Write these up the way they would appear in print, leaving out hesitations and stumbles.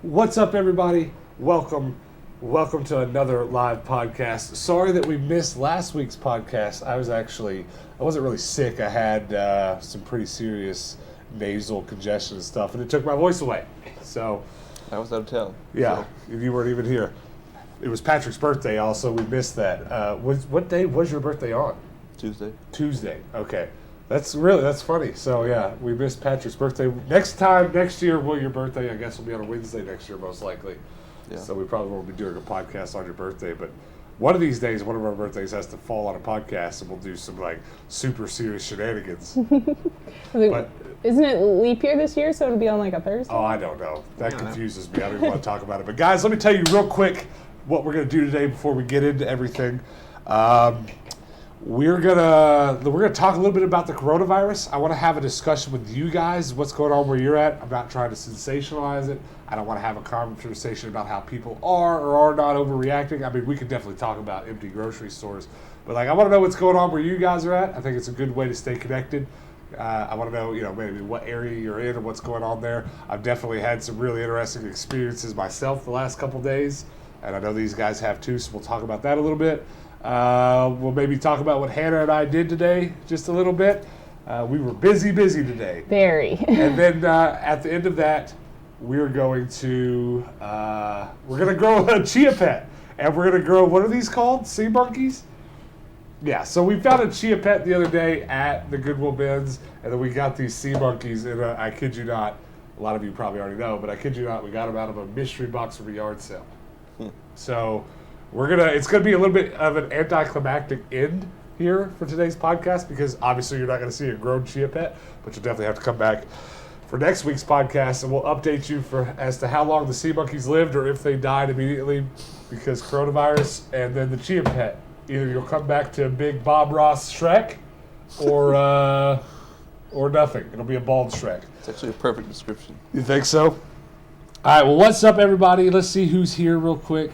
What's up, everybody? Welcome to another live podcast. Sorry that we missed last week's podcast. I wasn't really sick. I had some pretty serious nasal congestion and stuff, and it took my voice away. So I was out of town. Yeah, you weren't even here. It was Patrick's birthday also. We missed that. What day was your birthday on? Tuesday. Tuesday. Okay. That's funny. So yeah, we missed Patrick's birthday. Next year, your birthday, I guess, will be on a Wednesday next year, most likely. Yeah. So we probably won't be doing a podcast on your birthday, but one of these days, one of our birthdays has to fall on a podcast, and we'll do some super serious shenanigans. But isn't it leap year this year? So it'll be on a Thursday. Oh, I don't know. That confuses me. I don't even want to talk about it. But guys, let me tell you real quick what we're going to do today before we get into everything. We're gonna talk a little bit about the coronavirus. I want to have a discussion with you guys. What's going on where you're at? I'm not trying to sensationalize it. I don't want to have a conversation about how people are or are not overreacting. I mean, we could definitely talk about empty grocery stores, but I want to know what's going on where you guys are at. I think it's a good way to stay connected. I want to know, maybe what area you're in and what's going on there. I've definitely had some really interesting experiences myself the last couple days, and I know these guys have too. So we'll talk about that a little bit. We'll maybe talk about what Hannah and I did today just a little bit. We were busy today. Very. And then at the end of that, we're going to grow a chia pet. And we're going to grow, what are these called? Sea monkeys? Yeah, so we found a chia pet the other day at the Goodwill bins, and then we got these sea monkeys, and I kid you not, a lot of you probably already know, but I kid you not, we got them out of a mystery box from a yard sale. So it's gonna be a little bit of an anticlimactic end here for today's podcast, because obviously you're not gonna see a grown chia pet, but you'll definitely have to come back for next week's podcast, and we'll update you as to how long the sea monkeys lived or if they died immediately because coronavirus. And then the chia pet, either you'll come back to big Bob Ross Shrek, or nothing. It'll be a bald Shrek. It's actually a perfect description. You think so? All right. Well, what's up, everybody? Let's see who's here real quick.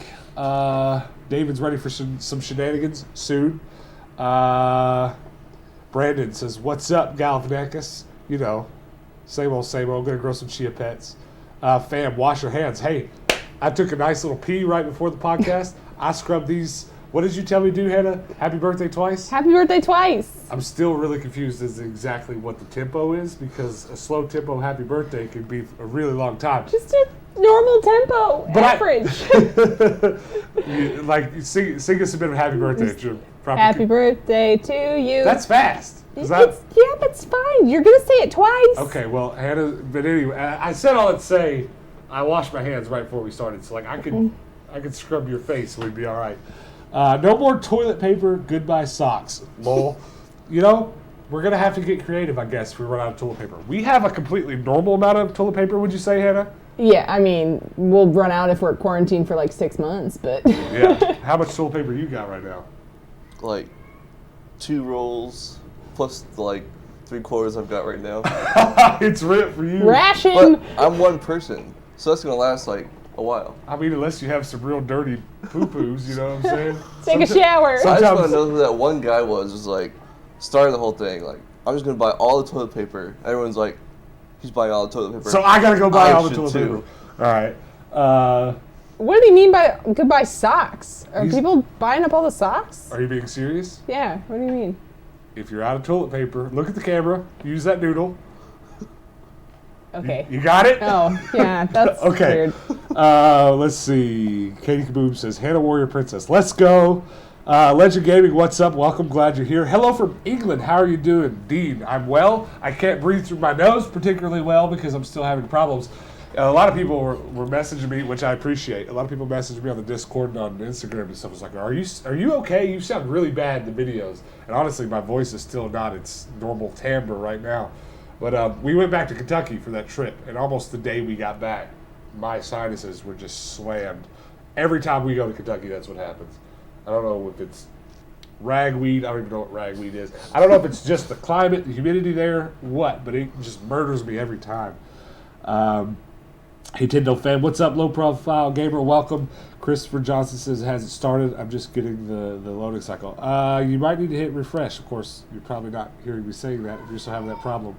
David's ready for some shenanigans soon. Brandon says, "What's up, Galifianakis?" Same old. Gonna grow some chia pets. Fam, wash your hands. Hey, I took a nice little pee right before the podcast. I scrubbed these. What did you tell me to do, Hannah? Happy birthday twice? Happy birthday twice. I'm still really confused as to exactly what the tempo is, because a slow tempo happy birthday could be a really long time. Just a normal tempo, average. Sing us a bit of happy birthday. Happy birthday to you. That's fast. But it's fine. You're going to say it twice. Okay, well, Hannah, but anyway, I said all that to say I washed my hands right before we started, so I could scrub your face and we'd be all right. No more toilet paper, goodbye socks. Lol. We're going to have to get creative, I guess, if we run out of toilet paper. We have a completely normal amount of toilet paper, would you say, Hannah? Yeah, I mean, we'll run out if we're quarantined for 6 months, but... Yeah. How much toilet paper you got right now? 2 rolls, plus the 3/4 I've got right now. It's ripped for you. Ration! But I'm one person, so that's going to last a while. I mean, unless you have some real dirty poo-poos, you know what I'm saying? Take a shower. So I just want to know who that one guy was started the whole thing. I'm just going to buy all the toilet paper. Everyone's he's buying all the toilet paper. So I got to go buy all the toilet paper. All right. What do you mean by goodbye socks? Are people buying up all the socks? Are you being serious? Yeah, what do you mean? If you're out of toilet paper, look at the camera, use that noodle. Okay. You got it? Oh, yeah, that's okay. Weird. Let's see. Katie Kaboom says, Hannah Warrior Princess. Let's go. Legend Gaming, what's up? Welcome. Glad you're here. Hello from England. How are you doing? Dean, I'm well. I can't breathe through my nose particularly well because I'm still having problems. A lot of people were messaging me, which I appreciate. A lot of people messaged me on the Discord and on Instagram and stuff. It's are you okay? You sound really bad in the videos. And honestly, my voice is still not its normal timbre right now. But we went back to Kentucky for that trip, and almost the day we got back, my sinuses were just slammed. Every time we go to Kentucky, that's what happens. I don't know if it's ragweed. I don't even know what ragweed is. I don't know if it's just the climate, the humidity there, what, but it just murders me every time. Hey, Tendo fan, what's up, low profile gamer? Welcome. Christopher Johnson says it hasn't started. I'm just getting the loading cycle. You might need to hit refresh. Of course, you're probably not hearing me saying that if you're still having that problem.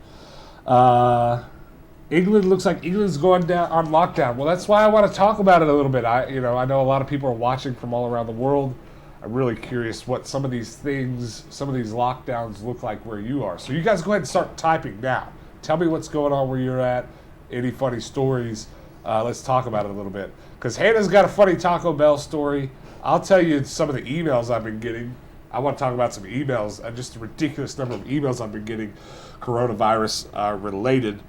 England looks like England's going down on lockdown. Well, that's why I want to talk about it a little bit. I know a lot of people are watching from all around the world. I'm really curious what some of these things, some of these lockdowns look like where you are. So you guys go ahead and start typing now. Tell me what's going on where you're at. Any funny stories? Let's talk about it a little bit. Because Hannah's got a funny Taco Bell story. I'll tell you some of the emails I've been getting. I want to talk about some emails, just a ridiculous number of emails I've been getting coronavirus related.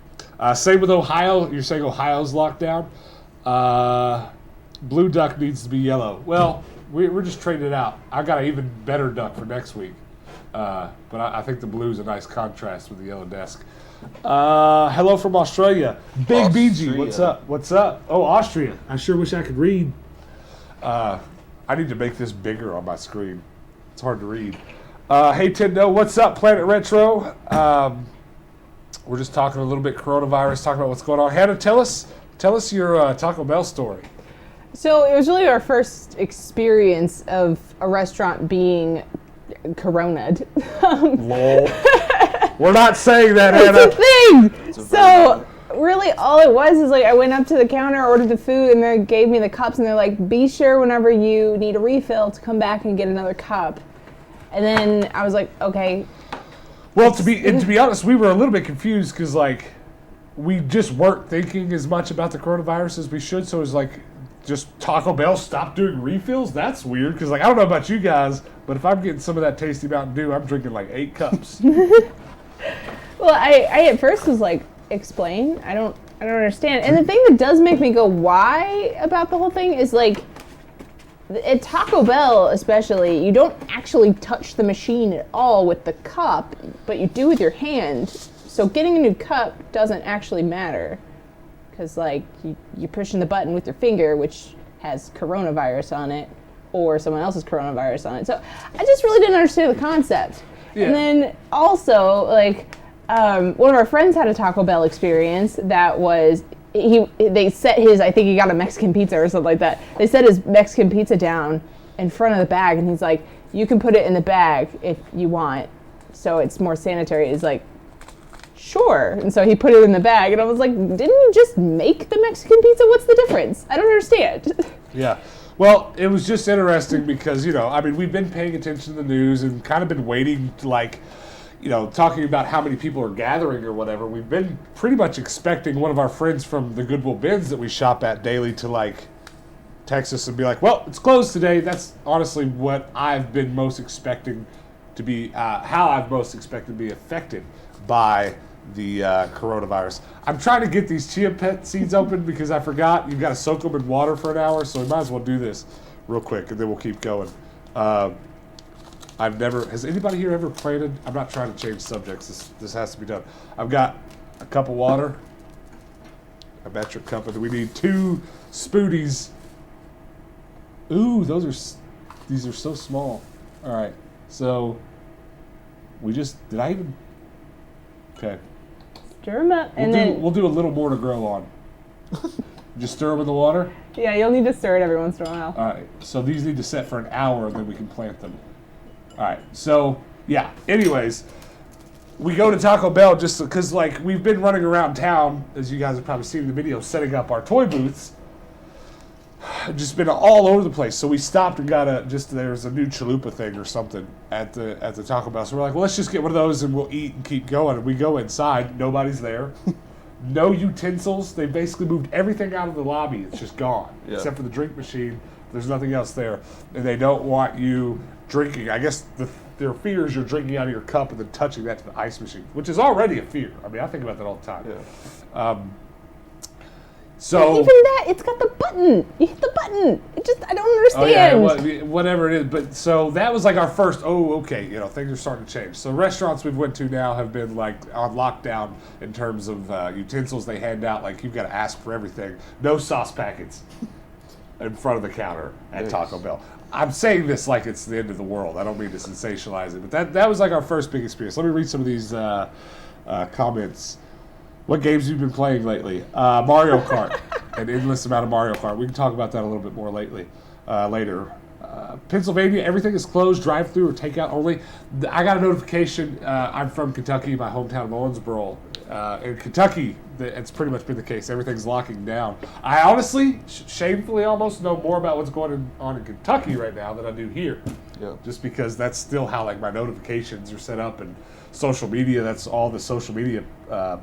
Same with Ohio. You're saying Ohio's locked down? Blue duck needs to be yellow. Well, we're just trading it out. I got an even better duck for next week. But I think the blue's a nice contrast with the yellow desk. Hello from Australia. Big BG, what's up? What's up? Oh, Austria. I sure wish I could read. I need to make this bigger on my screen. It's hard to read. Hey, Tendo, what's up, Planet Retro? We're just talking a little bit coronavirus, talking about what's going on. Hannah, tell us your Taco Bell story. So it was really our first experience of a restaurant being corona'd. Lol. We're not saying that, Hannah. It's a thing. So really all it was is like I went up to the counter, ordered the food, and they gave me the cups, and they're like, be sure whenever you need a refill to come back and get another cup. And then I was like, okay. Well, to be honest, we were a little bit confused because like we just weren't thinking as much about the coronavirus as we should. So it was like, just Taco Bell stopped doing refills? That's weird because like I don't know about you guys, but if I'm getting some of that tasty Mountain Dew, I'm drinking like 8 cups. Well, I at first was like, explain? I don't understand. And the thing that does make me go, why about the whole thing is like, at Taco Bell especially, you don't actually touch the machine at all with the cup, but you do with your hand. So getting a new cup doesn't actually matter. Because like, you're pushing the button with your finger, which has coronavirus on it, or someone else's coronavirus on it. So I just really didn't understand the concept. Yeah. And then also, like, one of our friends had a Taco Bell experience that was, they set his, I think he got a Mexican pizza or something like that. They set his Mexican pizza down in front of the bag, and he's like, you can put it in the bag if you want, so it's more sanitary. He's like, sure. And so he put it in the bag, and I was like, didn't you just make the Mexican pizza? What's the difference? I don't understand. Yeah. Well, it was just interesting because, we've been paying attention to the news and kind of been waiting to, like, talking about how many people are gathering or whatever. We've been pretty much expecting one of our friends from the Goodwill Bins that we shop at daily to, like, text us and be like, well, it's closed today. That's honestly what I've been most expecting to be, how I've most expected to be affected by the coronavirus. I'm trying to get these chia pet seeds open because I forgot you've got to soak them in water for an hour, so we might as well do this real quick and then we'll keep going. Has anybody here ever planted? I'm not trying to change subjects. This has to be done. I've got a cup of water, a metric cup, and we need 2 spoodies. Ooh, these are so small. All right, so okay. Stir them up, We'll do a little more to grow on. Just stir them in the water? Yeah, you'll need to stir it every once in a while. All right, so these need to set for an hour, and then we can plant them. All right, so, yeah, anyways, we go to Taco Bell just because, like, we've been running around town, as you guys have probably seen in the video, setting up our toy booths. Just been all over the place. So we stopped and got there's a new chalupa thing or something at the Taco Bell. So we're like, well, let's just get one of those and we'll eat and keep going. And we go inside, nobody's there. No utensils. They basically moved everything out of the lobby. It's just gone, except for the drink machine. There's nothing else there. And they don't want you drinking. I guess their fear is you're drinking out of your cup and then touching that to the ice machine, which is already a fear. I mean, I think about that all the time. Yeah. So even that, it's got the button. You hit the button. I don't understand. Oh yeah, whatever it is. But so that was like our first. Oh, okay. Things are starting to change. So restaurants we've went to now have been like on lockdown in terms of utensils they hand out. Like you've got to ask for everything. No sauce packets in front of the counter at Taco Bell. I'm saying this like it's the end of the world. I don't mean to sensationalize it, but that was like our first big experience. Let me read some of these comments. What games have you been playing lately? Mario Kart. An endless amount of Mario Kart. We can talk about that a little bit more later. Pennsylvania, everything is closed, drive-through or takeout only. I got a notification. I'm from Kentucky, my hometown of Owensboro. In Kentucky, it's pretty much been the case. Everything's locking down. I honestly, shamefully almost, know more about what's going on in Kentucky right now than I do here. Yeah. Just because that's still how like my notifications are set up, and social media, that's all the social media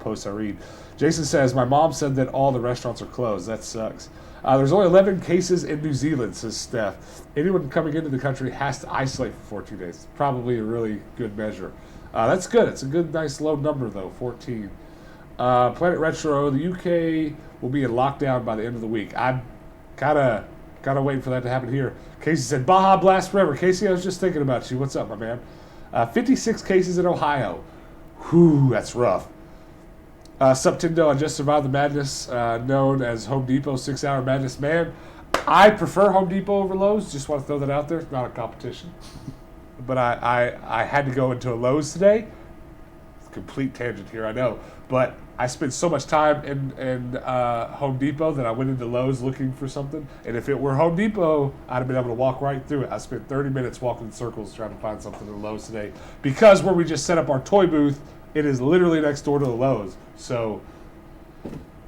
posts I read. Jason says, my mom said that all the restaurants are closed. That sucks. There's only 11 cases in New Zealand, says Steph. Anyone coming into the country has to isolate for 14 days. Probably a really good measure. That's good. It's a good, nice low number, though, 14. Planet Retro, the UK will be in lockdown by the end of the week. I'm kind of waiting for that to happen here. Casey said, Baja Blast forever. Casey, I was just thinking about you. What's up, my man? 56 cases in Ohio. Whew, that's rough. Sup Tendo, I just survived the madness known as Home Depot 6-hour madness. Man, I prefer Home Depot over Lowe's. Just want to throw that out there. It's not a competition. But I had to go into a Lowe's today. It's a complete tangent here, I know. But I spent so much time in Home Depot that I went into Lowe's looking for something. And if it were Home Depot, I'd have been able to walk right through it. I spent 30 minutes walking in circles trying to find something in Lowe's today. Because where we just set up our toy booth, it is literally next door to the Lowe's. So,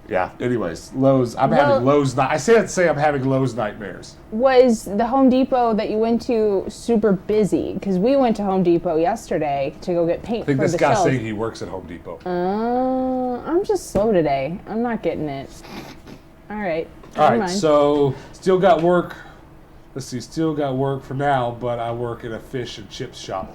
yeah. Anyways, Lowe's. Having Lowe's. I say that to say I'm having Lowe's nightmares. Was the Home Depot that you went to super busy? Because we went to Home Depot yesterday to go get paint for the shelves. I think this guy's saying he works at Home Depot. I'm just slow today. I'm not getting it. All right. All right. So, still got work. Let's see. Still got work for now, but I work in a fish and chips shop.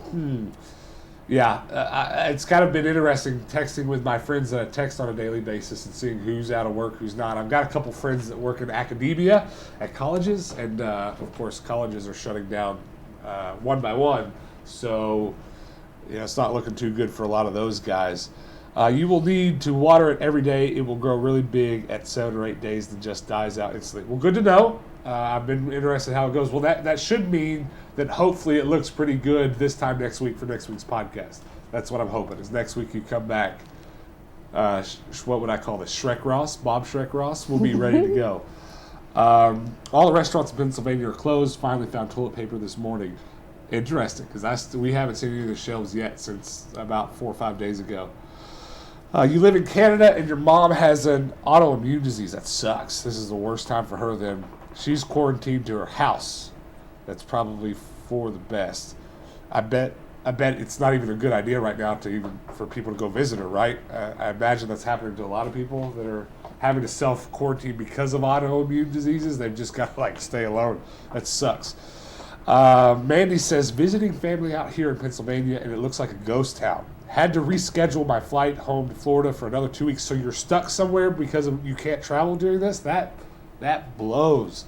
Yeah, it's kind of been interesting texting with my friends that I text on a daily basis and seeing who's out of work, who's not. I've got a couple friends that work in academia at colleges, and of course, colleges are shutting down one by one. So, it's not looking too good for a lot of those guys. You will need to water it every day. It will grow really big at 7 or 8 days, then just dies out instantly. Well, good to know. I've been interested how it goes. Well, that should mean that hopefully it looks pretty good this time next week for next week's podcast. That's what I'm hoping, is next week you come back. What would I call this? Shrek Ross? Bob Shrek Ross will be ready to go. All the restaurants in Pennsylvania are closed. Finally found toilet paper this morning. Interesting, because we haven't seen any of the shelves yet since about 4 or 5 days ago. You live in Canada and your mom has an autoimmune disease. That sucks. This is the worst time for her then. She's quarantined to her house. That's probably for the best. I bet it's not even a good idea right now for people to go visit her, right? I imagine that's happening to a lot of people that are having to self-quarantine because of autoimmune diseases. They've just got to stay alone. That sucks. Mandy says, visiting family out here in Pennsylvania and it looks like a ghost town. Had to reschedule my flight home to Florida for another 2 weeks. So you're stuck somewhere because you can't travel during this? That blows.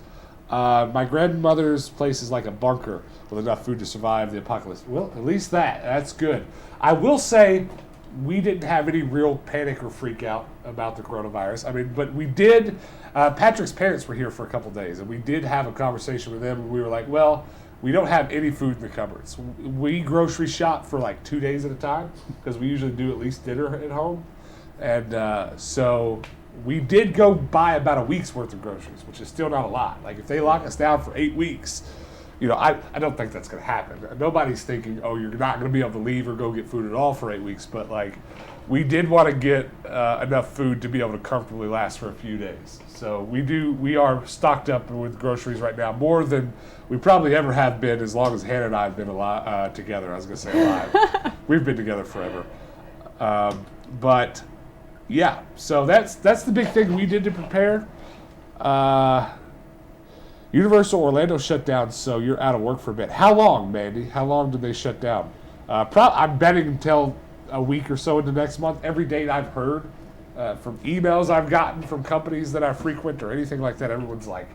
My grandmother's place is like a bunker with enough food to survive the apocalypse. Well, at least that's good. I will say we didn't have any real panic or freak out about the coronavirus. But we did. Patrick's parents were here for a couple days, and we did have a conversation with them. And we were like, well, we don't have any food in the cupboards. We grocery shop for 2 days at a time because we usually do at least dinner at home. And so we did go buy about a week's worth of groceries, which is still not a lot. If they lock us down for 8 weeks, I don't think that's going to happen. Nobody's thinking, oh, you're not going to be able to leave or go get food at all for 8 weeks. But we did want to get enough food to be able to comfortably last for a few days. So we are stocked up with groceries right now, more than we probably ever have been as long as Hannah and I have been alive, together. I was going to say alive. We've been together forever. But yeah, so that's the big thing we did to prepare. Universal Orlando shut down, so you're out of work for a bit. How long, Mandy? How long did they shut down? I'm betting until a week or so into next month. Every date I've heard from emails I've gotten from companies that I frequent or anything like that, everyone's like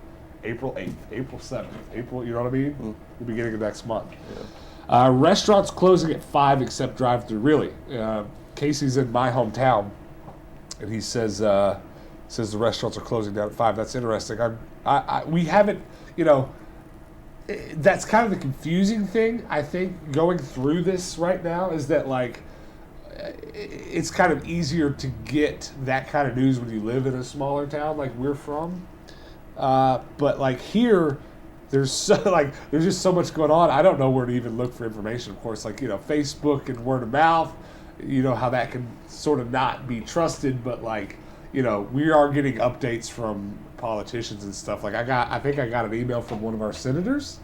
April 8th, April 7th, April, you know what I mean? Mm. The beginning of next month. Yeah. Restaurants closing at 5 except drive-thru. Really? Casey's in my hometown, and he says the restaurants are closing down at 5. That's interesting. We haven't, that's kind of the confusing thing, I think, going through this right now, is that it's kind of easier to get that kind of news when you live in a smaller town like we're from. But here, there's just so much going on. I don't know where to even look for information. Of course, like, you know, Facebook and word of mouth, you know how that can sort of not be trusted, but like, you know, we are getting updates from politicians and stuff. Like I think I got an email from one of our senators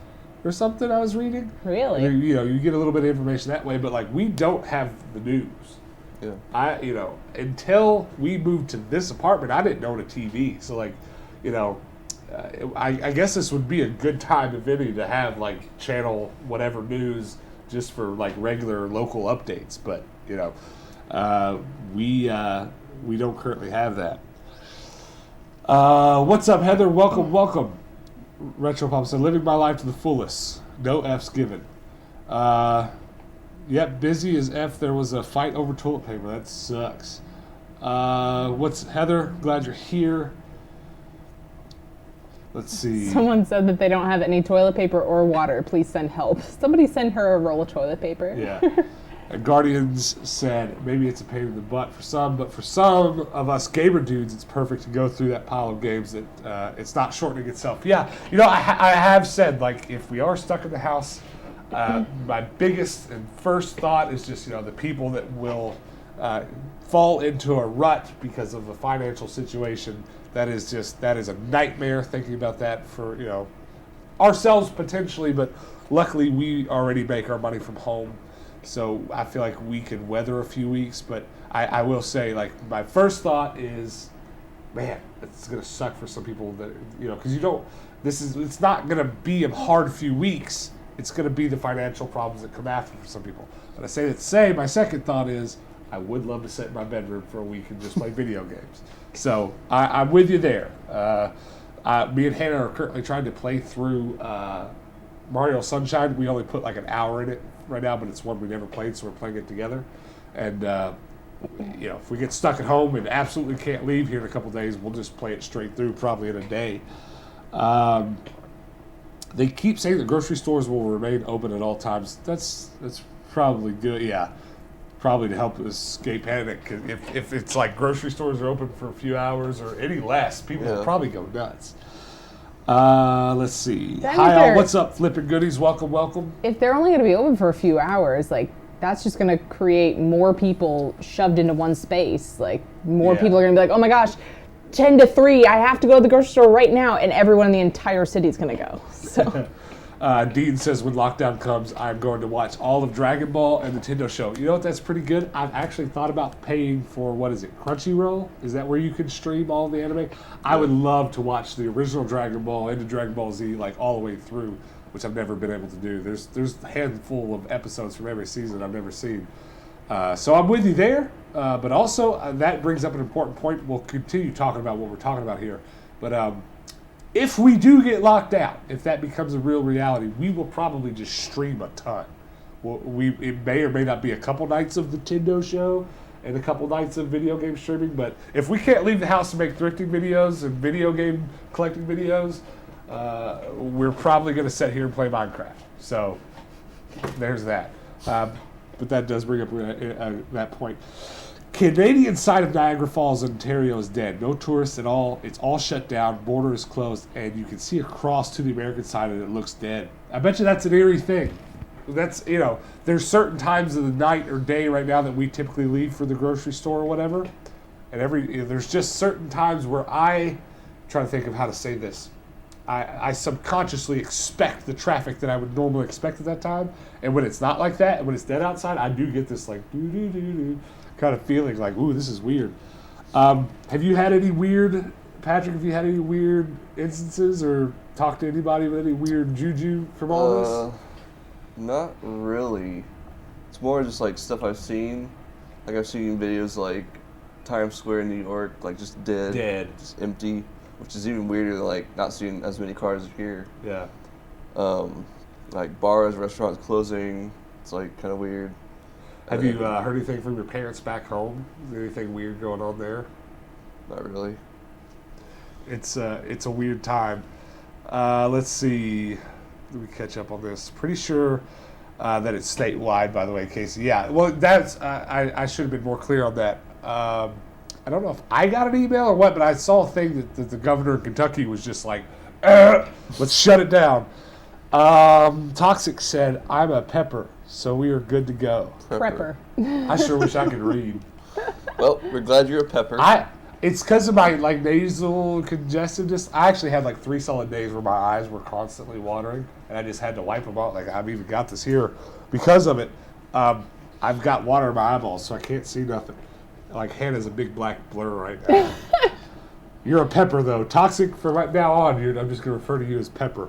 or something I was reading. Really? You know, you get a little bit of information that way, but like we don't have the news. Yeah. You know, until we moved to this apartment, I didn't own a TV. So like, you know, I guess this would be a good time, if any, to have like channel whatever news just for like regular local updates. But you know, we don't currently have that. What's up, Heather? Welcome. Retro Pop said, living my life to the fullest. No F's given. Yep, busy as F. There was a fight over toilet paper. That sucks. What's Heather? Glad you're here. Let's see. Someone said that they don't have any toilet paper or water. Please send help. Somebody send her a roll of toilet paper. Yeah. Guardians said maybe it's a pain in the butt for some, but for some of us gamer dudes, it's perfect to go through that pile of games that it's not shortening itself. Yeah, you know, I have said, like, if we are stuck in the house, my biggest and first thought is just, you know, the people that will fall into a rut because of the financial situation. That is a nightmare thinking about that for, you know, ourselves potentially, but luckily we already make our money from home. So I feel like we could weather a few weeks, but I will say, like, my first thought is, man, it's gonna suck for some people that, you know, because it's not gonna be a hard few weeks. It's gonna be the financial problems that come after for some people. But I say that to say, my second thought is, I would love to sit in my bedroom for a week and just play video games. So I'm with you there. Me and Hannah are currently trying to play through Mario Sunshine. We only put like an hour in it right now, but it's one we never played, so we're playing it together. And you know, if we get stuck at home and absolutely can't leave here in a couple days, we'll just play it straight through, probably in a day. They keep saying that grocery stores will remain open at all times. That's probably good. Yeah, probably to help escape panic. 'Cause if it's like grocery stores are open for a few hours or any less, people will probably go nuts. Let's see. Hi, all. What's up, Flippin' Goodies? Welcome. If they're only going to be open for a few hours, like, that's just going to create more people shoved into one space. Like, more people are going to be like, oh my gosh, 10 to 3, I have to go to the grocery store right now, and everyone in the entire city is going to go. So. Dean says, when lockdown comes, I'm going to watch all of Dragon Ball and the Tendo show. You know what? That's pretty good. I've actually thought about paying for, what is it, Crunchyroll? Is that where you can stream all the anime? I would love to watch the original Dragon Ball into Dragon Ball Z, like, all the way through, which I've never been able to do. There's a handful of episodes from every season I've never seen. So I'm with you there. But also, that brings up an important point. We'll continue talking about what we're talking about here. But if we do get locked out, if that becomes a real reality, we will probably just stream a ton. It may or may not be a couple nights of the Tendo show and a couple nights of video game streaming, but if we can't leave the house to make thrifting videos and video game collecting videos, we're probably going to sit here and play Minecraft. So there's that. But that does bring up that point. Canadian side of Niagara Falls, Ontario is dead. No tourists at all. It's all shut down. Border is closed, and you can see across to the American side, and it looks dead. I bet you that's an eerie thing. That's, you know, there's certain times of the night or day right now that we typically leave for the grocery store or whatever, and there's just certain times where I'm trying to think of how to say this. I subconsciously expect the traffic that I would normally expect at that time, and when it's not like that, and when it's dead outside, I do get this like doo-doo-doo-doo kind of feeling like, ooh, this is weird. Have you had any weird, Patrick, have you had any weird instances or talked to anybody with any weird juju from all this? Not really. It's more just like stuff I've seen. Like I've seen videos like Times Square in New York, like just dead. Just empty, which is even weirder than like not seeing as many cars here. Yeah. Like bars, restaurants closing. It's like kind of weird. Have you heard anything from your parents back home? Is there anything weird going on there? Not really. It's a weird time. Let's see. Let me catch up on this. Pretty sure that it's statewide, by the way, Casey. Yeah, well, that's I should have been more clear on that. I don't know if I got an email or what, but I saw a thing that the governor of Kentucky was just like Let's shut it down. Toxic said, I'm a pepper, so we are good to go. Prepper. I sure wish I could read. Well, we're glad you're a pepper. It's because of my nasal congestiveness. I actually had 3 solid days where my eyes were constantly watering, and I just had to wipe them out. I've even got this here because of it. I've got water in my eyeballs, so I can't see nothing. Hannah's a big black blur right now. You're a pepper, though. Toxic, from right now on, I'm just going to refer to you as Pepper.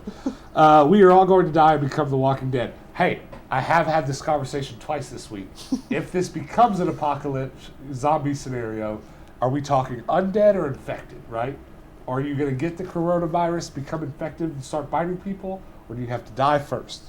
We are all going to die and become the Walking Dead. Hey, I have had this conversation twice this week. If this becomes an apocalypse zombie scenario, are we talking undead or infected, right? Are you going to get the coronavirus, become infected, and start biting people? Or do you have to die first?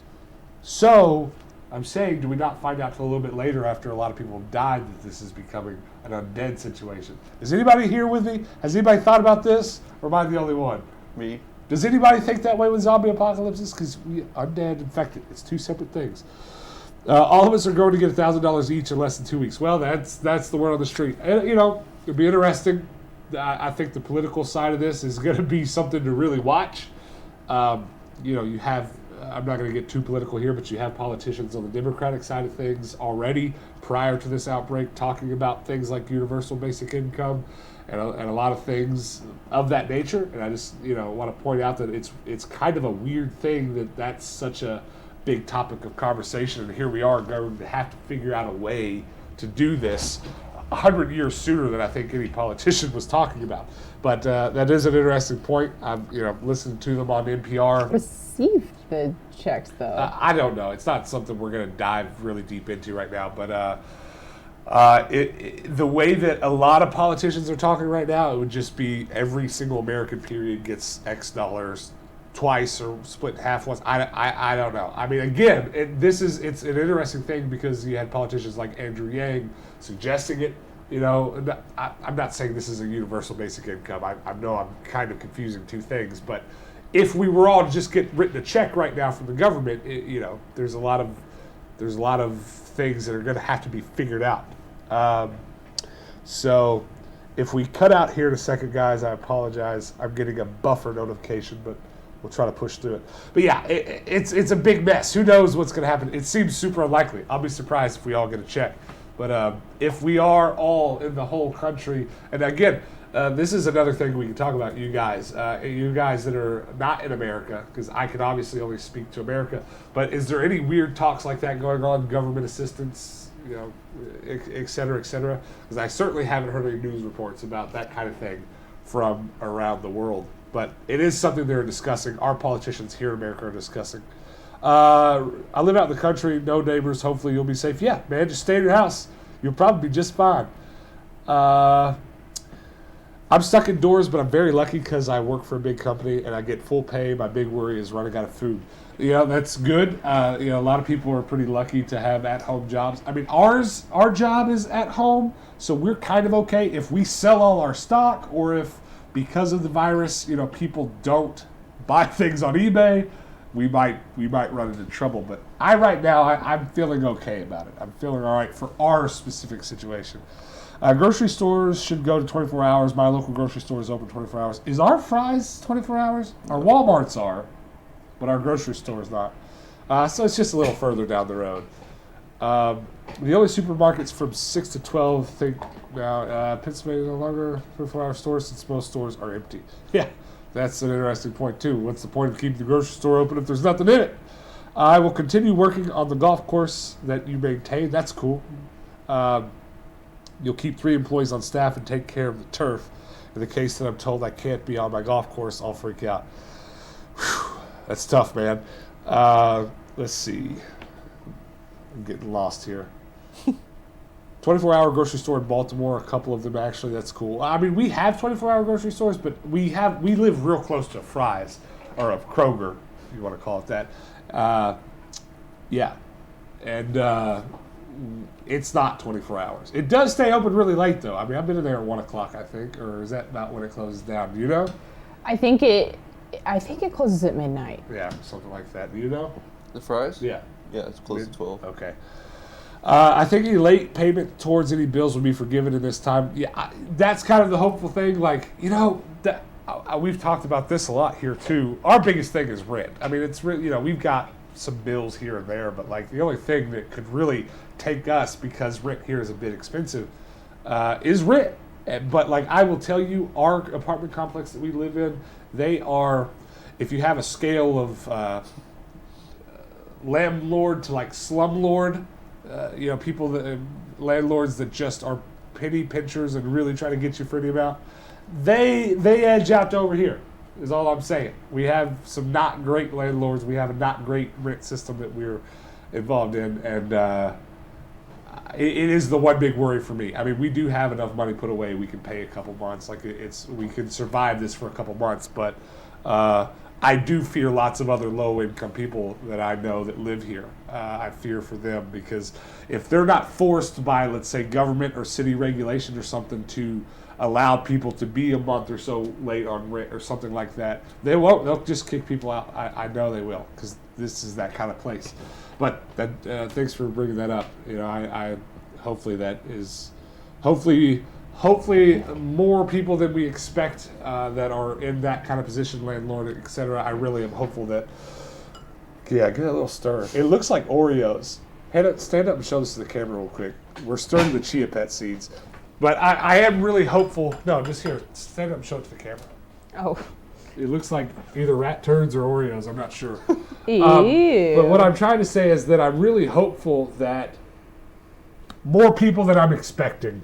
So, I'm saying, do we not find out till a little bit later after a lot of people have died that this is becoming an undead situation? Is anybody here with me? Has anybody thought about this? Or am I the only one? Me. Does anybody think that way with zombie apocalypses? Because undead, infected, it's 2 separate things. All of us are going to get $1,000 each in less than 2 weeks. Well, that's the word on the street. And, it'll be interesting. I think the political side of this is going to be something to really watch. You have, I'm not going to get too political here, but you have politicians on the Democratic side of things already prior to this outbreak talking about things like universal basic income and a lot of things of that nature. And I just, want to point out that it's kind of a weird thing that's such a big topic of conversation. And here we are going to have to figure out a way to do this 100 years sooner than I think any politician was talking about. But that is an interesting point. I've listened to them on NPR. Received the checks, though. I don't know. It's not something we're going to dive really deep into right now. But the way that a lot of politicians are talking right now, it would just be every single American period gets X dollars twice or split in half once. I don't know. I mean, again, it's an interesting thing because you had politicians like Andrew Yang suggesting it. I'm not saying this is a universal basic income. I know I'm kind of confusing two things, but if we were all to just get written a check right now from the government, there's a lot of things that are going to have to be figured out. So if we cut out here in a second, guys, I apologize. I'm getting a buffer notification, but we'll try to push through it. But yeah, it's a big mess. Who knows what's going to happen? It seems super unlikely. I'll be surprised if we all get a check. But if we are all in the whole country, and again, this is another thing we can talk about, you guys that are not in America, because I can obviously only speak to America, but is there any weird talks like that going on, government assistance, et cetera, et cetera? Because I certainly haven't heard any news reports about that kind of thing from around the world. But it is something they're discussing. Our politicians here in America are discussing. I live out in the country, no neighbors. Hopefully you'll be safe. Yeah, man, just stay in your house. You'll probably be just fine. I'm stuck indoors, but I'm very lucky because I work for a big company and I get full pay. My big worry is running out of food. That's good. A lot of people are pretty lucky to have at-home jobs. I mean, our job is at home, so we're kind of okay. If we sell all our stock, or if because of the virus, people don't buy things on eBay, we might run into trouble. But right now I'm feeling okay about it. I'm feeling all right for our specific situation. Grocery stores should go to 24 hours. My local grocery store is open 24 hours. Is our Fry's 24 hours? Our Walmarts are, but our grocery store is not. So it's just a little further down the road. The only supermarkets from 6 to 12 think now Pennsylvania no longer 24-hour stores since most stores are empty. Yeah, that's an interesting point too. What's the point of keeping the grocery store open if there's nothing in it? I will continue working on the golf course that you maintain. That's cool. You'll keep 3 employees on staff and take care of the turf. In the case that I'm told I can't be on my golf course, I'll freak out. Whew, that's tough, man. Let's see. I'm getting lost here. 24-hour grocery store in Baltimore, a couple of them actually. That's cool. I mean, we have 24-hour grocery stores, but we live real close to a Fry's or a Kroger, if you want to call it that. Yeah, and it's not 24 hours. It does stay open really late, though. I mean, I've been in there at 1 o'clock, I think, or is that not when it closes down? Do you know? I think it closes at midnight. Yeah, something like that. Do you know? The Fry's? Yeah. Yeah, it's close to 12. Okay. I think any late payment towards any bills will be forgiven in this time. Yeah, that's kind of the hopeful thing. we've talked about this a lot here too. Our biggest thing is rent. I mean, it's really, we've got some bills here and there, but like the only thing that could really take us, because rent here is a bit expensive, is rent. But like I will tell you, our apartment complex that we live in, they are, if you have a scale of landlord to like slumlord, people that landlords that just are penny pinchers and really try to get you for any amount, they edge out to over here, is all I'm saying. We have some not great landlords. We have a not great rent system that we're involved in, and it is the one big worry for me. I mean, we do have enough money put away. We can pay a couple months. Like we can survive this for a couple months, but I do fear lots of other low-income people that I know that live here. I fear for them, because if they're not forced by, let's say, government or city regulation or something to allow people to be a month or so late on rent or something like that, they won't. They'll just kick people out. I know they will, because this is that kind of place. But thanks for bringing that up. I hopefully that is hopefully more people than we expect that are in that kind of position, landlord, etc. I really am hopeful that, get a little stir. It looks like Oreos. Stand up and show this to the camera real quick. We're stirring the chia pet seeds. But I am really hopeful. No, just here. Stand up and show it to the camera. Oh. It looks like either rat turds or Oreos. I'm not sure. Ew. But what I'm trying to say is that I'm really hopeful that more people than I'm expecting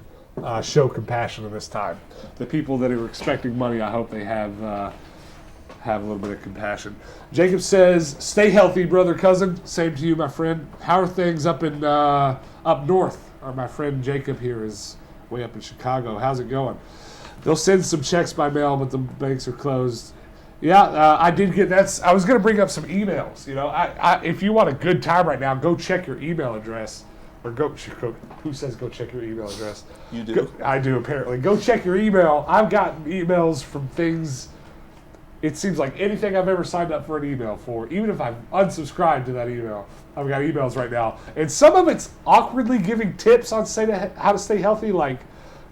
show compassion in this time. The people that are expecting money, I hope they have a little bit of compassion. Jacob says, "Stay healthy, brother, cousin." Same to you, my friend. How are things up in up north? My friend Jacob here is way up in Chicago. How's it going? They'll send some checks by mail, but the banks are closed. Yeah, I did get that. I was going to bring up some emails. If you want a good time right now, go check your email address. Or go. Who says go check your email address? You do. I do, apparently. Go check your email. I've gotten emails from things. It seems like anything I've ever signed up for an email for, even if I've unsubscribed to that email, I've got emails right now. And some of it's awkwardly giving tips on how to stay healthy, like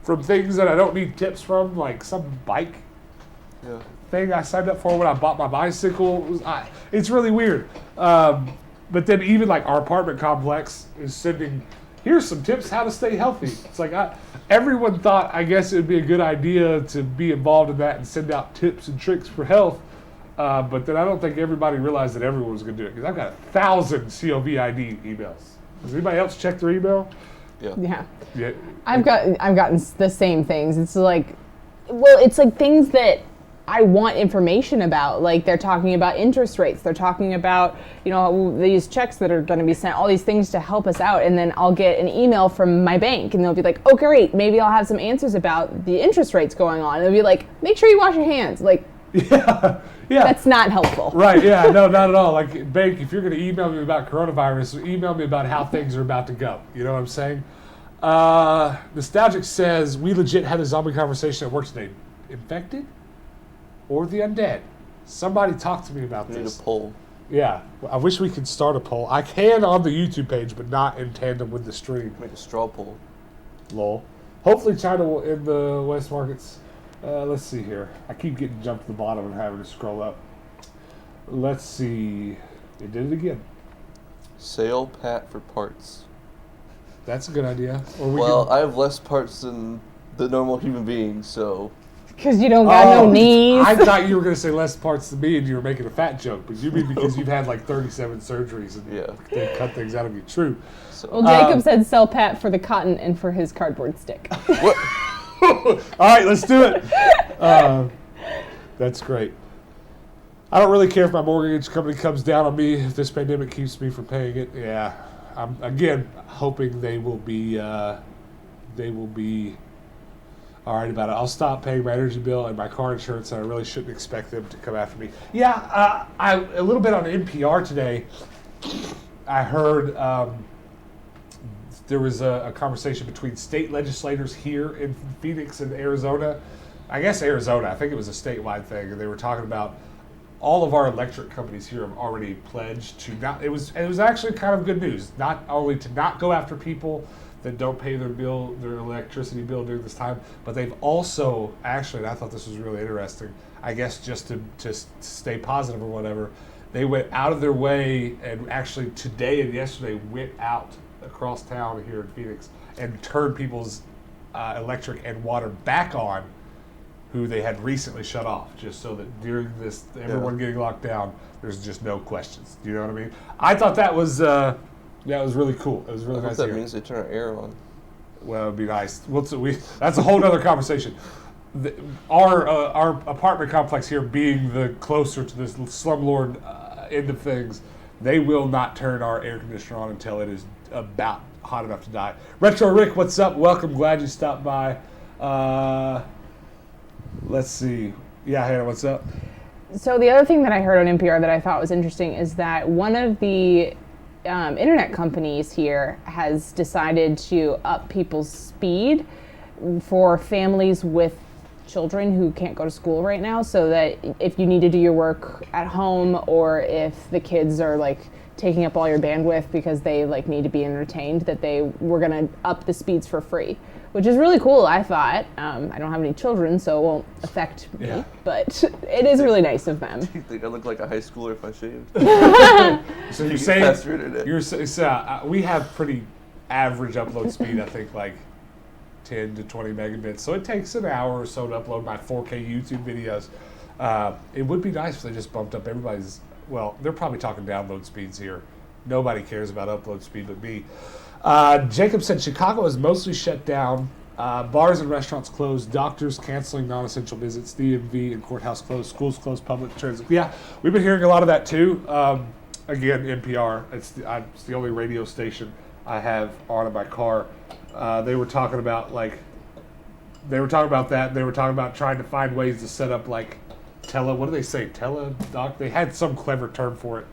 from things that I don't need tips from, like some bike thing I signed up for when I bought my bicycle. It's really weird. But then even like our apartment complex is sending, here's some tips how to stay healthy. It's like everyone thought, I guess it would be a good idea to be involved in that and send out tips and tricks for health. But then I don't think everybody realized that everyone was going to do it, because I've got 1,000 COVID emails. Does anybody else check their email? Yeah. Yeah. I've gotten the same things. It's like things that I want information about. Like they're talking about interest rates. They're talking about, these checks that are going to be sent, all these things to help us out. And then I'll get an email from my bank and they'll be like, oh, great. Maybe I'll have some answers about the interest rates going on. And they'll be like, make sure you wash your hands. Like, yeah. That's not helpful. Right, yeah, no, not at all. Like, bank, if you're going to email me about coronavirus, email me about how things are about to go. You know what I'm saying? Nostalgic says, we legit had a zombie conversation at work today. Infected? Or the undead? Somebody talk to me about We this. need a poll. Yeah, I wish we could start a poll. I can on the YouTube page, but not in tandem with the stream. Make a straw poll. Lol. Hopefully China will end the West markets. Let's see here. I keep getting jumped to the bottom and having to scroll up. Let's see. It did it again. Sale Pat for parts. That's a good idea. I have less parts than the normal human being, so... Because you don't got no knees. I thought you were going to say less parts than me and you were making a fat joke, but you mean because you've had like 37 surgeries and they cut things out of you. True. So, Well, Jacob said sell Pat for the cotton and for his cardboard stick. what? All right, let's do it. That's great. I don't really care if my mortgage company comes down on me if this pandemic keeps me from paying it. Yeah, I'm again hoping they will be all right about it. I'll stop paying my energy bill and my car insurance, and I really shouldn't expect them to come after me. Yeah, a little bit on NPR today, I heard there was a conversation between state legislators here in Phoenix and Arizona. I guess Arizona. I think it was a statewide thing, and they were talking about all of our electric companies here have already pledged to not. It was actually kind of good news. Not only to not go after people that don't pay their electricity bill during this time. But they've also, actually, and I thought this was really interesting, I guess just to stay positive or whatever, they went out of their way and actually today and yesterday went out across town here in Phoenix and turned people's electric and water back on who they had recently shut off, just so that during this, everyone getting locked down, there's just no questions. Do you know what I mean? I thought that was really cool. It was really nice to hear. That means they turn our air on. Well, it'd be nice. That's a whole other conversation. Our apartment complex here, being the closer to this slumlord end of things, they will not turn our air conditioner on until it is about hot enough to die. Retro Rick, what's up? Welcome. Glad you stopped by. Let's see. Yeah, Hannah, what's up? So the other thing that I heard on NPR that I thought was interesting is that one of the internet companies here has decided to up people's speed for families with children who can't go to school right now, so that if you need to do your work at home or if the kids are like taking up all your bandwidth because they like need to be entertained, that they were going to up the speeds for free, which is really cool. I thought I don't have any children, so it won't affect me, but it is really nice of them. Do you think I look like a high schooler if I shaved? So you're saying we have pretty average upload speed, I think like 10 to 20 megabits, so it takes an hour or so to upload my 4K YouTube videos. It would be nice if they just bumped up everybody's, well, they're probably talking download speeds here. Nobody cares about upload speed but me. Jacob said Chicago is mostly shut down. Bars and restaurants closed. Doctors canceling non-essential visits. DMV and courthouse closed. Schools closed. Public transit. Yeah, we've been hearing a lot of that too. Again, NPR. It's the only radio station I have on in my car. They were talking about that. They were talking about trying to find ways to set up like what do they say? Teledoc? They had some clever term for it.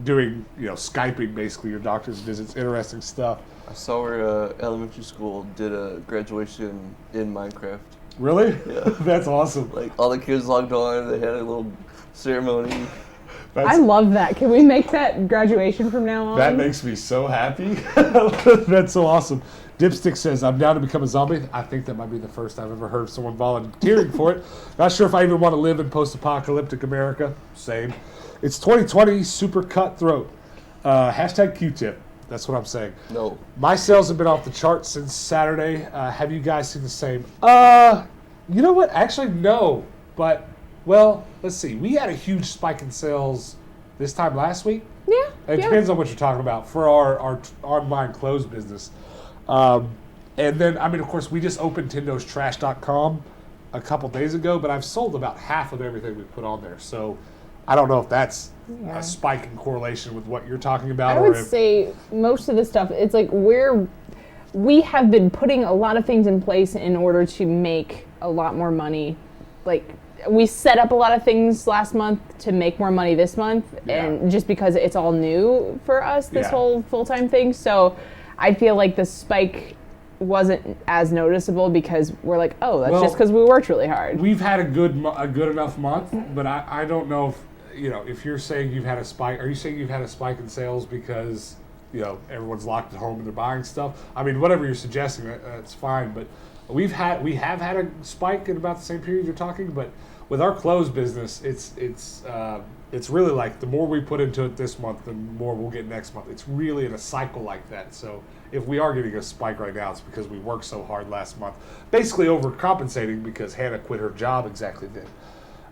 Doing, Skyping basically your doctor's visits. Interesting stuff. I saw where elementary school did a graduation in Minecraft. Really? Yeah. That's awesome. Like all the kids logged on, they had a little ceremony. I love that. Can we make that graduation from now on? That makes me so happy. That's so awesome. Dipstick says, I'm down to become a zombie. I think that might be the first I've ever heard of someone volunteering for it. Not sure if I even want to live in post-apocalyptic America. Same. It's 2020, super cutthroat. Hashtag Q-tip. That's what I'm saying. No. My sales have been off the charts since Saturday. Have you guys seen the same? You know what? Actually, no. But, well, let's see. We had a huge spike in sales this time last week. Yeah. It depends on what you're talking about for our online clothes business. And then, of course, we just opened Tendo'sTrash.com a couple days ago, but I've sold about half of everything we put on there. So I don't know if that's a spike in correlation with what you're talking about. I would say most of the stuff, it's like we have been putting a lot of things in place in order to make a lot more money. Like, we set up a lot of things last month to make more money this month, and just because it's all new for us, this whole full-time thing. So I feel like the spike wasn't as noticeable because we're like, that's just because we worked really hard. We've had a good enough month, but I don't know if, if you're saying you've had a spike, are you saying you've had a spike in sales because, everyone's locked at home and they're buying stuff? Whatever you're suggesting, that's fine, but we have had a spike in about the same period you're talking, but with our clothes business, it's really like the more we put into it this month, the more we'll get next month. It's really in a cycle like that. So if we are getting a spike right now, it's because we worked so hard last month, basically overcompensating because Hannah quit her job exactly then.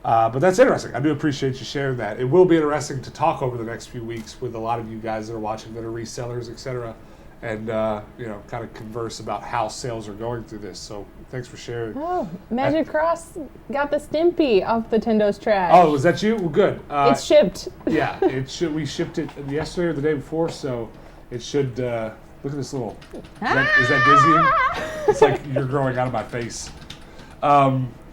But that's interesting. I do appreciate you sharing that. It will be interesting to talk over the next few weeks with a lot of you guys that are watching that are resellers, etc., and kind of converse about how sales are going through this. So thanks for sharing. Oh, Magic Cross got the Stimpy off the Tendo's Trash. Oh, was that you? Well, good. It's shipped. Yeah, it should. We shipped it yesterday or the day before, so it should. Look at this little. Is that dizzying? It's like you're growing out of my face.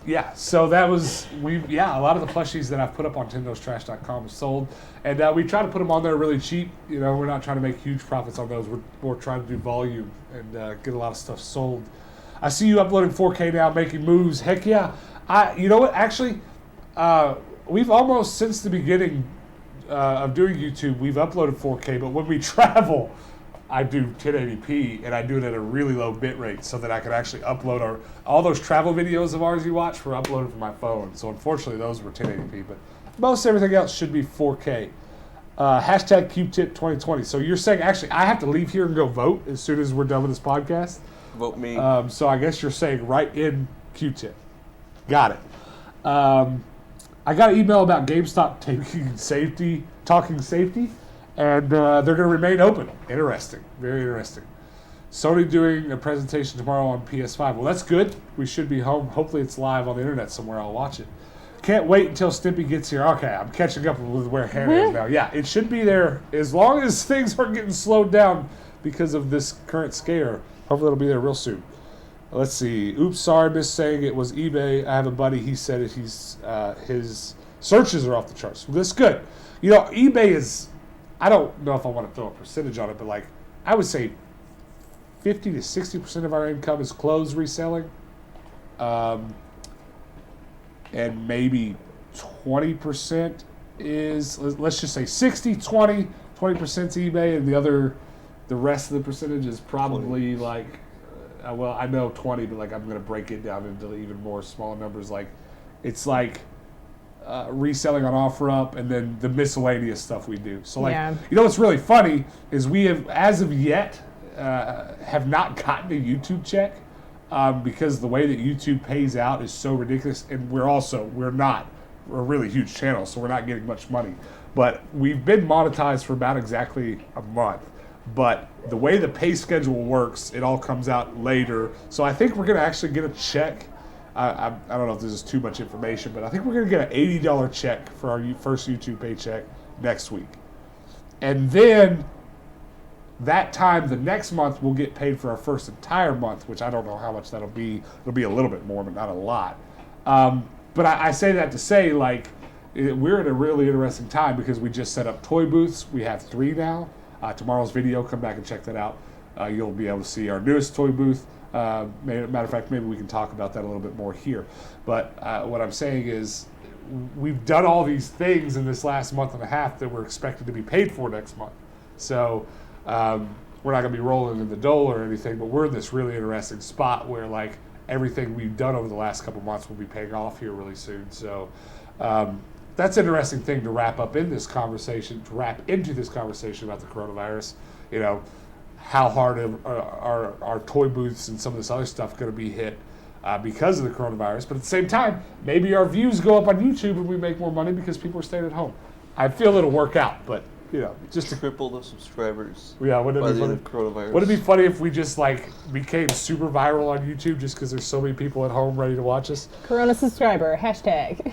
Yeah, so that was a lot of the plushies that I've put up on Tendo'sTrash.com sold, and we try to put them on there really cheap. We're not trying to make huge profits on those. We're trying to do volume and get a lot of stuff sold. I see you uploading 4K now, making moves. Heck yeah! You know what? Actually, we've almost since the beginning of doing YouTube, we've uploaded 4K. But when we travel, I do 1080p, and I do it at a really low bit rate so that I can actually upload all those travel videos of ours you watch were uploaded from my phone. So unfortunately, those were 1080p, but most everything else should be 4K. Hashtag QTip 2020. So you're saying, actually, I have to leave here and go vote as soon as we're done with this podcast? Vote me. So I guess you're saying write in QTip. Got it. I got an email about GameStop talking safety, and they're going to remain open. Interesting. Very interesting. Sony doing a presentation tomorrow on PS5. Well, that's good. We should be home. Hopefully it's live on the internet somewhere. I'll watch it. Can't wait until Stimpy gets here. Okay, I'm catching up with where Hannah is now. Yeah, it should be there as long as things aren't getting slowed down because of this current scare. Hopefully it'll be there real soon. Let's see. Oops, sorry, miss saying it was eBay. I have a buddy. He said his searches are off the charts. Well, that's good. You know, eBay is, I don't know if I want to throw a percentage on it, but like I would say 50 to 60% of our income is clothes reselling. And maybe 20% is, let's just say 60, 20% is eBay, and the rest of the percentage is probably 20. Like, well, I know 20, but like I'm going to break it down into even more smaller numbers. Like, it's like reselling on OfferUp, and then the miscellaneous stuff we do. So like, you know what's really funny is we have, as of yet, have not gotten a YouTube check. Because the way that YouTube pays out is so ridiculous, and we're a really huge channel, so we're not getting much money. But we've been monetized for about exactly a month. But the way the pay schedule works, it all comes out later. So I think we're going to actually get a check. I don't know if this is too much information, but I think we're going to get an $80 check for our first YouTube paycheck next week. And then that time, the next month, we'll get paid for our first entire month, which I don't know how much that'll be. It'll be a little bit more, but not a lot. But I say that to say, like, we're in a really interesting time because we just set up toy booths. We have 3 now. Tomorrow's video, come back and check that out. You'll be able to see our newest toy booth. Matter of fact, maybe we can talk about that a little bit more here. But what I'm saying is we've done all these things in this last month and a half that we're expected to be paid for next month. So we're not going to be rolling in the dole or anything, but we're in this really interesting spot where like everything we've done over the last couple months will be paying off here really soon. So that's an interesting thing to wrap into this conversation about the coronavirus. You know, how hard are our toy booths and some of this other stuff going to be hit because of the coronavirus? But at the same time, maybe our views go up on YouTube and we make more money because people are staying at home. I feel it'll work out, but you know, just to triple the subscribers. Yeah, wouldn't it be funny? Coronavirus. Wouldn't it be funny if we just like became super viral on YouTube just because there's so many people at home ready to watch us? Corona subscriber hashtag.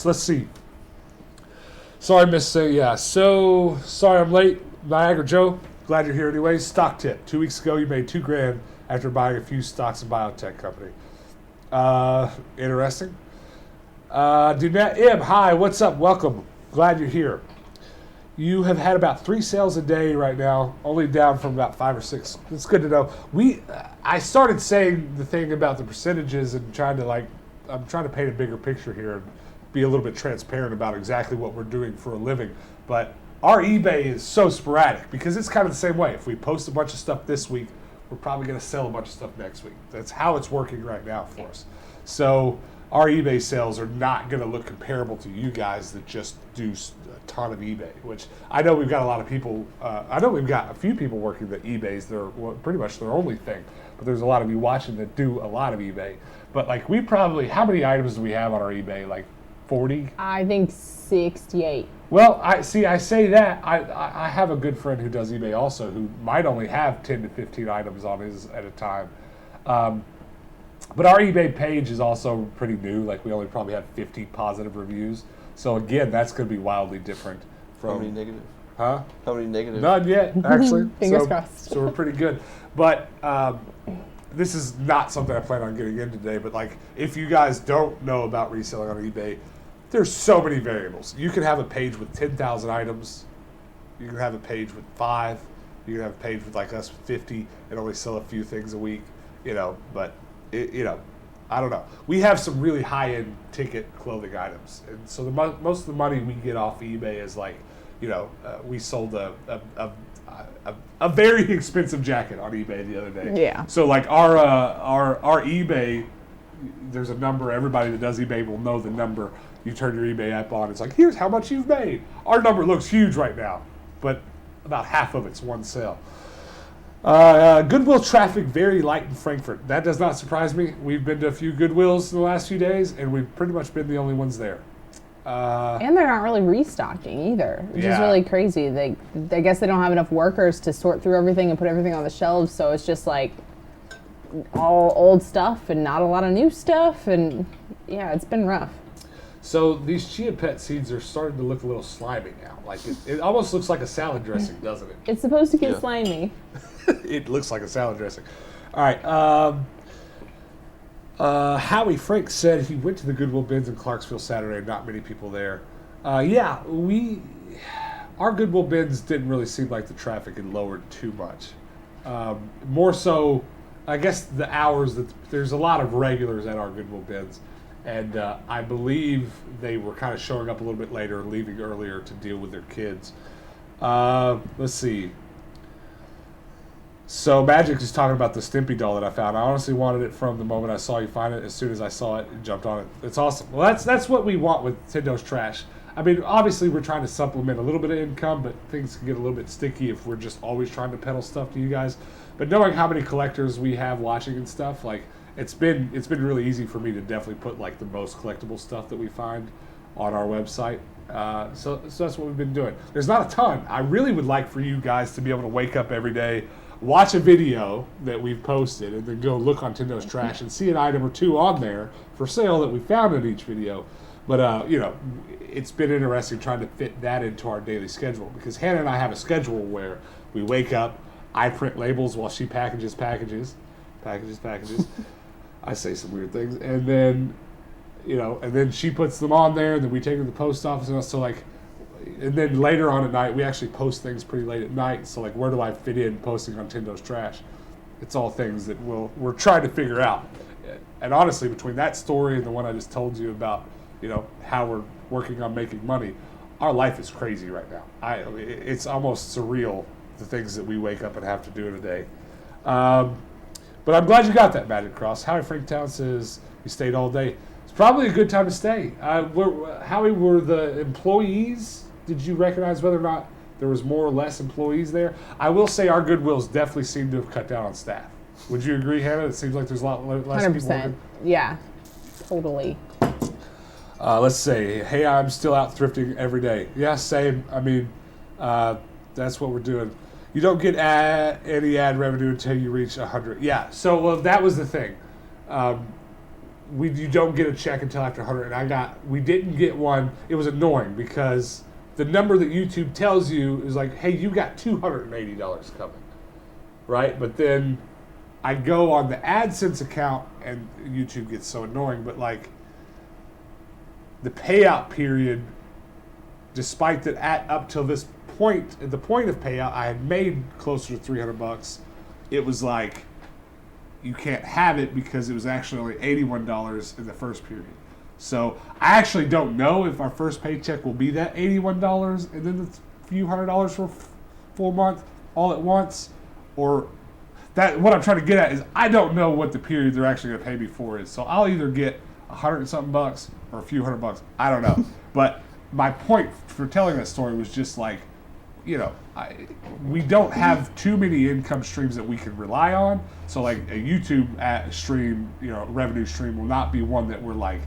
Let's see. Sorry, Miss. So sorry I'm late. Niagara Joe, glad you're here anyway. Stock tip: 2 weeks ago, you made $2,000 after buying a few stocks in biotech company. Interesting. Dunette Ib, hi, what's up? Welcome. Glad you're here. You have had about 3 sales a day right now, only down from about 5 or 6. It's good to know. I started saying the thing about the percentages and I'm trying to paint a bigger picture here and be a little bit transparent about exactly what we're doing for a living. But our eBay is so sporadic because it's kind of the same way. If we post a bunch of stuff this week, we're probably going to sell a bunch of stuff next week. That's how it's working right now for us. So our eBay sales are not going to look comparable to you guys that just do a ton of eBay, which I know we've got a lot of people, I know we've got a few people working that eBay's pretty much their only thing, but there's a lot of you watching that do a lot of eBay. But like how many items do we have on our eBay? Like 40? I think 68. Well, I say that. I have a good friend who does eBay also who might only have 10 to 15 items on his at a time. But our eBay page is also pretty new. Like we only probably have 50 positive reviews. So again, that's going to be wildly different from. How many negative? Huh? How many negative? None yet, actually. Fingers crossed. So we're pretty good. But this is not something I plan on getting into today. But like, if you guys don't know about reselling on eBay, there's so many variables. You can have a page with 10,000 items. You can have a page with 5. You can have a page with like us with 50 and only sell a few things a week. You know, but. I don't know. We have some really high-end ticket clothing items, and so most of the money we get off eBay is like we sold a very expensive jacket on eBay the other day. Yeah. So like our eBay, there's a number. Everybody that does eBay will know the number. You turn your eBay app on. It's like, here's how much you've made. Our number looks huge right now, but about half of it's one sale. Goodwill traffic very light in Frankfurt. That does not surprise me. We've been to a few Goodwills in the last few days, and we've pretty much been the only ones there. And they're not really restocking either, which is really crazy. I guess they don't have enough workers to sort through everything and put everything on the shelves, so it's just like all old stuff and not a lot of new stuff, and yeah, it's been rough. So these chia pet seeds are starting to look a little slimy now. Like it almost looks like a salad dressing, doesn't it? It's supposed to get slimy. It looks like a salad dressing. All right. Howie Frank said he went to the Goodwill bins in Clarksville Saturday. Not many people there. Our Goodwill bins didn't really seem like the traffic had lowered too much. More so, I guess the hours that there's a lot of regulars at our Goodwill bins. And I believe they were kind of showing up a little bit later, leaving earlier to deal with their kids. Let's see. So Magic is talking about the Stimpy doll that I found. I honestly wanted it from the moment I saw you find it. As soon as I saw it, and jumped on it. It's awesome. Well, that's what we want with Tendo's Trash. I mean, obviously we're trying to supplement a little bit of income, but things can get a little bit sticky if we're just always trying to peddle stuff to you guys. But knowing how many collectors we have watching and stuff, like, it's been really easy for me to definitely put like the most collectible stuff that we find on our website. So that's what we've been doing. There's not a ton. I really would like for you guys to be able to wake up every day, watch a video that we've posted, and then go look on Tendo's Trash and see an item or two on there for sale that we found in each video. But it's been interesting trying to fit that into our daily schedule, because Hannah and I have a schedule where we wake up, I print labels while she packages. I say some weird things, and then, and then she puts them on there, and then we take them to the post office, and so like, and then later on at night, we actually post things pretty late at night. So like, where do I fit in posting on Tendo's Trash? It's all things that we're trying to figure out. And honestly, between that story and the one I just told you about, how we're working on making money, our life is crazy right now. It's almost surreal, the things that we wake up and have to do in a day. But I'm glad you got that, Magic Cross. Howie Franktown says you stayed all day. It's probably a good time to stay. Howie, were the employees, did you recognize whether or not there was more or less employees there? I will say our Goodwills definitely seem to have cut down on staff. Would you agree, Hannah? It seems like there's a lot less 100%. people working. Yeah, totally. Let's say, hey, I'm still out thrifting every day. Yeah, same. I mean, that's what we're doing. You don't get any ad revenue until you reach 100. Yeah, so that was the thing. You don't get a check until after 100, and we didn't get one. It was annoying because the number that YouTube tells you is like, hey, you got $280 coming, right? But then I go on the AdSense account, and YouTube gets so annoying, but like the payout period, despite that up till this point, at the point of payout, I had made closer to $300. It was like, you can't have it because it was actually only $81 in the first period. So I actually don't know if our first paycheck will be that $81 and then the few $100 for a full month all at once, or that. What I'm trying to get at is I don't know what the period they're actually going to pay me for is. So I'll either get $100 and something bucks or a few $100. I don't know. But my point for telling that story was just like, we don't have too many income streams that we can rely on. So like a YouTube stream, revenue stream will not be one that we're like,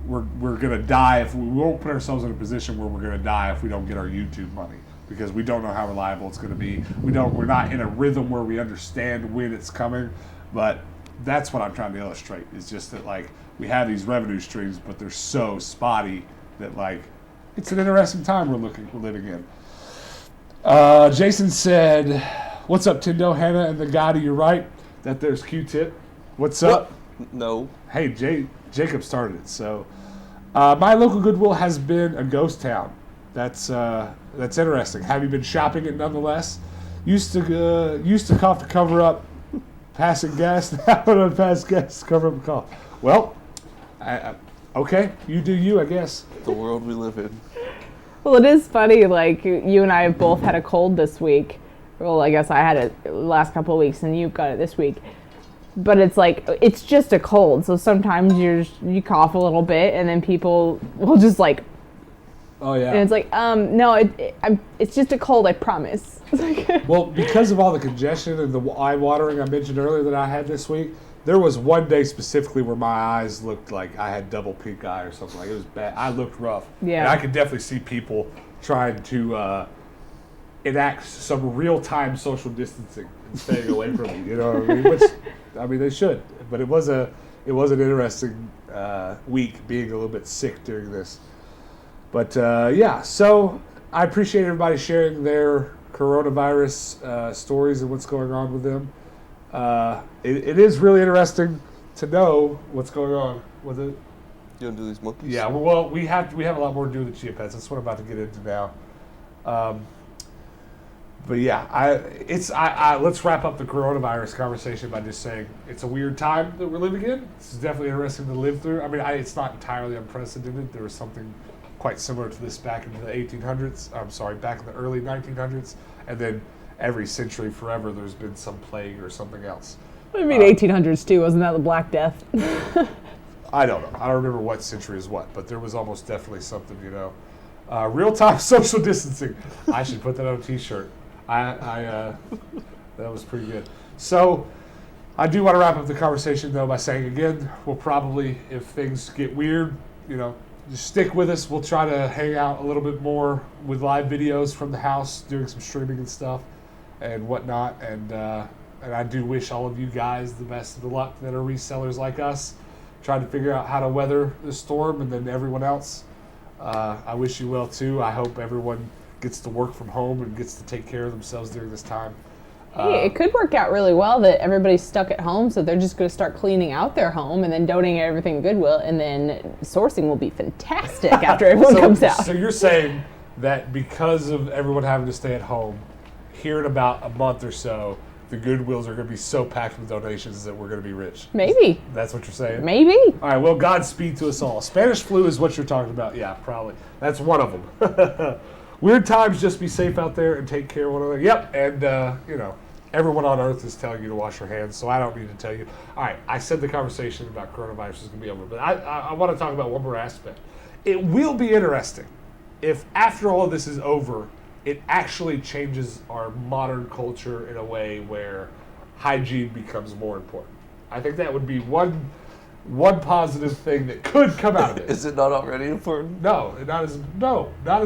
we're gonna die if we won't put ourselves in a position where we're gonna die if we don't get our YouTube money, because we don't know how reliable it's gonna be. We're not in a rhythm where we understand when it's coming. But that's what I'm trying to illustrate. Is just that like we have these revenue streams, but they're so spotty that like it's an interesting time we're living in. Jason said, what's up, Tendo, Hannah, and the guy to your right? That there's Q-Tip. What's up? No. Hey, Jacob started it. So, my local Goodwill has been a ghost town. That's interesting. Have you been shopping it nonetheless? Used to cough to cover up passing gas. Now I don't pass gas to cover up the cough. Well, okay, you do you, I guess. The world we live in. Well, it is funny, like, you and I have both had a cold this week. Well, I guess I had it the last couple of weeks, and you've got it this week. But it's like, it's just a cold, so sometimes you cough a little bit, and then people will just, like... Oh, yeah. And it's like, no, it's just a cold, I promise. Well, because of all the congestion and the eye watering I mentioned earlier that I had this week, there was one day specifically where my eyes looked like I had double pink eye or something. Like, it was bad. I looked rough. Yeah. And I could definitely see people trying to enact some real-time social distancing and staying away from me. You know what I mean? Which, I mean, they should. But it was an interesting week being a little bit sick during this. But yeah, so I appreciate everybody sharing their coronavirus stories and what's going on with them. It is really interesting to know what's going on with it. You want to do these monkeys? Yeah, well, we have a lot more to do with Chia Pets. That's what I'm about to get into now. But yeah, let's wrap up the coronavirus conversation by just saying it's a weird time that we're living in. This is definitely interesting to live through. I mean, it's not entirely unprecedented. There was something quite similar to this back in the 1800s. I'm sorry, back in the early 1900s, and then every century forever there's been some plague or something else. I mean, 1800s too, wasn't that the Black Death? I don't know. I don't remember what century is what, but there was almost definitely something, you know. Real-time social distancing. I should put that on a T-shirt. That was pretty good. So I do want to wrap up the conversation, though, by saying again, we'll probably, if things get weird, you know, just stick with us. We'll try to hang out a little bit more with live videos from the house, doing some streaming and stuff and whatnot. And I do wish all of you guys the best of the luck that are resellers like us, trying to figure out how to weather the storm, and then everyone else. I wish you well, too. I hope everyone gets to work from home and gets to take care of themselves during this time. Hey, it could work out really well that everybody's stuck at home, so they're just going to start cleaning out their home and then donating everything to Goodwill, and then sourcing will be fantastic after everyone comes out. So you're saying that because of everyone having to stay at home, here in about a month or so, the Goodwills are going to be so packed with donations that we're going to be rich? Maybe. That's what you're saying? Maybe. All right, well, Godspeed to us all. Spanish flu is what you're talking about. Yeah, probably. That's one of them. Weird times, just be safe out there and take care of one another. Yep, and, you know, everyone on Earth is telling you to wash your hands, so I don't need to tell you. All right, I said the conversation about coronavirus is going to be over, but I want to talk about one more aspect. It will be interesting if, after all of this is over, it actually changes our modern culture in a way where hygiene becomes more important. I think that would be one positive thing that could come out of it. Is it not already important? No, not as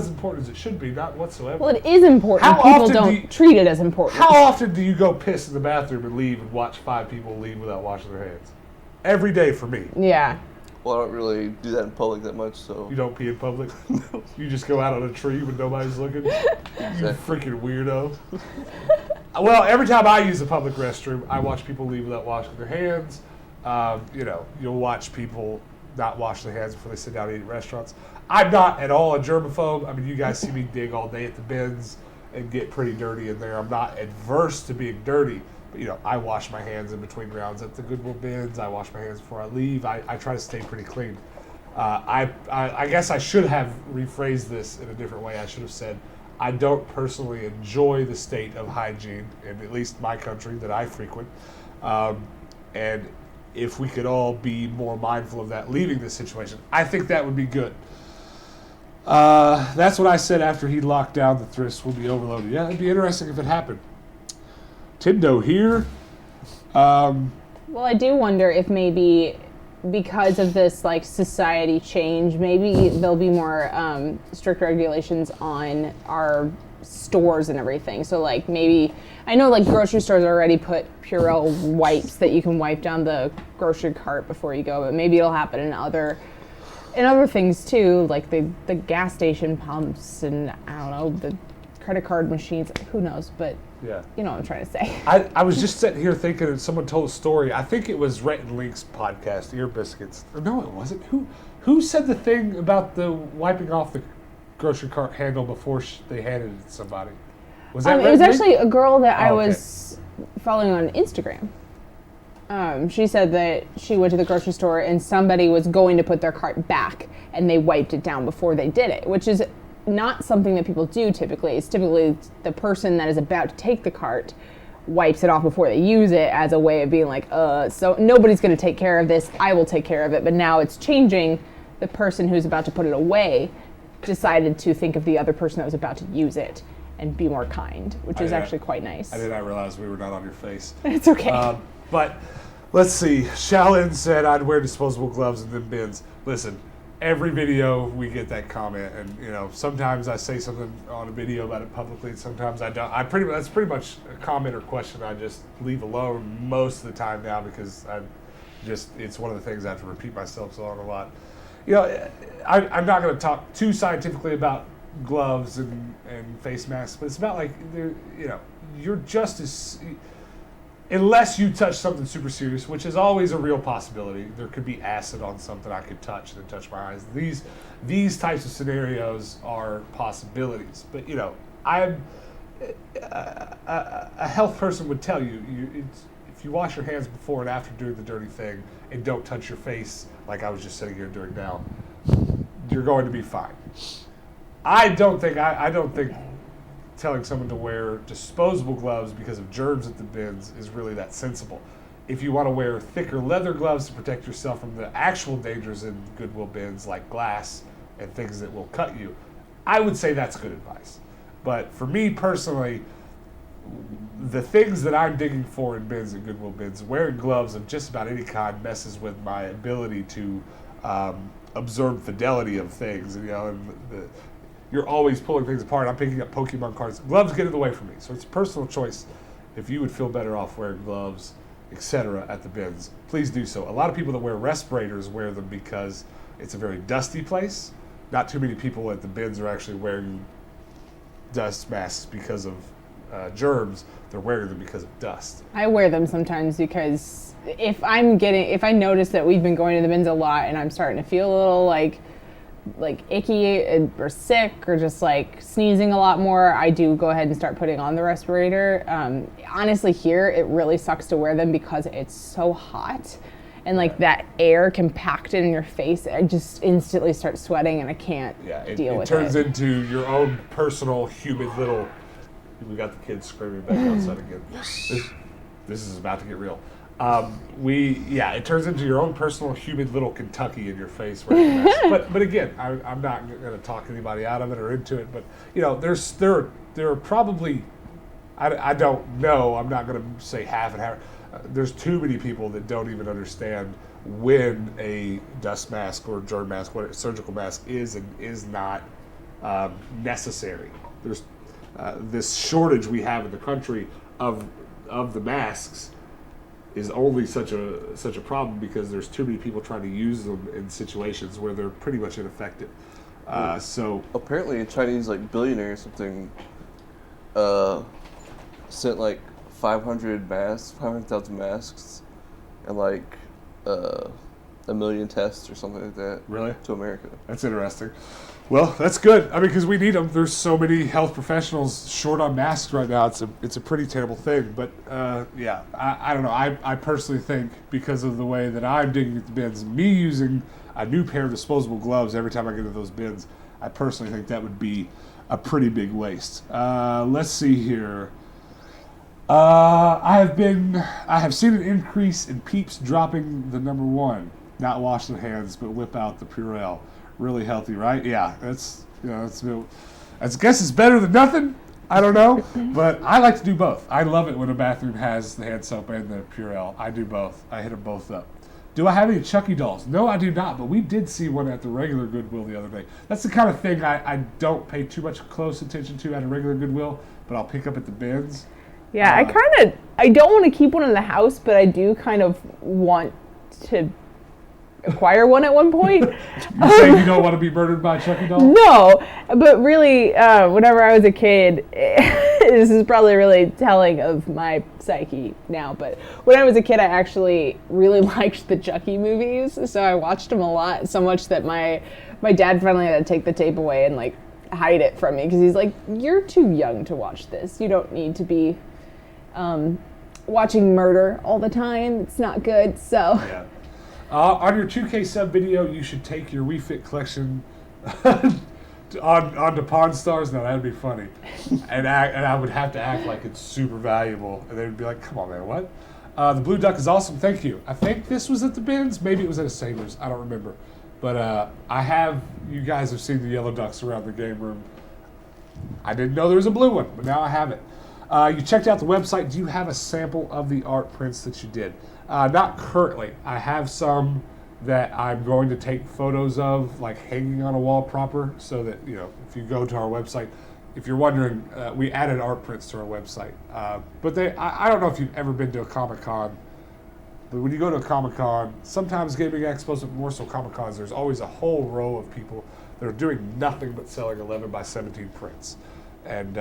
important as it should be, not whatsoever. Well, it is important. People don't treat it as important. How often do you go piss in the bathroom and leave and watch 5 people leave without washing their hands? Every day for me. Yeah. Well, I don't really do that in public that much, so... You don't pee in public? No. You just go out on a tree when nobody's looking? Exactly. You freaking weirdo. Well, every time I use a public restroom, I watch people leave without washing their hands. You know, you'll watch people not wash their hands before they sit down and eat at restaurants. I'm not at all a germaphobe. I mean, you guys see me dig all day at the bins and get pretty dirty in there. I'm not adverse to being dirty, but, you know, I wash my hands in between rounds at the Goodwill bins. I wash my hands before I leave. I try to stay pretty clean. I guess I should have rephrased this in a different way. I should have said, I don't personally enjoy the state of hygiene in at least my country that I frequent. And if we could all be more mindful of that leaving this situation, I think that would be good. That's what I said after he locked down the thrifts will be overloaded. Yeah, it'd be interesting if it happened. Tendo here. Well, I do wonder if maybe because of this like society change, maybe there'll be more strict regulations on our stores and everything. So like maybe, I know like grocery stores already put Purell wipes that you can wipe down the grocery cart before you go, but maybe it'll happen in other things too, like the gas station pumps and I don't know, the credit card machines, who knows, but Yeah. you know what I'm trying to say. I was just sitting here thinking, and someone told a story. I think it was Rhett and Link's podcast, Ear Biscuits. No, it wasn't. Who said the thing about the wiping off the grocery cart handle before they handed it to somebody? Was that It was Rhett and actually Link? a girl that I okay. was following on Instagram. She said that she went to the grocery store and somebody was going to put their cart back and they wiped it down before they did it, which is not something that people do typically. It's typically the person that is about to take the cart wipes it off before they use it as a way of being like, so nobody's going to take care of this. I will take care of it. But now it's changing. The person who's about to put it away decided to think of the other person that was about to use it and be more kind, which is actually quite nice. I did not realize we were not on your face. It's okay. But let's see. Shaolin said I'd wear disposable gloves in them bins. Listen, every video we get that comment, and sometimes I say something on a video about it publicly, and sometimes I don't. That's pretty much a comment or question I just leave alone most of the time now, because it's one of the things I have to repeat myself on a lot. I'm not going to talk too scientifically about gloves and face masks, but it's about like you're just as, unless you touch something super serious, which is always a real possibility. There could be acid on something I could touch and then touch my eyes. These types of scenarios are possibilities. But I'm a health person would tell you, if you wash your hands before and after doing the dirty thing and don't touch your face like I was just sitting here doing now, you're going to be fine. I don't think telling someone to wear disposable gloves because of germs at the bins is really that sensible. If you want to wear thicker leather gloves to protect yourself from the actual dangers in Goodwill bins like glass and things that will cut you, I would say that's good advice. But for me personally, the things that I'm digging for in bins and Goodwill bins, wearing gloves of just about any kind messes with my ability to observe fidelity of things. You're always pulling things apart. I'm picking up Pokemon cards. Gloves get in the way for me. So it's a personal choice. If you would feel better off wearing gloves, etc. at the bins, please do so. A lot of people that wear respirators wear them because it's a very dusty place. Not too many people at the bins are actually wearing dust masks because of germs. They're wearing them because of dust. I wear them sometimes because if I notice that we've been going to the bins a lot and I'm starting to feel a little like icky or sick or just like sneezing a lot more, I do go ahead and start putting on the respirator. Honestly, here it really sucks to wear them because it's so hot and like that air compacted in your face, I just instantly start sweating and I can't deal with it. It turns into your own personal humid little. We got the kids screaming back outside again. This is about to get real. It turns into your own personal humid little Kentucky in your face. But again, I'm not going to talk anybody out of it or into it. But there are probably, I don't know. I'm not going to say half and half. There's too many people that don't even understand when a dust mask or germ mask, what a surgical mask is and is not necessary. There's this shortage we have in the country of the masks is only such a problem because there's too many people trying to use them in situations where they're pretty much ineffective. So apparently a Chinese billionaire or something sent 500,000 masks and a million tests or something like that. Really? To America. That's interesting. Well, that's good. I mean, because we need them. There's so many health professionals short on masks right now. It's a pretty terrible thing. But I don't know. I personally think because of the way that I'm digging at the bins, me using a new pair of disposable gloves every time I get to those bins, I personally think that would be a pretty big waste. Let's see here. I have seen an increase in peeps dropping the number 1, not wash their hands, but whip out the Purell. Really healthy, right? Yeah, I guess it's better than nothing. I don't know, but I like to do both. I love it when a bathroom has the hand soap and the Purell. I do both. I hit them both up. Do I have any Chucky dolls? No, I do not, but we did see one at the regular Goodwill the other day. That's the kind of thing I don't pay too much close attention to at a regular Goodwill, but I'll pick up at the bins. Yeah, I don't want to keep one in the house, but I do kind of want to acquire one at one point. You say you don't want to be murdered by a Chucky doll? No, but really, whenever I was a kid, this is probably really telling of my psyche now, but when I was a kid, I actually really liked the Chucky movies, so I watched them a lot, so much that my dad finally had to take the tape away and hide it from me, because he's like, you're too young to watch this. You don't need to be watching murder all the time. It's not good, so... Yeah. On your 2K sub video, you should take your Wii Fit collection to on the Pawn Stars? No, that'd be funny. And I would have to act like it's super valuable. And they would be like, come on, man, what? The Blue Duck is awesome. Thank you. I think this was at the bins. Maybe it was at a Savers. I don't remember. But you guys have seen the yellow ducks around the game room. I didn't know there was a blue one, but now I have it. You checked out the website. Do you have a sample of the art prints that you did? Not currently. I have some that I'm going to take photos of, like hanging on a wall proper, so that, if you go to our website, if you're wondering, we added art prints to our website. But I don't know if you've ever been to a Comic-Con, but when you go to a Comic-Con, sometimes gaming expos, but more so Comic-Cons, there's always a whole row of people that are doing nothing but selling 11 by 17 prints. And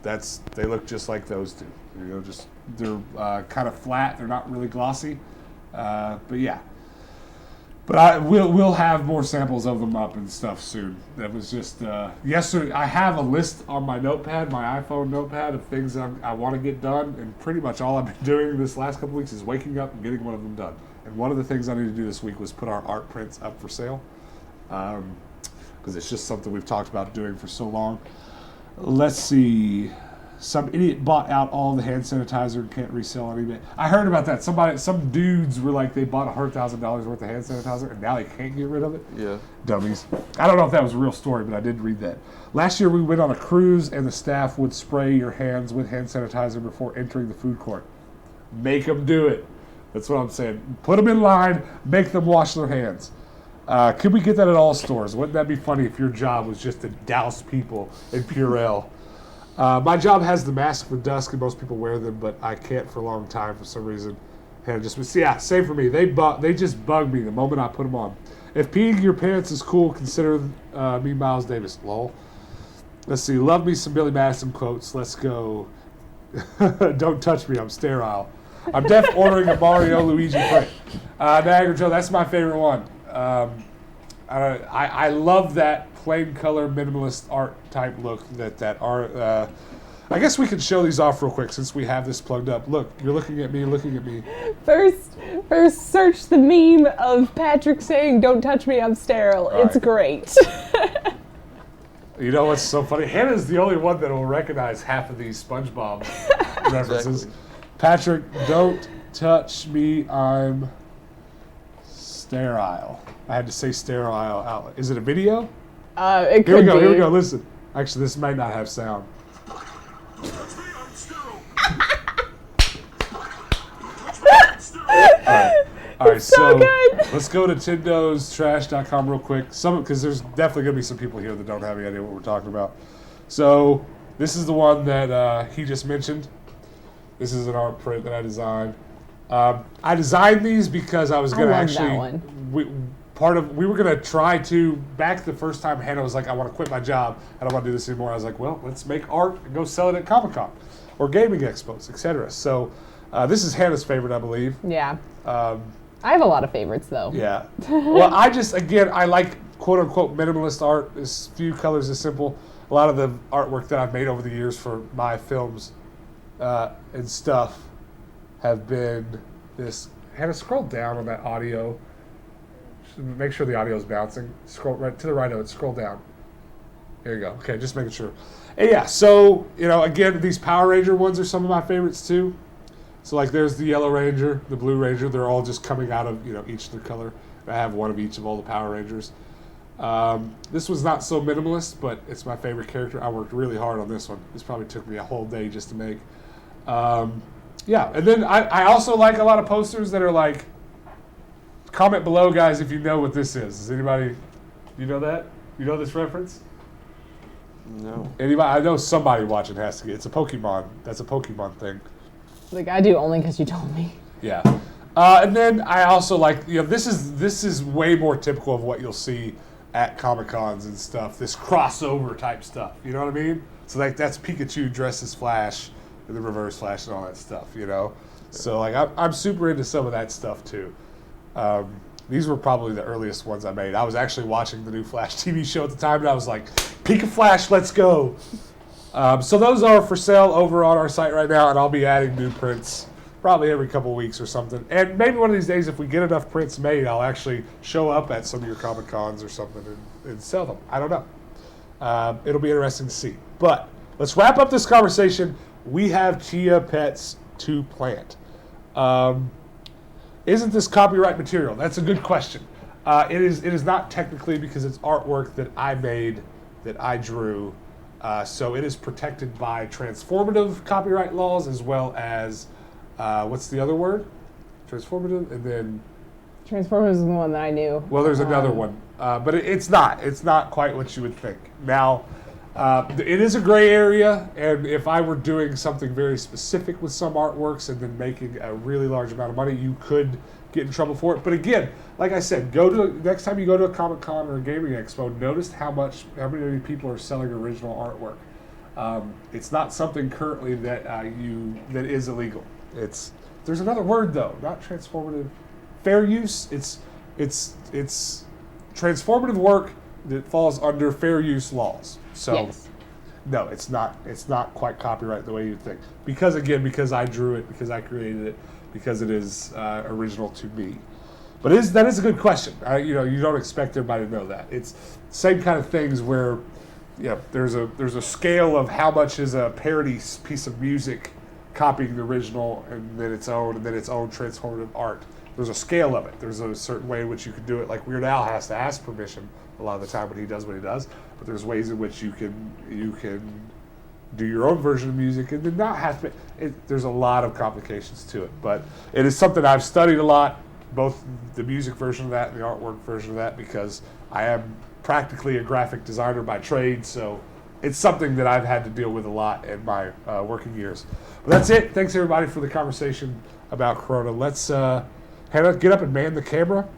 they look just like those two. They're kind of flat. They're not really glossy. But yeah. But we'll have more samples of them up and stuff soon. That was just yesterday. I have a list on my notepad, my iPhone notepad, of things that I want to get done, and pretty much all I've been doing this last couple weeks is waking up and getting one of them done. And one of the things I need to do this week was put our art prints up for sale, because it's just something we've talked about doing for so long. Let's see. Some idiot bought out all the hand sanitizer and can't resell on eBay. I heard about that. Some dudes were like, they bought $100,000 worth of hand sanitizer and now they can't get rid of it. Yeah. Dummies. I don't know if that was a real story, but I did read that. Last year we went on a cruise and the staff would spray your hands with hand sanitizer before entering the food court. Make them do it. That's what I'm saying. Put them in line, make them wash their hands. Could we get that at all stores? Wouldn't that be funny if your job was just to douse people in Purell? My job has the mask for dusk, and most people wear them, but I can't for a long time for some reason. And same for me. They just bug me the moment I put them on. If peeing your pants is cool, consider me Miles Davis. Lol. Let's see. Love me some Billy Madison quotes. Let's go. Don't touch me. I'm sterile. I'm definitely ordering a Mario Luigi print. Niagara Joe, that's my favorite one. I love that plain color minimalist art type look that art. I guess we can show these off real quick since we have this plugged up. Look, you're looking at me, looking at me. First search the meme of Patrick saying, "Don't touch me, I'm sterile." All it's right. Great. You know what's so funny? Hannah's the only one that will recognize half of these SpongeBob references. Exactly. Patrick, don't touch me, I'm sterile. I had to say sterile out. Is it a video? It Here could we go, be. here we go, listen. Actually, this might not have sound. All right, so good. Let's go to Tendo'sTrash.com real quick. Because there's definitely going to be some people here that don't have any idea what we're talking about. So this is the one that he just mentioned. This is an art print that I designed. I designed these because I was going to actually... that one. We were going to try to, back the first time Hannah was like, I want to quit my job, I don't want to do this anymore. I was like, well, let's make art and go sell it at Comic-Con or gaming expos, etc. So this is Hannah's favorite, I believe. Yeah. I have a lot of favorites, though. Yeah. Well, I like quote-unquote minimalist art. As few colors, as simple. A lot of the artwork that I've made over the years for my films and stuff have been this. Hannah, scroll down on that audio. Make sure the audio is bouncing. Scroll right to the right of it. Scroll down. There you go. Okay, just making sure. And yeah, so, again, these Power Ranger ones are some of my favorites too. So, like, there's the Yellow Ranger, the Blue Ranger. They're all just coming out of, each of their color. I have one of each of all the Power Rangers. This was not so minimalist, but it's my favorite character. I worked really hard on this one. This probably took me a whole day just to make. Yeah, and then I also like a lot of posters that are like, comment below, guys, if you know what this is. Does anybody, you know that? You know this reference? No. Anybody? I know somebody watching has to get. It's a Pokemon. That's a Pokemon thing. Like, I do only because you told me. Yeah. And then I also like, this is way more typical of what you'll see at Comic-Cons and stuff. This crossover type stuff. You know what I mean? So like that's Pikachu dressed as Flash and the Reverse Flash and all that stuff. So like I'm super into some of that stuff too. These were probably the earliest ones I made. I was actually watching the new Flash TV show at the time, and I was like, Pika Flash, let's go. So those are for sale over on our site right now, and I'll be adding new prints probably every couple weeks or something. And maybe one of these days, if we get enough prints made, I'll actually show up at some of your Comic-Cons or something and sell them. I don't know. It'll be interesting to see. But let's wrap up this conversation. We have chia pets to plant. Isn't this copyright material? That's a good question. It is not technically, because it's artwork that I made, that I drew. So it is protected by transformative copyright laws, as well as, what's the other word? Transformative, and then... Transformers is the one that I knew. Well, there's another one. But it's not quite what you would think. Now, it is a gray area, and if I were doing something very specific with some artworks and then making a really large amount of money, you could get in trouble for it. But again, like I said, next time you go to a Comic-Con or a gaming expo, notice how many people are selling original artwork. It's not something currently that that is illegal. There's another word though, not transformative. Fair use. It's transformative work that falls under fair use laws. So, yes. No, it's not quite copyright the way you'd think. Because I drew it, because I created it, because it is original to me. But that is a good question. You don't expect everybody to know that. It's same kind of things where, there's a scale of how much is a parody piece of music copying the original, and then its own transformative art. There's a scale of it. There's a certain way in which you can do it. Like Weird Al has to ask permission a lot of the time when he does what he does. But there's ways in which you can do your own version of music and then not have to. There's a lot of complications to it. But it is something I've studied a lot, both the music version of that and the artwork version of that, because I am practically a graphic designer by trade. So it's something that I've had to deal with a lot in my working years. But that's it. Thanks everybody for the conversation about Carona. Let's Hannah, get up and man the camera.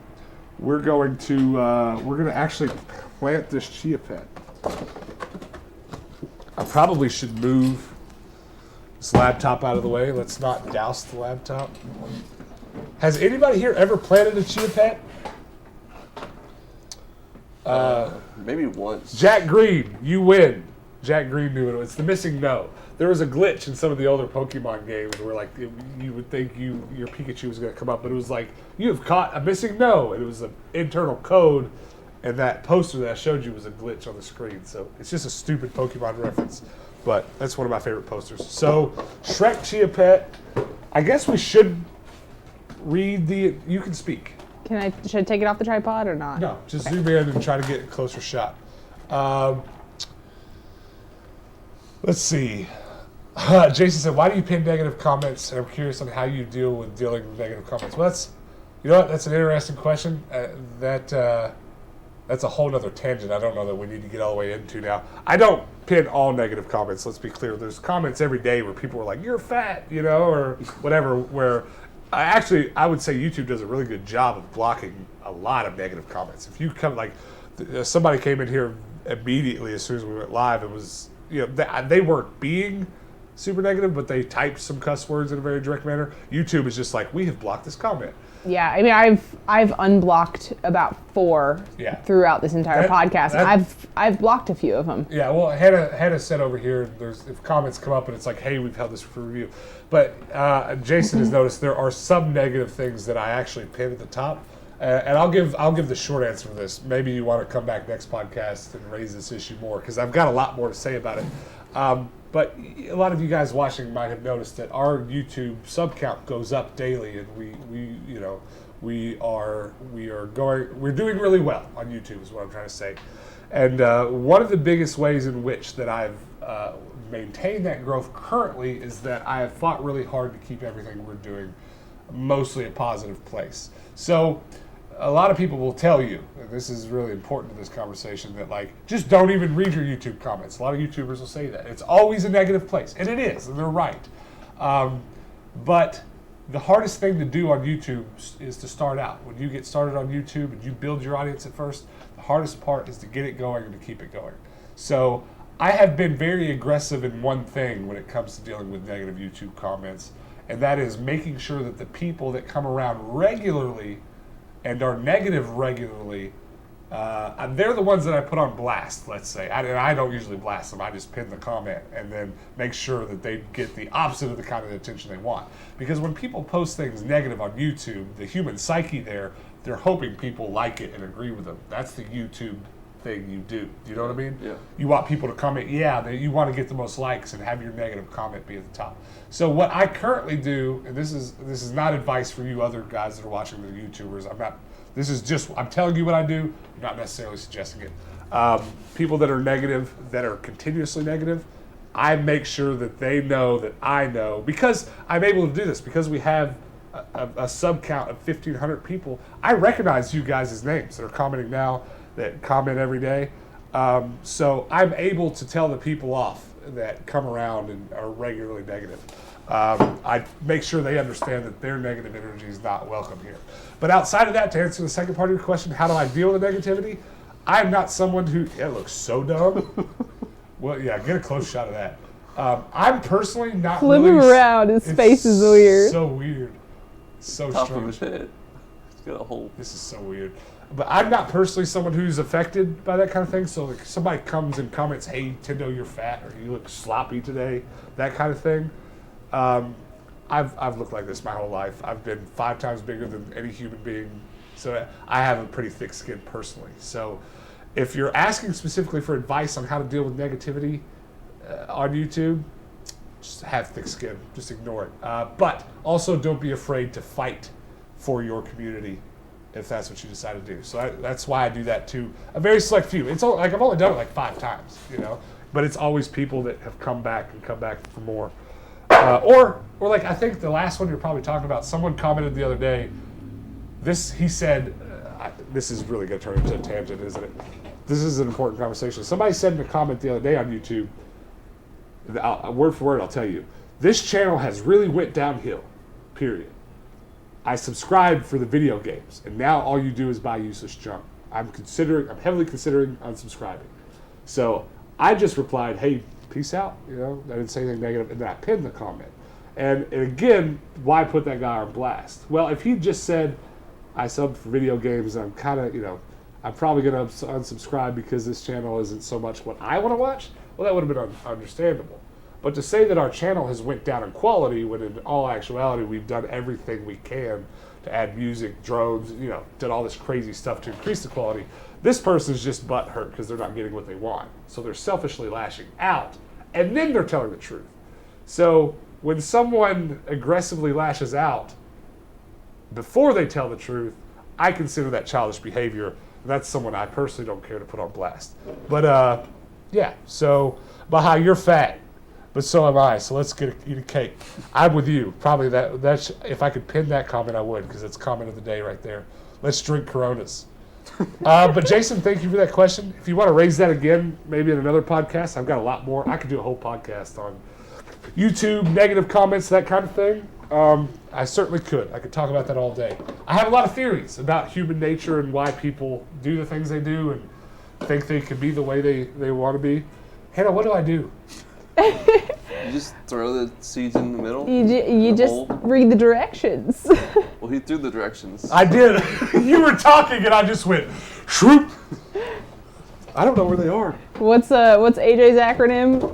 We're going to actually plant this chia pet. I probably should move this laptop out of the way. Let's not douse the laptop. Has anybody here ever planted a chia pet? Maybe once. Jack Green, you win. Jack Green knew it. It's the missing no. There was a glitch in some of the older Pokemon games where, like, you would think your Pikachu was going to come up, but it was like, you have caught a missing no, and it was an internal code, and that poster that I showed you was a glitch on the screen. So it's just a stupid Pokemon reference, but that's one of my favorite posters. So Shrek Chia Pet. I guess we should read the. You can speak. Should I take it off the tripod or not? No, just zoom in and try to get a closer shot. Let's see. Jason said, "Why do you pin negative comments?" And I'm curious on how you deal with dealing with negative comments. Well, that's an interesting question. That's a whole other tangent. I don't know that we need to get all the way into now. I don't pin all negative comments. Let's be clear. There's comments every day where people are like, "You're fat," or whatever. Where I would say YouTube does a really good job of blocking a lot of negative comments. If you come somebody came in here immediately as soon as we went live, it was they weren't being super negative, but they typed some cuss words in a very direct manner. YouTube is just like, we have blocked this comment. Yeah, I mean, I've unblocked about 4 throughout this entire podcast. I've blocked a few of them. Yeah, well, Hannah said over here, if comments come up and it's like, hey, we've held this for review. But Jason has noticed there are some negative things that I actually pin at the top. And I'll give the short answer for this. Maybe you want to come back next podcast and raise this issue more, because I've got a lot more to say about it. But a lot of you guys watching might have noticed that our YouTube sub count goes up daily, and we're doing really well on YouTube is what I'm trying to say. And one of the biggest ways in which that I've maintained that growth currently is that I have fought really hard to keep everything we're doing mostly a positive place. So a lot of people will tell you, and this is really important to this conversation, that just don't even read your YouTube comments. A lot of YouTubers will say that. It's always a negative place, and it is, and they're right. But the hardest thing to do on YouTube is to start out. When you get started on YouTube and you build your audience at first, the hardest part is to get it going and to keep it going. So I have been very aggressive in one thing when it comes to dealing with negative YouTube comments, and that is making sure that the people that come around regularly and are negative regularly, they're the ones that I put on blast, let's say. I don't usually blast them. I just pin the comment and then make sure that they get the opposite of the kind of attention they want. Because when people post things negative on YouTube, the human psyche they're hoping people like it and agree with them. That's the YouTube thing you do. Do you know what I mean? Yeah. You want people to comment, you want to get the most likes and have your negative comment be at the top. So what I currently do, and this is not advice for you other guys that are watching the YouTubers. I'm telling you what I do. I'm not necessarily suggesting it. People that are negative, that are continuously negative, I make sure that they know that I know, because I'm able to do this, because we have a sub count of 1,500 people. I recognize you guys' names that are commenting now, that comment every day. So I'm able to tell the people off that come around and are regularly negative. I make sure they understand that their negative energy is not welcome here. But outside of that, to answer the second part of your question, how do I deal with the negativity? I'm not someone who, it looks so dumb. Well, yeah, get a close shot of that. I'm personally not Flip really... him around, his face is weird. So weird. So Top strange. of his head. He's got a hole. This is so weird. But I'm not personally someone who's affected by that kind of thing. So like somebody comes and comments, hey, Tendo, you're fat, or you look sloppy today, that kind of thing. I've looked like this my whole life. I've been 5 times bigger than any human being. So I have a pretty thick skin personally. So if you're asking specifically for advice on how to deal with negativity on YouTube, just have thick skin. Just ignore it. But also don't be afraid to fight for your community if that's what you decide to do. So that's why I do that to a very select few. It's all, like I've only done it like 5 times, but it's always people that have come back for more. Or like I think the last one you're probably talking about, someone commented the other day, he said, this is really going to turn into a tangent, isn't it? This is an important conversation. Somebody said in a comment the other day on YouTube, word for word, I'll tell you, this channel has really went downhill, period. I subscribed for the video games, and now all you do is buy useless junk. I'm heavily considering unsubscribing. So I just replied, hey, peace out. I didn't say anything negative, and then I pinned the comment. And again, why put that guy on blast? Well, if he just said, I sub for video games, and I'm kind of, I'm probably going to unsubscribe because this channel isn't so much what I want to watch, well, that would have been understandable. But to say that our channel has went down in quality, when in all actuality we've done everything we can to add music, drones, did all this crazy stuff to increase the quality, this person's just butthurt because they're not getting what they want. So they're selfishly lashing out, and then they're telling the truth. So when someone aggressively lashes out before they tell the truth, I consider that childish behavior. That's someone I personally don't care to put on blast. But so Baha, you're fat, but so am I. So let's eat a cake. I'm with you. Probably that's if I could pin that comment, I would, because it's comment of the day right there. Let's drink Coronas. But Jason, thank you for that question. If you want to raise that again, maybe in another podcast, I've got a lot more. I could do a whole podcast on YouTube, negative comments, that kind of thing. I certainly could. I could talk about that all day. I have a lot of theories about human nature and why people do the things they do and think they could be the way they want to be. Hannah, what do I do? You just throw the seeds in the middle. You just hole. read the directions. Well, he threw the directions. I did. You were talking and I just went, shroop. I don't know where they are. What's AJ's acronym?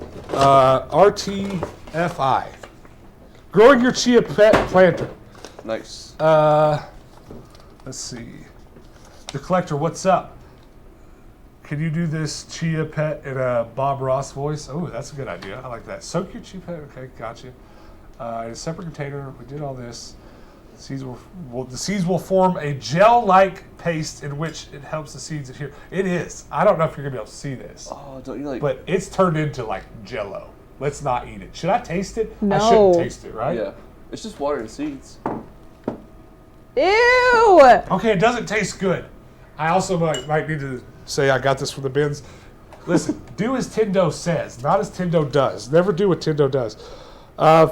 RTFI. Growing your chia pet planter. Nice. Let's see. The Collector, what's up? Can you do this chia pet in a Bob Ross voice? Oh, that's a good idea. I like that. Soak your chia pet. Okay, gotcha. In a separate container. We did all this. The seeds will form a gel-like paste in which it helps the seeds adhere. It is. I don't know if you're gonna be able to see this. Oh, don't you like? But it's turned into like Jell-O. Let's not eat it. Should I taste it? No. I shouldn't taste it, right? Yeah. It's just water and seeds. Ew! Okay, it doesn't taste good. I also might need to say I got this from the bins. Listen, do as Tendo says, not as Tendo does. Never do what Tendo does.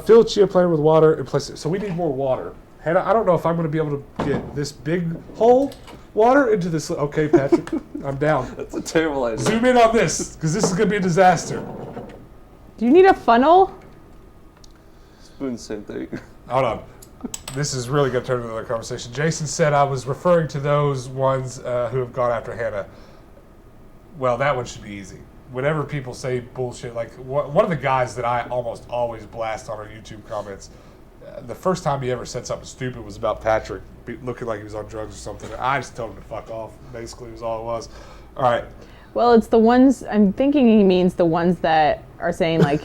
Fill chia planter with water and place it. So we need more water. Hannah, I don't know if I'm going to be able to get this big hole water into this. Okay, Patrick, I'm down. That's a terrible idea. Zoom in on this, because this is going to be a disaster. Do you need a funnel? Spoon, same thing. Hold on. This is really going to turn into another conversation. Jason said I was referring to those ones who have gone after Hannah. Well, that one should be easy. Whenever people say bullshit, like one of the guys that I almost always blast on our YouTube comments, the first time he ever said something stupid was about Patrick looking like he was on drugs or something. I just told him to fuck off. Basically, was all it was. All right. Well, it's the ones, I'm thinking he means the ones that are saying, like...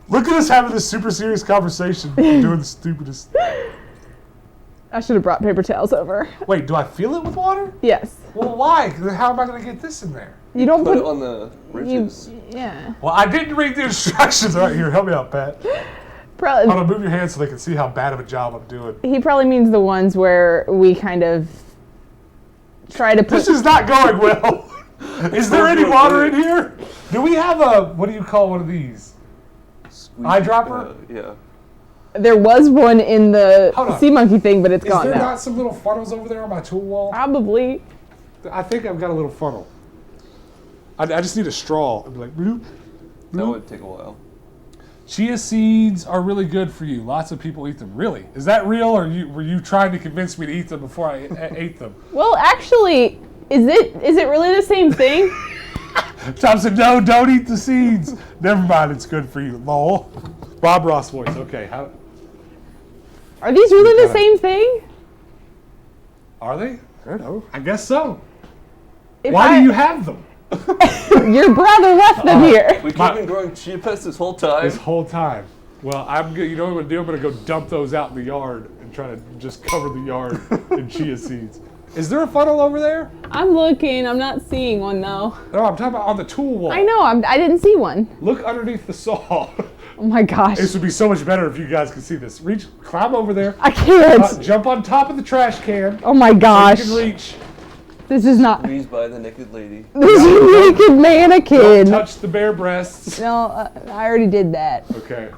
Look at us having this super serious conversation doing the stupidest. I should have brought paper towels over. Wait, do I fill it with water? Yes. Well, why? How am I going to get this in there? You don't Put it on the ridges. Yeah. Well, I didn't read the instructions right here. Help me out, Pat. Probably, Hold on, move your hands so they can see how bad of a job I'm doing. he probably means the ones where we kind of try to put... This is not going well. Is there any water in here? Do we have what do you call one of these? Eyedropper? Yeah. There was one in the Hold on. sea monkey thing, but it's Is gone there now. not some little funnels over there on my tool wall? Probably. I think I've got a little funnel. I just need a straw. I'd be like, bloop. That would take a while. Chia seeds are really good for you. Lots of people eat them. Really? Is that real, or were you trying to convince me to eat them before I ate them? Well, actually, is it really the same thing? Tom said, no, don't eat the seeds. Never mind, it's good for you. Lol. Bob Ross voice. Okay. Are these really the gotta- same thing? Are they? I don't know. I guess so. If Why do you have them? Your brother left them here. We've been growing chia pets this whole time. This whole time. Well, you know what I'm going to do? I'm going to go dump those out in the yard and try to just cover the yard in chia seeds. Is there a funnel over there? I'm looking. I'm not seeing one, though. No, I'm talking about on the tool wall. I know. I didn't see one. Look underneath the saw. Oh, my gosh. This would be so much better if you guys could see this. Climb over there. I can't. Jump on top of the trash can. Oh, my gosh. So you can reach. This is not... Squeezed by the naked lady. This is a naked mannequin. Don't touch the bare breasts. No, I already did that. Okay.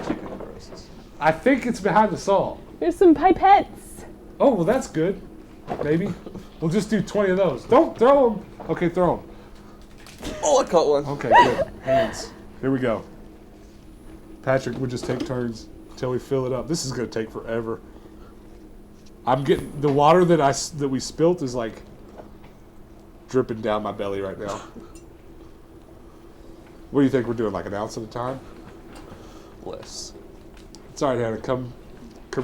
Chicken breasts. I think it's behind the saw. There's some pipettes. Oh, well, that's good. Maybe. We'll just do 20 of those. Don't throw them. Okay, throw them. Oh, I caught one. Okay, good. Hands. Here we go. Patrick, we'll just take turns until we fill it up. This is going to take forever. I'm getting the water that we spilt is like dripping down my belly right now. What do you think we're doing? Like an ounce at a time? Less. It's all right, Hannah. Come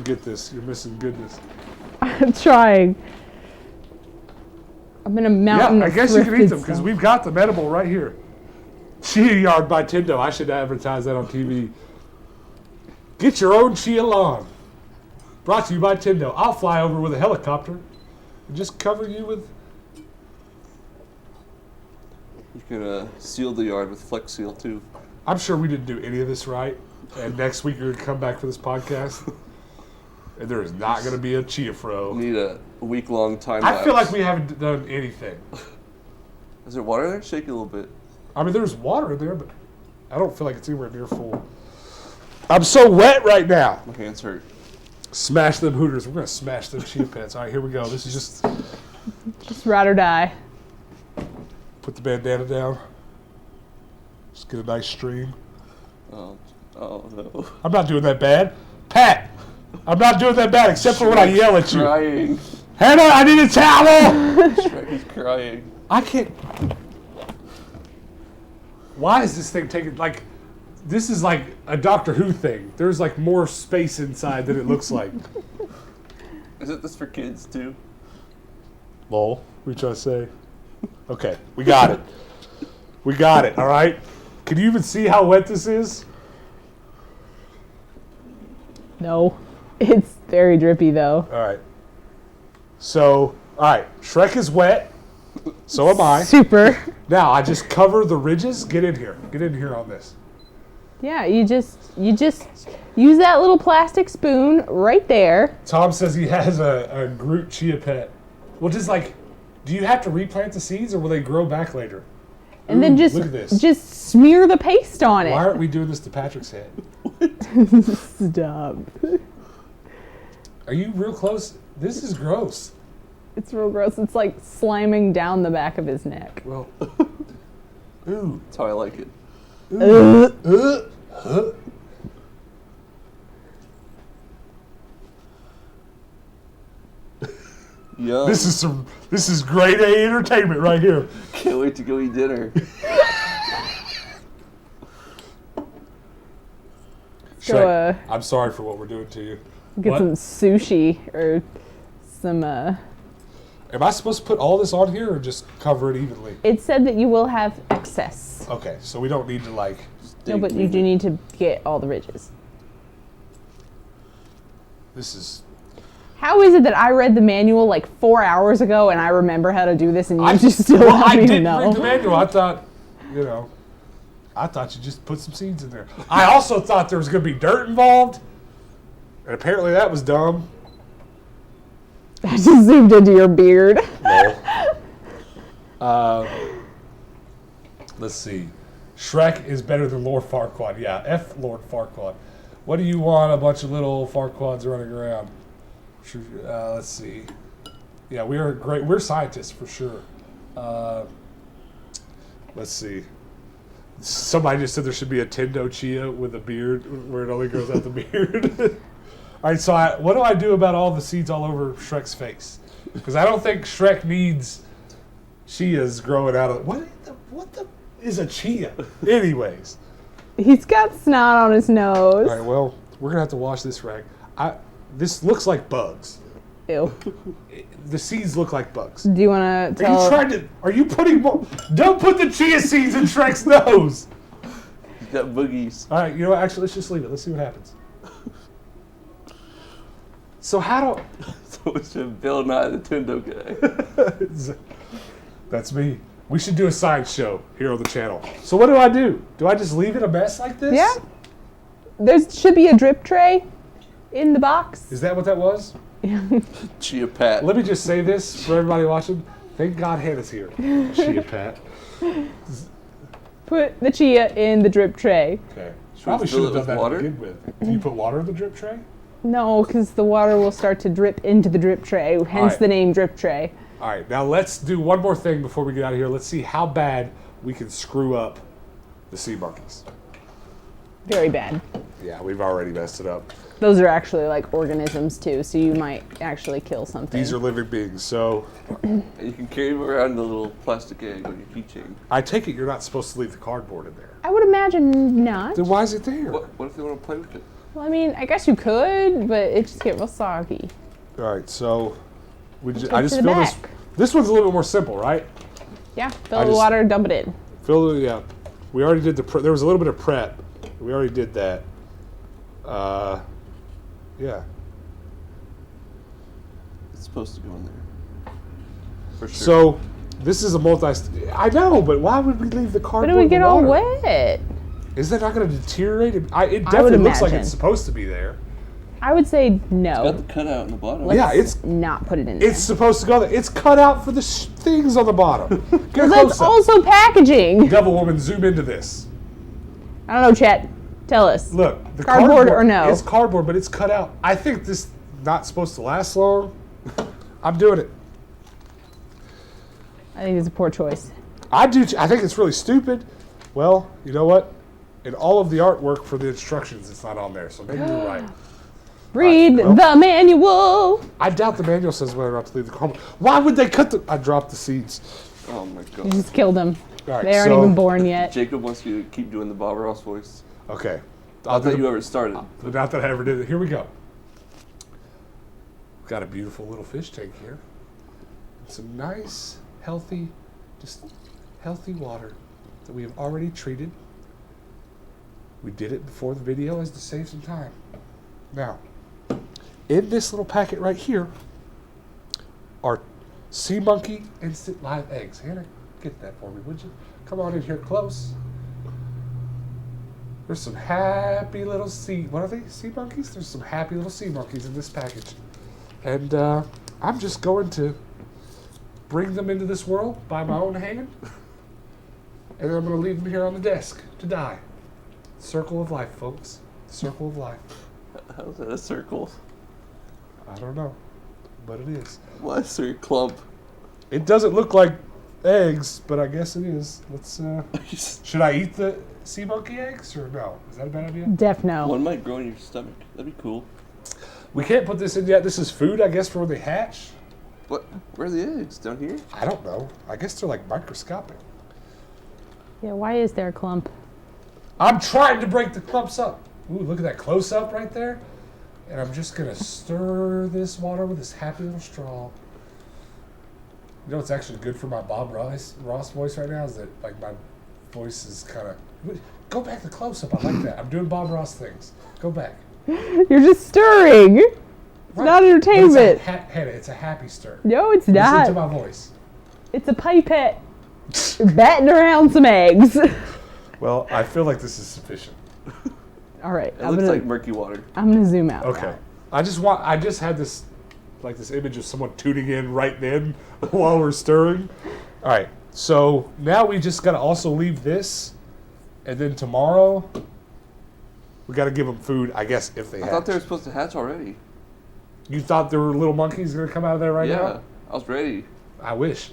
get this. You're missing goodness. I'm trying. I'm in a mountain Yeah, I of guess you can eat thrifted them because stuff. we've got them edible right here. Chia Yard by Tendo. I should advertise that on TV. Get your own chia lawn. Brought to you by Tendo. I'll fly over with a helicopter and just cover you with... You can seal the yard with Flex Seal too. I'm sure we didn't do any of this right. And next week you're going to come back for this podcast. And there is not going to be a chia fro. We need a week-long time I lapse. feel like we haven't done anything. Is there water there? Shake it a little bit. I mean, there's water in there, but I don't feel like it's anywhere near full. I'm so wet right now. My hands hurt. Smash them Hooters. We're going to smash them chia pets. All right, here we go. This is Just ride or die. put the bandana down. Just get a nice stream. Oh no. I'm not doing that bad. Pat, I'm not doing that bad except for when I yell at you. Crying. Hannah, I need a towel. Shrek is crying. I can't. Why is this thing taking, like, this is like a Doctor Who thing. There's like more space inside than it looks like. Isn't this for kids too? Lol, what are you trying to say? Okay, we got it. We got it, all right? Can you even see how wet this is? No. It's very drippy, though. All right. So, all right, Shrek is wet. So am I. Super. Now, I just cover the ridges. Get in here. Get in here on this. Yeah, you just use that little plastic spoon right there. Tom says he has a Groot chia pet. Well, just like, do you have to replant the seeds or will they grow back later? And then look at this. just smear the paste on it. Why aren't we doing this to Patrick's head? Stop. Are you real close? This is gross. It's real gross. It's like slamming down the back of his neck. Well, ooh. That's how I like it. Yum. This is grade A entertainment right here. Can't wait to go eat dinner. Go, I'm sorry for what we're doing to you. get What? some sushi or some Am I supposed to put all this on here or just cover it evenly? It said that you will have excess. Okay, so we don't need to like... No, but you do need to get all the ridges. This is... How is it that I read the manual like 4 hours ago and I remember how to do this and you just still I don't even didn't know? read the manual. I thought, I thought you just put some seeds in there. I also thought there was going to be dirt involved, and apparently that was dumb. I just zoomed into your beard. Let's see. Shrek is better than Lord Farquaad. Yeah, F Lord Farquaad. What do you want? A bunch of little Farquads running around. Let's see. Yeah, we are great. We're scientists for sure. Let's see. Somebody just said there should be a Tendo Chia with a beard where it only grows out the beard. All right, so what do I do about all the seeds all over Shrek's face? Because I don't think Shrek needs Chias growing out of... What the is a Chia? Anyways. He's got snot on his nose. All right, well, we're going to have to wash this rag. This looks like bugs. Ew. The seeds look like bugs. Do you want to tell... Are you putting more... Don't put the Chia seeds in Shrek's nose! He's got boogies. All right, you know what? Actually, let's just leave it. Let's see what happens. So how do... So it's Bill Nye the Tendo guy. That's me. We should do a science show here on the channel. So what do I do? Do I just leave it a mess like this? Yeah. There should be a drip tray in the box. Is that what that was? Chia Pat. Let me just say this for everybody watching. Thank God Hannah's here. Chia Pat. Put the chia in the drip tray. Okay. Probably should have done that to begin with. Do you put water in the drip tray? No, because the water will start to drip into the drip tray, hence the name drip tray. All right, now let's do one more thing before we get out of here. Let's see how bad we can screw up the sea monkeys. Very bad. Yeah, we've already messed it up. Those are actually like organisms too, so you might actually kill something. These are living beings, so... And you can carry them around in a little plastic egg on your keychain. I take it you're not supposed to leave the cardboard in there. I would imagine not. Then why is it there? What if they want to play with it? Well, I mean, I guess you could, but it just get real soggy. All right, so I just feel this. This one's a little bit more simple, right? Yeah, fill the water, dump it in. Yeah. We already did there was a little bit of prep. We already did that. Yeah. It's supposed to go in there. For sure. So this is a I know, but why would we leave the cardboard? But it would get all wet. Is that not going to deteriorate? It definitely looks like it's supposed to be there. I would say no. It's got the cutout in the bottom. Let's not put it in there. It's supposed to go there. It's cut out for the things on the bottom. Well, that's also packaging. Devil Woman, zoom into this. I don't know, Chet. Tell us. Look, the cardboard or no? It's cardboard, but it's cut out. I think this is not supposed to last long. I'm doing it. I think it's a poor choice. I think it's really stupid. Well, you know what? In all of the artwork for the instructions, it's not on there, so maybe you're right. Read the manual. I doubt the manual says whether or not to leave the cardboard. Why would they cut I dropped the seeds. Oh my god. You just killed them. Right, they aren't even born yet. Jacob wants you to keep doing the Bob Ross voice. Okay. Not that you ever started. Not that I ever did it. Here we go. We've got a beautiful little fish tank here. Some nice, healthy water that we have already treated. We did it before the video as to save some time. Now, in this little packet right here are sea monkey instant live eggs. Hannah, get that for me, would you? Come on in here close. There's some happy little what are they? Sea monkeys? There's some happy little sea monkeys in this package. And I'm just going to bring them into this world by my own hand. And then I'm going to leave them here on the desk to die. Circle of life, folks. Circle of life. How's that a circle? I don't know, but it is. Why is there a clump? It doesn't look like eggs, but I guess it is. Let's. Should I eat the sea monkey eggs or no? Is that a bad idea? Def no. One might grow in your stomach. That'd be cool. We can't put this in yet. This is food, I guess, for when they hatch. What? Where are the eggs? Down here? I don't know. I guess they're like microscopic. Yeah, why is there a clump? I'm trying to break the clumps up. Ooh, look at that close up right there. And I'm just going to stir this water with this happy little straw. You know what's actually good for my Bob Ross voice right now is that like my voice is kind of. Go back to close up. I like that. I'm doing Bob Ross things. Go back. You're just stirring. It's not entertainment. Hannah, it's a happy stir. No, it's not. Listen to my voice. It's a pipette. You're batting around some eggs. Well, I feel like this is sufficient. All right. It looks like murky water. I'm gonna zoom out. Okay. now. I just had this image of someone tuning in right then while we're stirring. All right. So now we just got to also leave this, and then tomorrow we got to give them food, I guess, if they I hatch. thought they were supposed to hatch already. You thought there were little monkeys going to come out of there right now? Yeah, I was ready. I wish.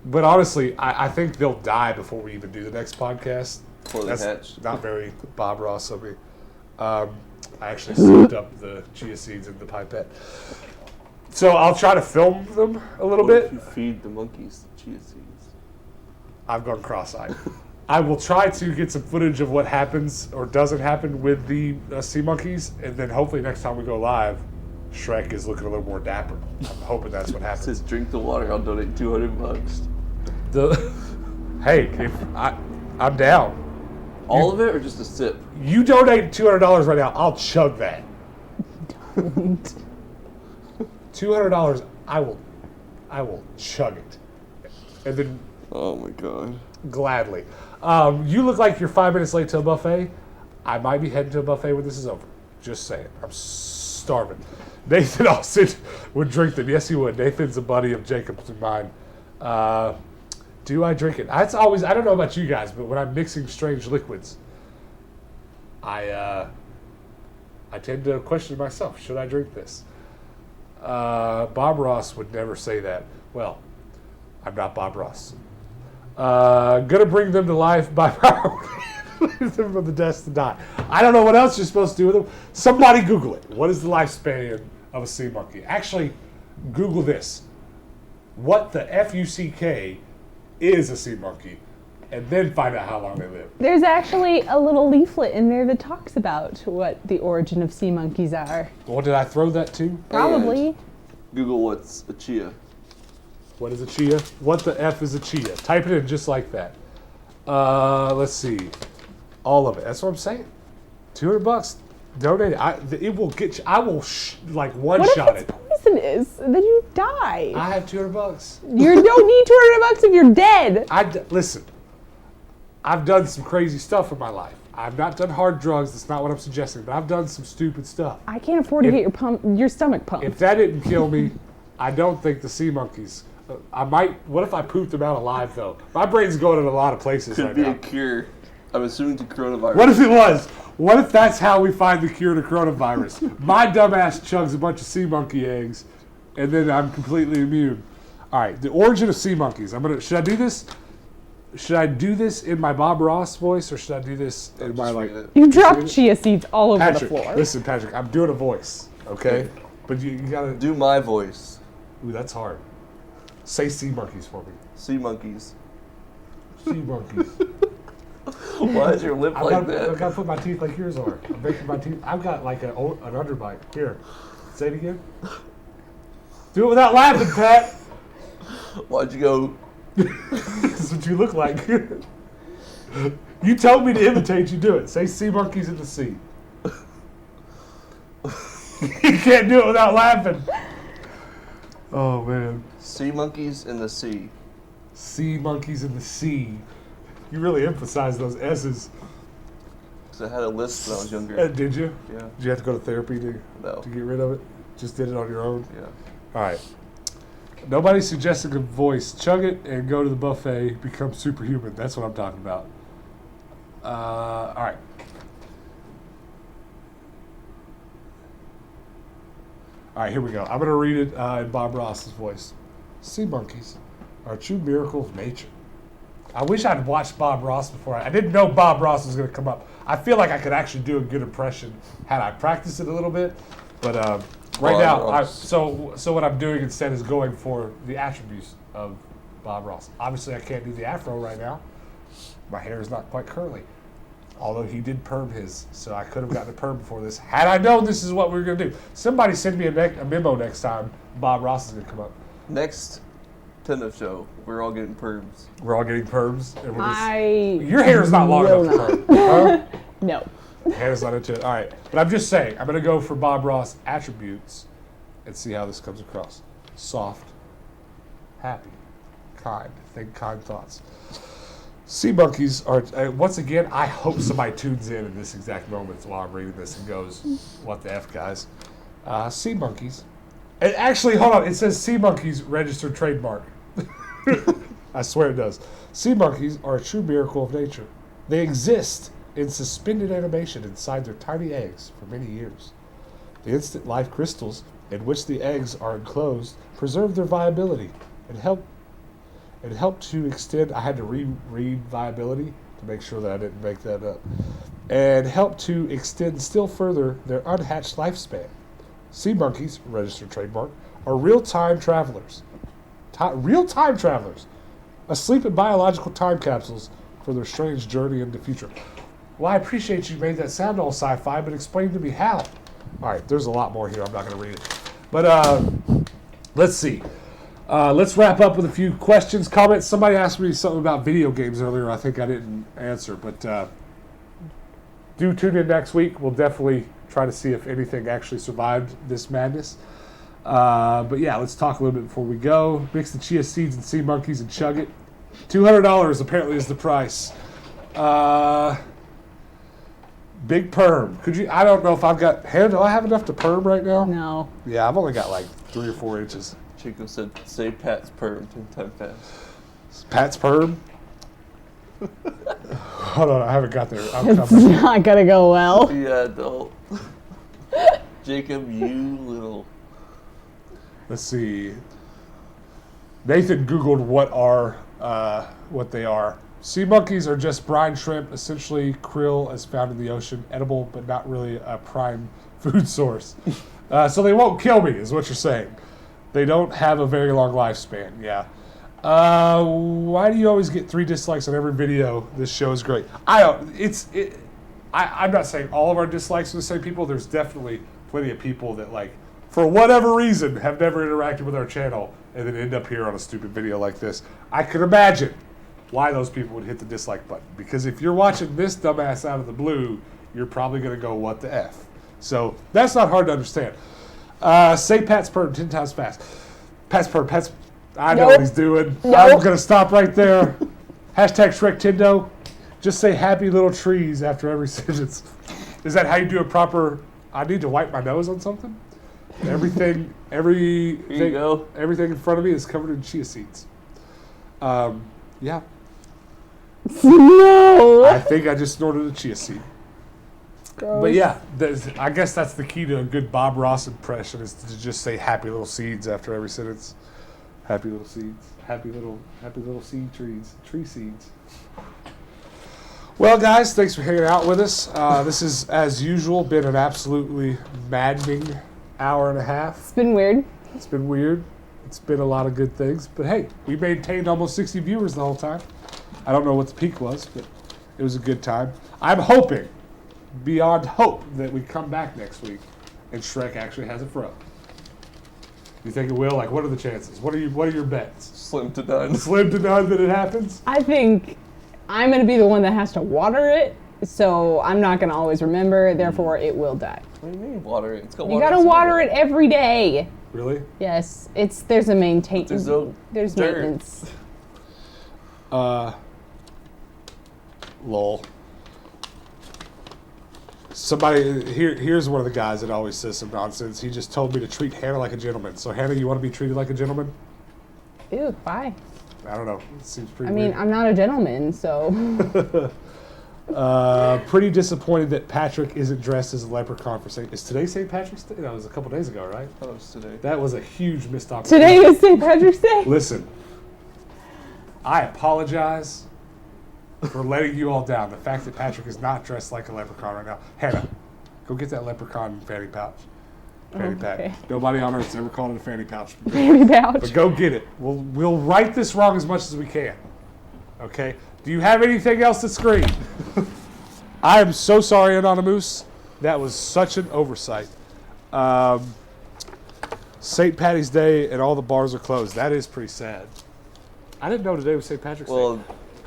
But honestly, I think they'll die before we even do the next podcast. Before they That's hatch. not very Bob Ross of me. I actually soaked up the chia seeds in the pipette. So I'll try to film them a little What bit. if you feed the monkeys the chia seeds? I've gone cross-eyed. I will try to get some footage of what happens or doesn't happen with the sea monkeys, and then hopefully next time we go live, Shrek is looking a little more dapper. I'm hoping that's what It happens. says drink the water. I'll donate $200. Hey, if I'm down. All of it or just a sip? You donate $200 right now, I'll chug that. $200, I will chug it, and then Oh my god. gladly. You look like you're 5 minutes late to a buffet. I might be heading to a buffet when this is over. Just saying. I'm starving. Nathan Austin would drink them. Yes, he would. Nathan's a buddy of Jacob's and mine. Do I drink it? That's always. I don't know about you guys, but when I'm mixing strange liquids, I tend to question myself. Should I drink this? Bob Ross would never say that. Well, I'm not Bob Ross. Gonna bring them to life by power. Leave them from the death to die. I don't know what else you're supposed to do with them. Somebody Google it. What is the lifespan of a sea monkey? Actually, Google this. What the F-U-C-K is a sea monkey? And then find out how long they live. There's actually a little leaflet in there that talks about what the origin of sea monkeys are. Well, did I throw that too? Probably. Google what's a chia. What is a chia? What the F is a chia? Type it in just like that. Let's see. All of it. That's what I'm saying. $200. Donate it. It will get you. I will one What shot if it. it's poisonous? Then you die. I have $200. You don't need $200 if you're dead. Listen. I've done some crazy stuff in my life. I've not done hard drugs. That's not what I'm suggesting. But I've done some stupid stuff. I can't afford to get your stomach pumped. If that didn't kill me, I don't think the sea monkeys. I might. What if I pooped them out alive though? My brain's going in a lot of places Could right be now. a cure. I'm assuming to coronavirus. What if it was? What if that's how we find the cure to coronavirus? My dumbass chugs a bunch of sea monkey eggs, and then I'm completely immune. All right, the origin of sea monkeys. Should I do this? Should I do this in my Bob Ross voice, or should I do this in my read it. You dropped chia seeds all over Patrick? the floor. Listen, Patrick, I'm doing a voice, okay? But you gotta. Do my voice. Ooh, that's hard. Say sea monkeys for me. Sea monkeys. Sea monkeys. Why is your lip I've like got to that? put my teeth like yours are. I'm making my teeth. I've got like an underbite. Here, say it again. Do it without laughing, Pat. Why'd you go? This is what you look like. You told me to imitate. You do it. Say sea monkeys in the sea. You can't do it without laughing. Oh man. Sea monkeys in the sea. Sea monkeys in the sea. You really emphasize those S's. Because I had a list when I was younger. Did you? Yeah. Did you have to go to therapy to No. get rid of it? Just did it on your own? Yeah. All right. Nobody's suggesting a voice. Chug it and go to the buffet. Become superhuman. That's what I'm talking about. All right. All right, here we go. I'm going to read it in Bob Ross's voice. Sea monkeys are a true miracle of nature. I wish I'd watched Bob Ross before. I didn't know Bob Ross was going to come up. I feel like I could actually do a good impression had I practiced it a little bit. But right now, so what I'm doing instead is going for the attributes of Bob Ross. Obviously, I can't do the afro right now. My hair is not quite curly. Although he did perm his, so I could have gotten a perm before this. Had I known this is what we were going to do. Somebody send me a memo next time Bob Ross is going to come up. Next Tendo show. We're all getting perms. We're all getting perms. And we're just, I your hair's not long will enough not. for perm. Huh? No. Hannah's not into it. All right. But I'm just saying, I'm going to go for Bob Ross attributes and see how this comes across. Soft, happy, kind. Think kind thoughts. Sea monkeys are, once again, I hope somebody tunes in this exact moment while I'm reading this and goes, what the F, guys? Sea monkeys. And actually, hold on. It says sea monkeys registered trademark. I swear it does. Sea monkeys are a true miracle of nature. They exist in suspended animation inside their tiny eggs for many years. The instant life crystals in which the eggs are enclosed preserve their viability and help to extend. I had to reread viability to make sure that I didn't make that up. And help to extend still further their unhatched lifespan. Sea monkeys, registered trademark, are real-time travelers. Real-time travelers, asleep in biological time capsules for their strange journey into the future. Well, I appreciate you made that sound all sci-fi, but explain to me how. All right, there's a lot more here. I'm not going to read it. But let's see. Let's wrap up with a few questions, comments. Somebody asked me something about video games earlier. I think I didn't answer, but do tune in next week. We'll definitely try to see if anything actually survived this madness. But yeah, let's talk a little bit before we go. Mix the chia seeds and sea monkeys and chug it. $200 apparently is the price. Big perm. Could you? I don't know if I've got. Do I have enough to perm right now? No. Yeah, I've only got like 3 or 4 inches. Chico said, say Pat's perm 10 times fast. Pat's perm. Hold on, I haven't got there. It's not gonna go well. Yeah, adult. Jacob, you little. Let's see. Nathan Googled what they are. Sea monkeys are just brine shrimp, essentially krill as found in the ocean, edible but not really a prime food source. So they won't kill me, is what you're saying. They don't have a very long lifespan. Yeah. Why do you always get 3 dislikes on every video? This show is great. I'm not saying all of our dislikes are the same people. There's definitely plenty of people that, like, for whatever reason, have never interacted with our channel and then end up here on a stupid video like this. I could imagine why those people would hit the dislike button. Because if you're watching this dumbass out of the blue, you're probably going to go, what the F? So that's not hard to understand. Say Pat's perm 10 times fast. Pat's perm. I know what he's doing. Nope. I'm going to stop right there. Hashtag Shrek Tendo. Just say happy little trees after every sentence. Is that how you do a proper, I need to wipe my nose on something? Everything in front of me is covered in chia seeds. Yeah. No. I think I just snorted a chia seed. Gross. But yeah, I guess that's the key to a good Bob Ross impression is to just say happy little seeds after every sentence. Happy little seeds. Happy little seed trees. Tree seeds. Well, guys, thanks for hanging out with us. This is, as usual, been an absolutely maddening hour and a half. It's been weird. It's been weird. It's been a lot of good things. But hey, we maintained almost 60 viewers the whole time. I don't know what the peak was, but it was a good time. I'm hoping, beyond hope, that we come back next week and Shrek actually has a fro. You think it will? Like, what are the chances? What are your bets? Slim to none. Slim to none that it happens? I think I'm going to be the one that has to water it, so I'm not going to always remember, therefore it will die. What do you mean water it? It's got You got to water it every day. Really? Yes, there's a There's no there's dirt. maintenance. Lol. Somebody here's one of the guys that always says some nonsense. He just told me to treat Hannah like a gentleman. So Hannah, you want to be treated like a gentleman? Ew, bye. I don't know. It seems pretty I mean, weird. I'm not a gentleman, so. Pretty disappointed that Patrick isn't dressed as a leprechaun for St. Is today St. Patrick's Day? That was a couple days ago, right? I thought it was today. That was a huge missed opportunity. Today is St. Patrick's Day? Listen, I apologize for letting you all down. The fact that Patrick is not dressed like a leprechaun right now. Hannah, go get that leprechaun fanny pouch. Fanny Okay. pack. Nobody on earth's ever called it a fanny pouch. Fanny pouch. But go get it. We'll right this wrong as much as we can. Okay? Do you have anything else to scream? I am so sorry, Anonymous. That was such an oversight. St. Patty's Day and all the bars are closed. That is pretty sad. I didn't know today was St. Patrick's Day. Well,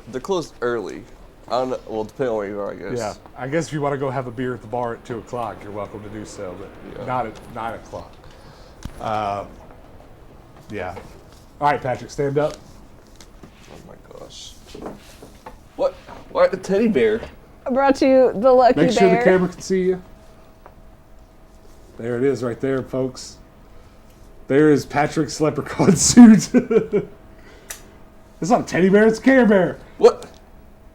they're closed early. I don't know. Well, depending on where you are, I guess. Yeah, I guess if you want to go have a beer at the bar at 2 o'clock, you're welcome to do so, but not at 9 o'clock. Yeah. All right, Patrick, stand up. Oh my gosh. What? Why a teddy bear? I brought you the lucky bear. Make sure the camera can see you. There it is right there, folks. There is Patrick's leprechaun suit. It's not a teddy bear, it's a Care Bear. What?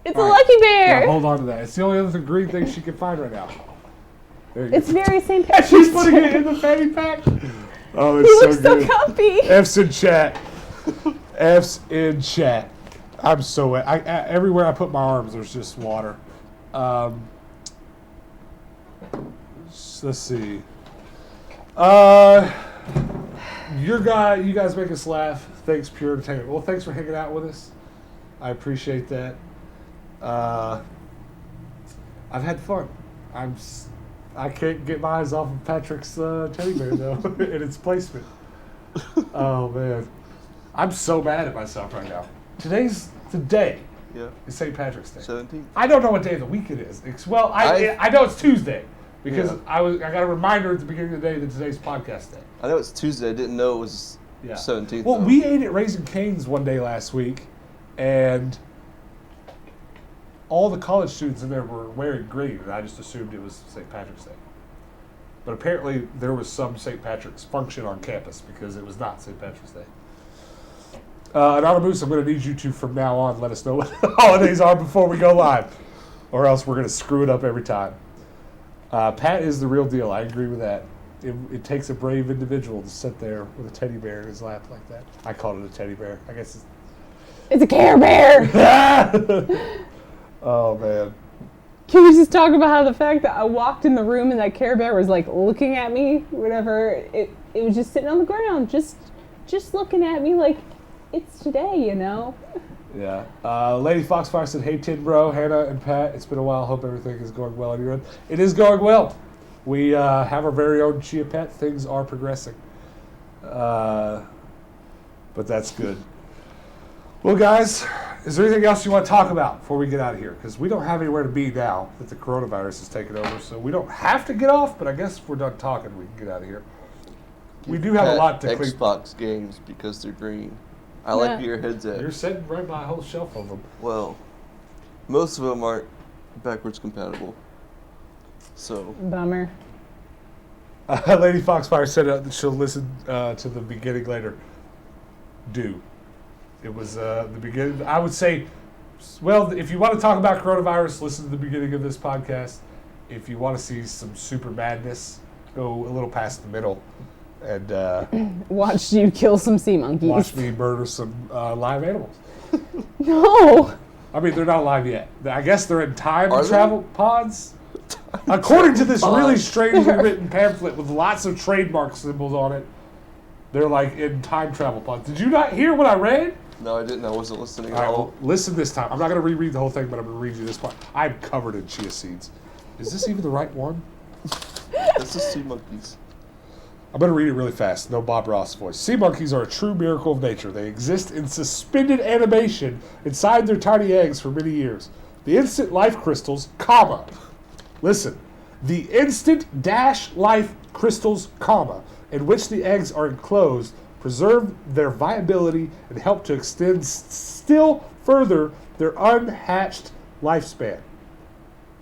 It's a lucky bear. Yeah, hold on to that. It's the only other green thing she can find right now. There you It's go. very St. Patrick's She's putting it in the fanny pack. Oh, it's He so looks so good. comfy. F's in chat. F's in chat. I'm so wet. Everywhere I put my arms, there's just water. Let's see. You guys make us laugh. Thanks, Pure Entertainment. Well, thanks for hanging out with us. I appreciate that. I've had fun. I can't get my eyes off of Patrick's teddy bear though, and its placement. Oh man, I'm so mad at myself right now. Today Yeah. is St. Patrick's Day. 17th. I don't know what day of the week it is. Well, I know it's Tuesday because Yeah. I got a reminder at the beginning of the day that today's podcast day. I know it's Tuesday. I didn't know it was Yeah. 17th. Well, though. we ate at Raising Cane's one day last week, and all the college students in there were wearing green, and I just assumed it was St. Patrick's Day. But apparently there was some St. Patrick's function on campus because it was not St. Patrick's Day. Anonymous, I'm going to need you to, from now on, let us know what the holidays are before we go live, or else we're going to screw it up every time. Pat is the real deal. I agree with that. It takes a brave individual to sit there with a teddy bear in his lap like that. I called it a teddy bear. I guess It's a Care Bear. Oh, man. Can we just talk about how the fact that I walked in the room and that Care Bear was like looking at me, whatever, it was just sitting on the ground, just looking at me like it's today, you know? Yeah. Lady Foxfire said, hey, Tin Bro, Hannah, and Pat. It's been a while. Hope everything is going well on your end. It is going well. We have our very own Chia Pet. Things are progressing. But that's good. Well, guys, is there anything else you want to talk about before we get out of here? Because we don't have anywhere to be now that the coronavirus has taken over. So we don't have to get off, but I guess if we're done talking, we can get out of here. We do have a lot to clean. Xbox games because they're green. I like where your head's at. You're sitting right by a whole shelf of them. Well, most of them aren't backwards compatible. So. Bummer. Lady Foxfire said that she'll listen to the beginning later. Do. It was the beginning. I would say, well, if you want to talk about coronavirus, listen to the beginning of this podcast. If you want to see some super madness, go a little past the middle and Watched you kill some sea monkeys. watch me murder some live animals. No. I mean, they're not live yet. I guess they're in time Are they? travel pods. According to this really strangely written pamphlet with lots of trademark symbols on it, they're like in time travel pods. Did you not hear what I read? No, I didn't. I wasn't listening All at right, all. well, listen this time. I'm not going to reread the whole thing, but I'm going to read you this part. I'm covered in chia seeds. Is this even the right one? It's just sea monkeys. I'm going to read it really fast. No Bob Ross voice. Sea monkeys are a true miracle of nature. They exist in suspended animation inside their tiny eggs for many years. The instant life crystals, comma. Listen. The instant dash life crystals, comma, in which the eggs are enclosed, preserve their viability and help to extend still further their unhatched lifespan.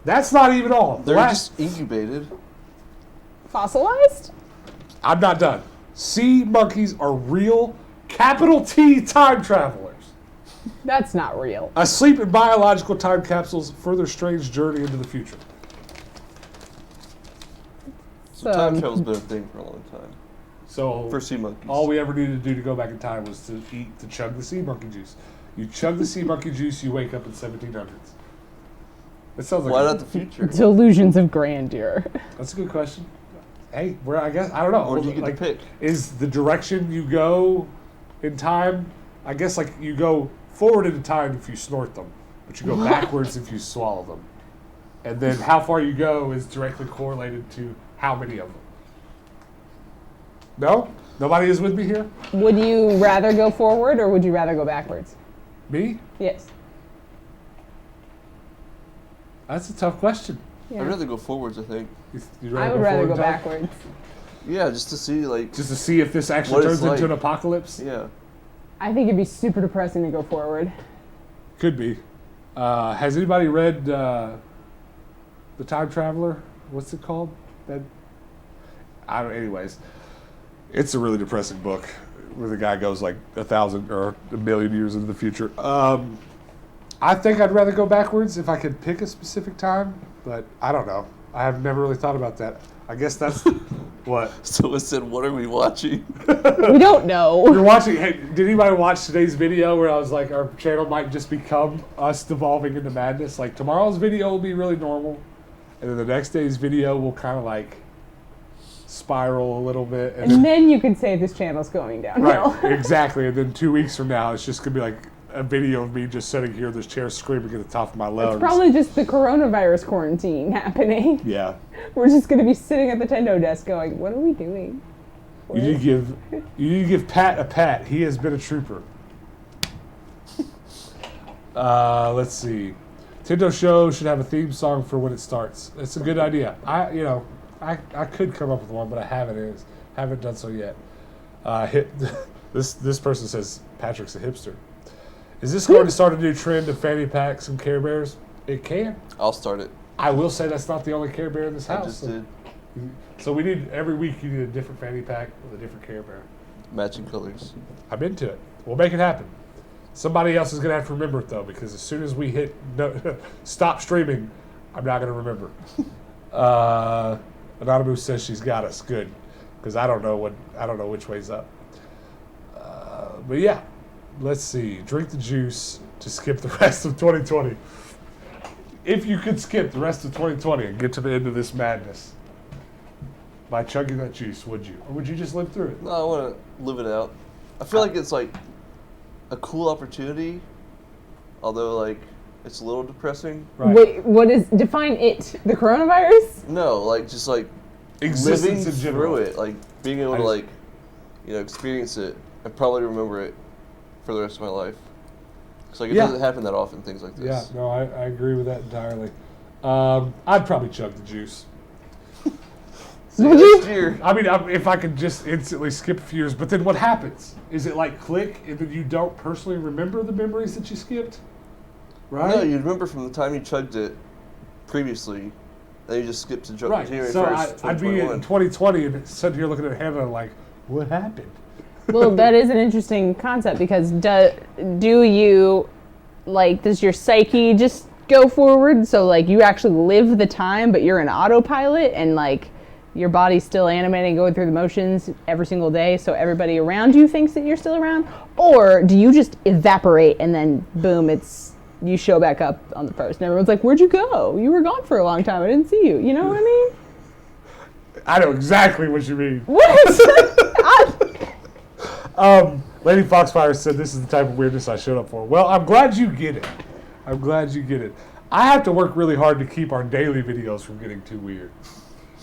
That's not even all. They're just incubated. Fossilized? I'm not done. Sea monkeys are real, capital T, time travelers. That's not real. Asleep in biological time capsules, further strange journey into the future. So time travel's been a thing for a long time. So For sea monkeys. all we ever needed to do to go back in time was to chug the sea monkey juice. You chug the sea monkey juice, you wake up in 1700s. That sounds like Why not the future? Delusions of grandeur. That's a good question. Hey, where I guess I don't know. Or do you get to pick? Is the direction you go in time? I guess like you go forward into time if you snort them, but you go backwards if you swallow them, and then how far you go is directly correlated to how many of them. No, nobody is with me here. Would you rather go forward or would you rather go backwards? Me? Yes. That's a tough question. Yeah. I'd rather go forwards, I think. I would rather go backwards. Yeah, just to see, like... Just to see if this actually what turns it's like. into an apocalypse? Yeah. I think it'd be super depressing to go forward. Could be. Has anybody read The Time Traveler? What's it called? Anyways, it's a really depressing book where the guy goes like 1,000 or 1,000,000 years into the future. I think I'd rather go backwards if I could pick a specific time, but I don't know. I have never really thought about that. I guess that's what. So it said, what are we watching? We don't know. You're watching. Hey, did anybody watch today's video where I was like, our channel might just become us devolving into madness? Like tomorrow's video will be really normal, and then the next day's video will kind of like spiral a little bit, And then you can say this channel's going downhill. right, exactly. And then 2 weeks from now, it's just gonna be like a video of me just sitting here in this chair screaming at the top of my lungs. It's probably just the coronavirus quarantine happening. Yeah. We're just going to be sitting at the Tendo desk going, what are we doing? You need to give Pat a pat. He has been a trooper. Let's see. Tendo show should have a theme song for when it starts. It's a good idea. I could come up with one, but I haven't done so yet. This person says Patrick's a hipster. Is this going to start a new trend of fanny packs and Care Bears? It can. I'll start it. I will say that's not the only Care Bear in this house. I just did. So we need, every week you need a different fanny pack with a different Care Bear. Matching colors. I'm into it. We'll make it happen. Somebody else is going to have to remember it, though, because as soon as we hit stop streaming, I'm not going to remember. Anonymous says she's got us. Good. Because I don't know which way's up. But yeah, let's see. Drink the juice to skip the rest of 2020. If you could skip the rest of 2020 and get to the end of this madness by chugging that juice, would you? Or would you just live through it? No, I want to live it out. I feel like it's like a cool opportunity, although like it's a little depressing. Right. Wait, what is, define it? The coronavirus? No, like just like Existence living in general. through it, like being able to like, experience it and probably remember it for the rest of my life. It's like it doesn't happen that often, things like this. Yeah, no, I agree with that entirely. I'd probably chug the juice. Would you? Year. I mean, if I could just instantly skip a few years, but then what happens? Is it like click, and then you don't personally remember the memories that you skipped? Right? No, you remember from the time you chugged it previously, then you just skipped to January So 1st, I'd be in 2020 and sitting here looking at Hannah like, what happened? Well, that is an interesting concept because do you, like, does your psyche just go forward? So, like, you actually live the time, but you're an autopilot and, like, your body's still animating, going through the motions every single day, so everybody around you thinks that you're still around? Or do you just evaporate and then, boom, you show back up on the post and everyone's like, where'd you go? You were gone for a long time. I didn't see you. You know what I mean? I know exactly what you mean. What? Lady Foxfire said this is the type of weirdness I showed up for. Well, I'm glad you get it. I'm glad you get it. I have to work really hard to keep our daily videos from getting too weird.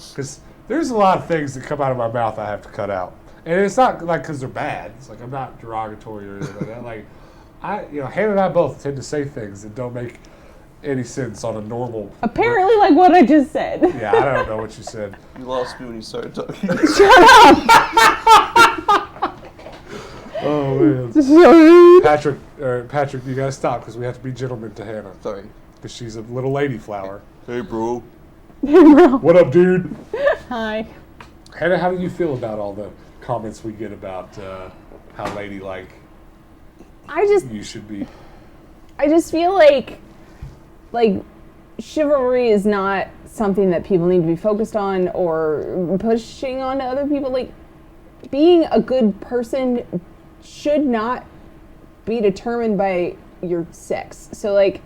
Because there's a lot of things that come out of my mouth I have to cut out. And it's not like because they're bad. It's like I'm not derogatory or anything like that. Like, Hannah and I both tend to say things that don't make any sense on a normal... Apparently, like what I just said. Yeah, I don't know what you said. You lost me when you started talking. Shut up! Oh, man. Sorry. Patrick, you gotta stop because we have to be gentlemen to Hannah. Sorry. Because she's a little lady flower. Hey, bro. What up, dude? Hi. Hannah, how do you feel about all the comments we get about how ladylike you should be? I just feel like chivalry is not something that people need to be focused on or pushing on to other people. Like, being a good person should not be determined by your sex. So, like,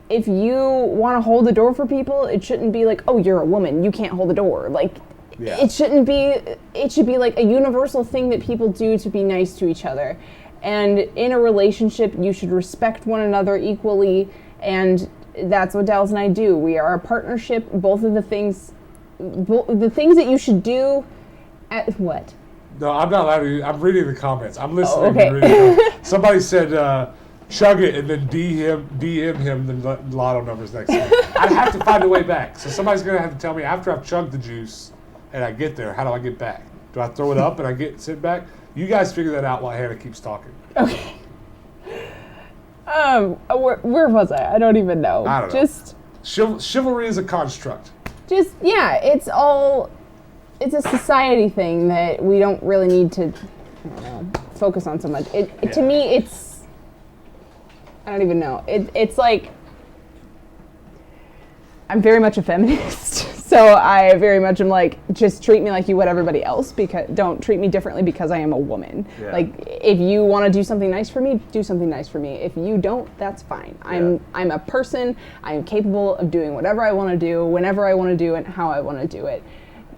if you want to hold the door for people, it shouldn't be like, oh, you're a woman, you can't hold the door. Like, it shouldn't be, it should be like a universal thing that people do to be nice to each other. And in a relationship, you should respect one another equally, and that's what Dallas and I do. We are a partnership. Both of the things that you should do at what? No, I'm not allowed to. I'm reading the comments. I'm listening. Oh, okay. And reading the comments. Somebody said, chug it, and then DM him the lotto numbers next time. I'd have to find a way back. So somebody's going to have to tell me after I've chugged the juice and I get there, how do I get back? Do I throw it up and I sit back? You guys figure that out while Hannah keeps talking. Okay. Where was I? I don't even know. I don't know. Chivalry is a construct. Yeah, it's a society thing that we don't really need to focus on so much. To me, it's, I don't even know. It's like, I'm very much a feminist, so I very much am like, just treat me like you would everybody else, because don't treat me differently because I am a woman. Yeah. Like, if you want to do something nice for me, do something nice for me. If you don't, that's fine. Yeah. I'm a person. I am capable of doing whatever I want to do, whenever I want to do it, and how I want to do it.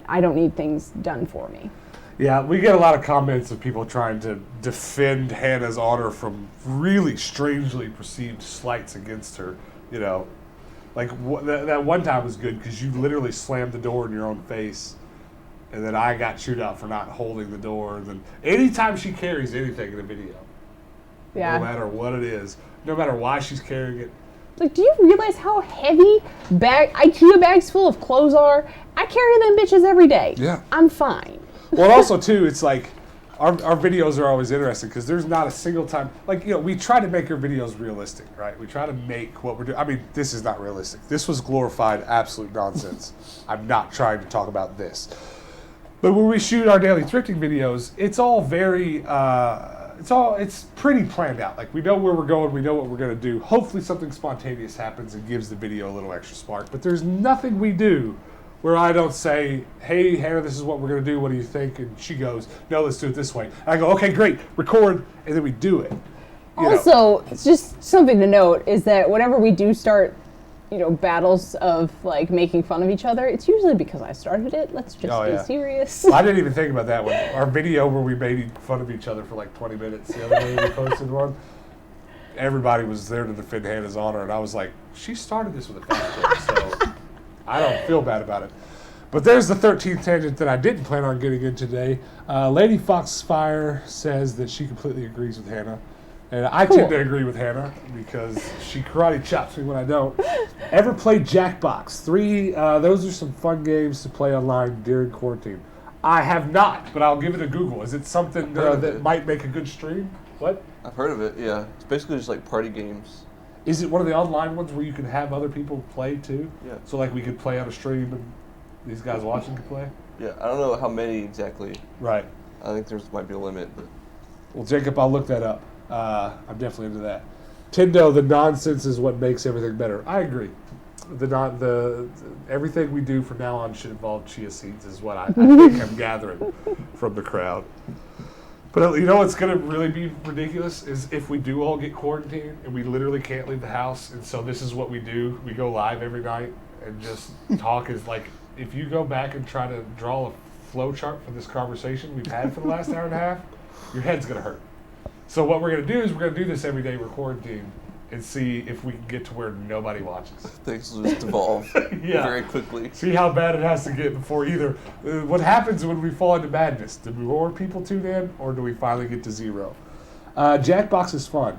I don't need things done for me. Yeah, we get a lot of comments of people trying to defend Hannah's honor from really strangely perceived slights against her, you know. Like, that one time was good because you literally slammed the door in your own face, and then I got chewed out for not holding the door. And then anytime she carries anything in a video, no matter what it is, no matter why she's carrying it. Like, do you realize how heavy IKEA bags full of clothes are? I carry them bitches every day. Yeah. I'm fine. Well, also, too, it's like, our videos are always interesting because there's not a single time, like, you know, we try to make our videos realistic, right? We try to make what we're doing. I mean, this is not realistic. This was glorified absolute nonsense. I'm not trying to talk about this. But when we shoot our daily thrifting videos, it's all very, it's pretty planned out. Like, we know where we're going, we know what we're going to do. Hopefully something spontaneous happens and gives the video a little extra spark. But there's nothing we do where I don't say, hey, Hannah, this is what we're going to do. What do you think? And she goes, no, let's do it this way. And I go, okay, great, record, and then we do it. Also, it's just something to note is that whenever we do start, battles of, like, making fun of each other, it's usually because I started it. Let's just be serious. Well, I didn't even think about that one. Our video where we made fun of each other for like 20 minutes the other day, we posted one. Everybody was there to defend Hannah's honor, and I was like, she started this with a fat joke, so I don't feel bad about it. But there's the 13th tangent that I didn't plan on getting in today. Lady Foxfire says that she completely agrees with Hannah. And I tend to agree with Hannah because she karate chops me when I don't. Ever played Jackbox? Those are some fun games to play online during quarantine. I have not, but I'll give it a Google. Is it something that might make a good stream? What? I've heard of it, yeah. It's basically just like party games. Is it one of the online ones where you can have other people play too? Yeah. So like we could play on a stream and these guys watching could play? Yeah, I don't know how many exactly. Right. I think there might be a limit. But. Well, Jacob, I'll look that up. I'm definitely into that. Tendo, the nonsense is what makes everything better. I agree. The everything we do from now on should involve chia seeds is what I think I'm gathering from the crowd. But you know what's going to really be ridiculous is if we do all get quarantined and we literally can't leave the house, and so this is what we do. We go live every night and just talk. Is like, if you go back and try to draw a flow chart for this conversation we've had for the last hour and a half, your head's going to hurt. So what we're going to do is we're going to do this every day we're quarantined and see if we can get to where nobody watches. Things will just evolve very quickly. See how bad it has to get before either. What happens when we fall into madness? Do more people tune in, or do we finally get to zero? Jackbox is fun.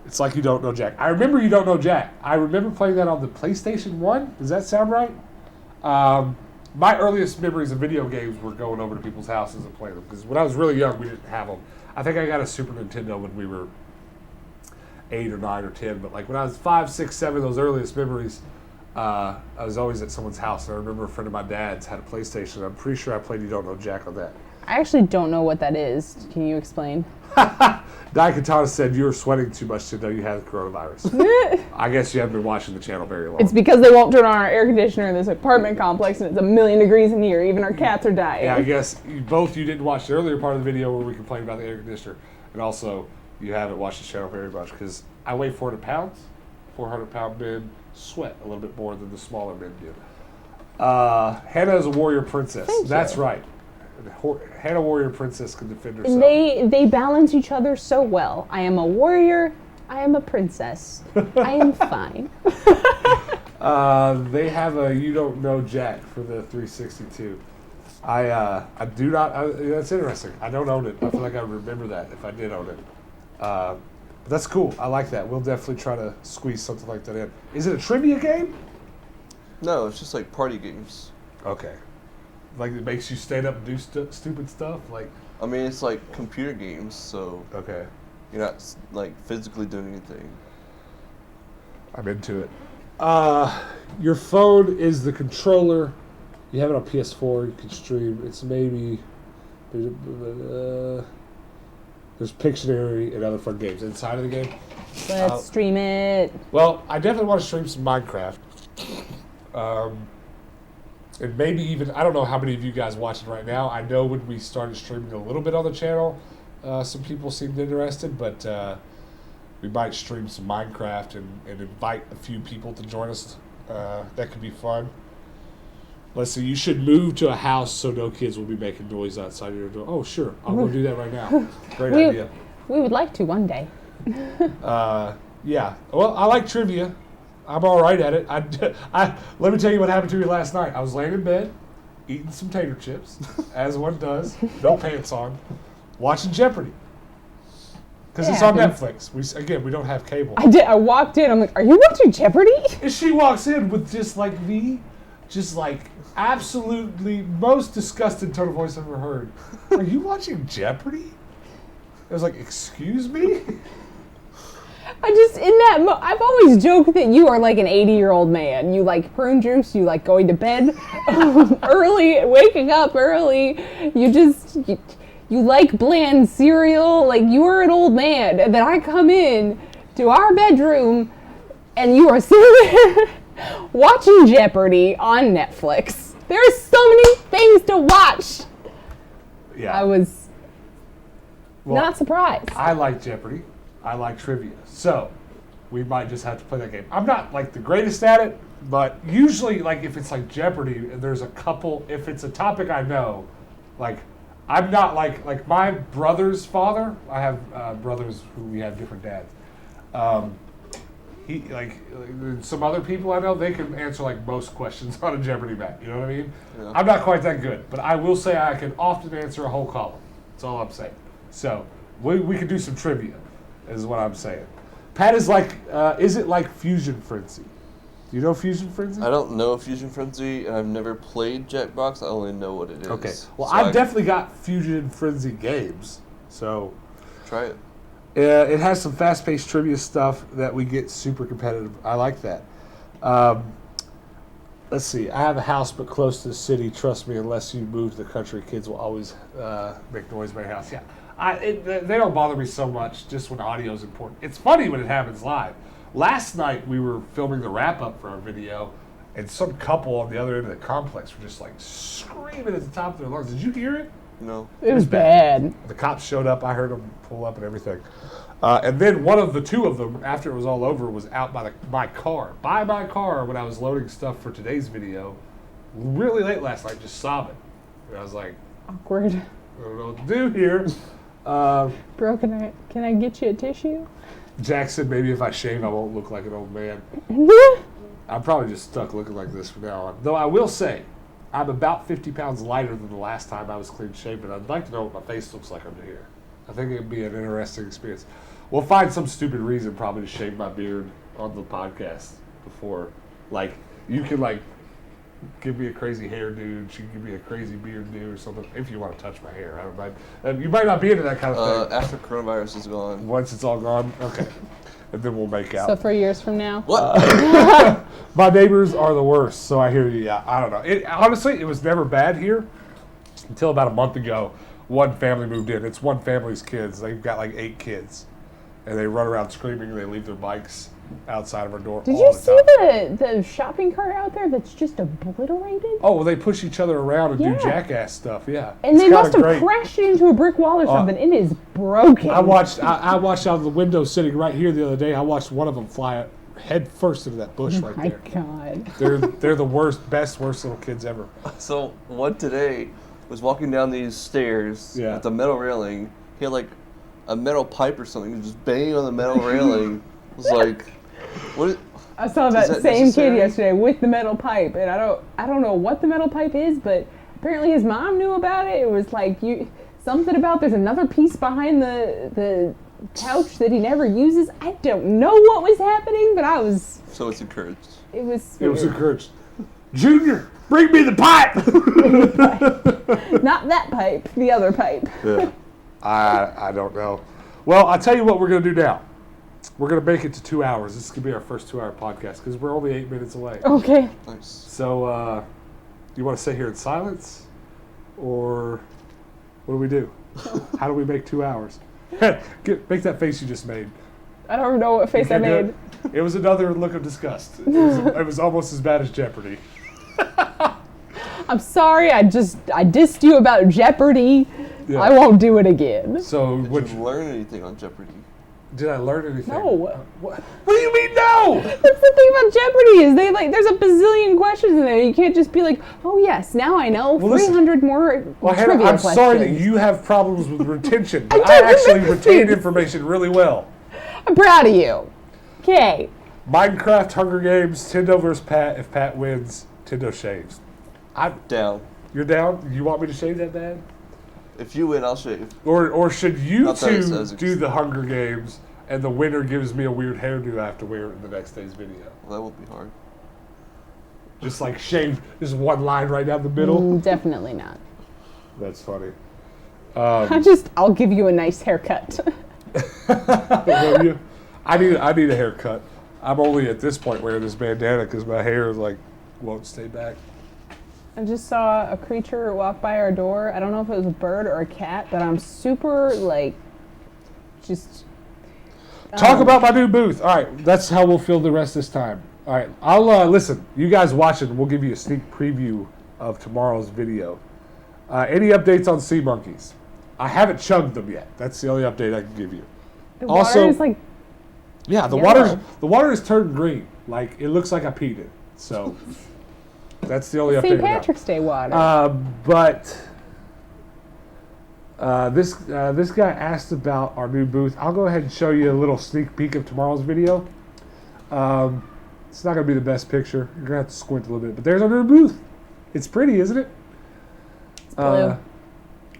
It's like you don't know Jack. I remember you don't know Jack. I remember playing that on the PlayStation 1. Does that sound right? My earliest memories of video games were going over to people's houses and playing them. Because when I was really young, we didn't have them. I think I got a Super Nintendo when we were 8 or 9 or 10. But like when I was 5, 6, 7, those earliest memories, I was always at somene's house. And I remember a friend of my dad's had a PlayStation. I'm pretty sure I played You Don't Know Jack on that. I actually don't know what that is. Can you explain? Daikatana said you were sweating too much to know you had the coronavirus. I guess you haven't been watching the channel very long. It's because they won't turn on our air conditioner in this apartment complex, and it's 1,000,000 degrees in here. Even our cats are dying. Yeah, I guess you didn't watch the earlier part of the video where we complained about the air conditioner, and also you haven't watched the channel very much because I weigh 400 pounds. 400-pound men sweat a little bit more than the smaller men do. Hannah is a warrior princess. That's right. Hannah Warrior Princess can defend herself. They balance each other so well. I am a warrior. I am a princess. I am fine. They have a You Don't Know Jack for the 362. I do not. That's interesting. I don't own it. I feel like I remember that if I did own it. But that's cool. I like that. We'll definitely try to squeeze something like that in. Is it a trivia game? No, it's just like party games. Okay. Like it makes you stand up and do stupid stuff? Like. I mean, it's like computer games, so. Okay. You're not like physically doing anything. I'm into it. Your phone is the controller. You have it on PS4. You can stream. It's maybe there's Pictionary and other fun games inside of the game. Let's stream it. Well, I definitely want to stream some Minecraft. And maybe even, I don't know how many of you guys watching right now. I know when we started streaming a little bit on the channel, some people seemed interested, but we might stream some Minecraft and invite a few people to join us. That could be fun. Let's see, you should move to a house so no kids will be making noise outside your door. Oh, sure. I'll go do that right now. Great idea. We would like to one day. Yeah. Well, I like trivia. I'm all right at it. Let me tell you what happened to me last night. I was laying in bed, eating some tater chips, as one does, no pants on, watching Jeopardy. Because it's on Netflix. We don't have cable. I walked in. I'm like, are you watching Jeopardy? And she walks in with just like absolutely most disgusted tone of voice I've ever heard. Are you watching Jeopardy? I was like, excuse me? I've always joked that you are like an 80-year-old man. You like prune juice. You like going to bed early, waking up early. You like bland cereal. Like you are an old man. And then I come in to our bedroom and you are sitting there watching Jeopardy on Netflix. There's so many things to watch. Yeah. I was not surprised. I like Jeopardy. I like trivia. So, we might just have to play that game. I'm not like the greatest at it, but usually like if it's like Jeopardy, there's a couple, if it's a topic I know, like I'm not like my brother's father, I have brothers who we have different dads. He like some other people I know, they can answer like most questions on a Jeopardy map. You know what I mean? Yeah. I'm not quite that good, but I will say I can often answer a whole column. That's all I'm saying. So we can do some trivia, is what I'm saying. Pat is like, is it like Fusion Frenzy? Do you know Fusion Frenzy? I don't know Fusion Frenzy, and I've never played Jackbox. I only know what it is. Okay. Well, so I've definitely got Fusion Frenzy games, so try it. It has some fast-paced trivia stuff that we get super competitive. I like that. Let's see. I have a house but close to the city. Trust me, unless you move to the country, kids will always make noise in my house. Yeah, they don't bother me so much just when audio is important. It's funny when it happens live. Last night we were filming the wrap-up for our video, and some couple on the other end of the complex were just like screaming at the top of their lungs. Did you hear it? No. It was bad. The cops showed up. I heard them pull up and everything. And then one of the two of them, after it was all over, was out by my car when I was loading stuff for today's video, really late last night, just sobbing. And I was like, awkward. I don't know what to do here. Bro, can I get you a tissue? Jack said maybe if I shave, I won't look like an old man. I'm probably just stuck looking like this from now on. Though I will say, I'm about 50 pounds lighter than the last time I was clean shaven. I'd like to know what my face looks like under here. I think it'd be an interesting experience. We'll find some stupid reason probably to shave my beard on the podcast before. Like, you can, like, give me a crazy hairdo. She can give me a crazy beard do or something. If you want to touch my hair. I don't mind. You might not be into that kind of thing. After coronavirus is gone. Once it's all gone? Okay. And then we'll make out. So 3 years from now? What? My neighbors are the worst, so I hear you. Yeah, I don't know. Honestly, it was never bad here until about a month ago. One family moved in. It's one family's kids. They've got like 8 kids. And they run around screaming and they leave their bikes outside of our door Did all you the see time. the shopping cart out there that's just obliterated? Oh, well, they push each other around and do jackass stuff, yeah. And they must have crashed into a brick wall or something. It is broken. I watched out of the window sitting right here the other day. I watched one of them fly head first into that bush right there. Oh my God. They're the worst little kids ever. So one today was walking down these stairs with the metal railing. He had like a metal pipe or something. He was just banging on the metal railing. It was like, what? I saw that same kid yesterday with the metal pipe, and I don't know what the metal pipe is, but apparently his mom knew about it. It was like something about there's another piece behind the couch that he never uses. I don't know what was happening, but So it's encouraged. It was encouraged. Junior, bring me the pipe! Not that pipe, the other pipe. Yeah. I don't know. Well, I'll tell you what we're going to do now. We're going to make it to 2 hours. This is going to be our first 2-hour podcast because we're only 8 minutes away. Okay. Nice. So, you want to sit here in silence? Or what do we do? How do we make 2 hours? Make that face you just made. I don't know what face I made. It was another look of disgust. It was almost as bad as Jeopardy. I'm sorry, I dissed you about Jeopardy. Yeah. I won't do it again. So, Did you learn anything on Jeopardy? Did I learn anything? No. What do you mean no? That's the thing about Jeopardy is there's a bazillion questions in there. You can't just be like, oh yes, now I know 300 more trivia I'm questions. sorry that you have problems with retention, but I I don't actually remember retain things. information really well. I'm proud of you. Okay. Minecraft, Hunger Games, Tendo versus Pat. If Pat wins, Tendo shaves. I'm Down. You're down? You want me to shave that bad? If you win, I'll shave. Or should you Not that it two says do the Hunger Games and the winner gives me a weird hairdo I have to wear in the next day's video? Well, that won't be hard. Just like shave just one line right down the middle? Definitely not. That's funny. I'll give you a nice haircut. Will you? I need a haircut. I'm only at this point wearing this bandana because my hair won't stay back. I just saw a creature walk by our door. I don't know if it was a bird or a cat, but I'm super just. Talk about my new booth. All right, that's how we'll fill the rest this time. All right, I'll listen. You guys watching, we'll give you a sneak preview of tomorrow's video. Any updates on sea monkeys? I haven't chugged them yet. That's the only update I can give you. The Also, water is like. Yeah, the yellow. water is turned green. Like it looks like I peed it. So that's the only update. St. we got. Patrick's Day water. This guy asked about our new booth. I'll go ahead and show you a little sneak peek of tomorrow's video. It's not going to be the best picture. You're going to have to squint a little bit. But there's our new booth. It's pretty, isn't it? It's blue.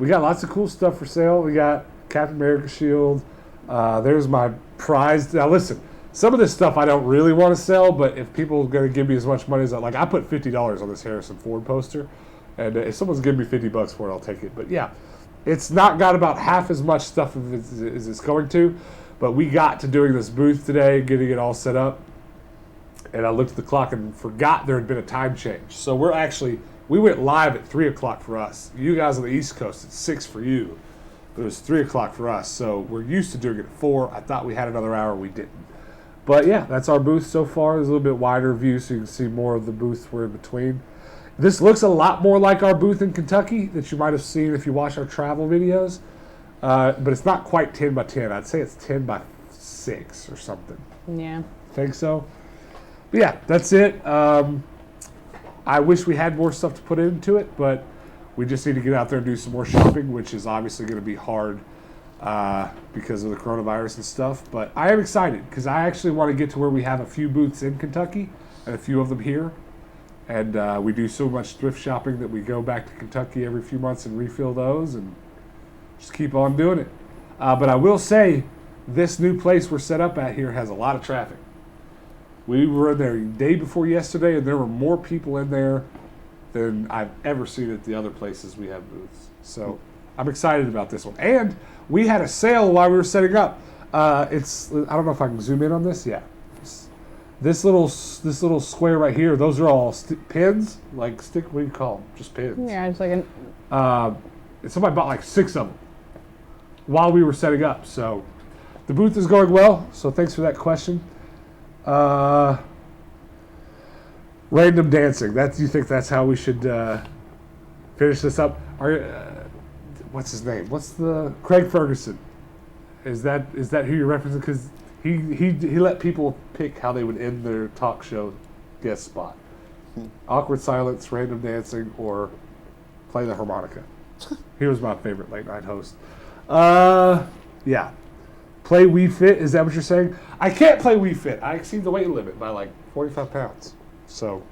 We got lots of cool stuff for sale. We got Captain America shield. There's my prize. Now listen, some of this stuff I don't really want to sell, but if people are going to give me as much money as I put $50 on this Harrison Ford poster, and if someone's giving me $50 for it, I'll take it. But yeah, it's not got about half as much stuff as it's going to, but we got to doing this booth today, getting it all set up, and I looked at the clock and forgot there had been a time change. So we went live at 3 o'clock for us. You guys on the East Coast, it's 6 for you. But it was 3 o'clock for us, so we're used to doing it at 4. I thought we had another hour, we didn't. But yeah, that's our booth so far. There's a little bit wider view, so you can see more of the booths we're in between. This looks a lot more like our booth in Kentucky that you might have seen if you watch our travel videos. But it's not quite 10 by 10. I'd say it's 10 by 6 or something. Yeah. Think so? But yeah, that's it. I wish we had more stuff to put into it, but we just need to get out there and do some more shopping, which is obviously going to be hard because of the coronavirus and stuff. But I am excited because I actually want to get to where we have a few booths in Kentucky and a few of them here. And we do so much thrift shopping that we go back to Kentucky every few months and refill those and just keep on doing it. But I will say, this new place we're set up at here has a lot of traffic. We were in there the day before yesterday, and there were more people in there than I've ever seen at the other places we have booths. So I'm excited about this one. And we had a sale while we were setting up. I don't know if I can zoom in on this. Yeah. This little square right here, those are all pins, what do you call them? Just pins. Yeah, it's like somebody bought 6 of them while we were setting up. So the booth is going well. So thanks for that question. Random dancing. You think that's how we should finish this up? What's his name? Craig Ferguson? Is that who you're referencing? Because he let people pick how they would end their talk show guest spot. Awkward silence, random dancing, or play the harmonica. He was my favorite late night host. Yeah. Play Wii Fit, is that what you're saying? I can't play Wii Fit. I exceed the weight limit by 45 pounds. So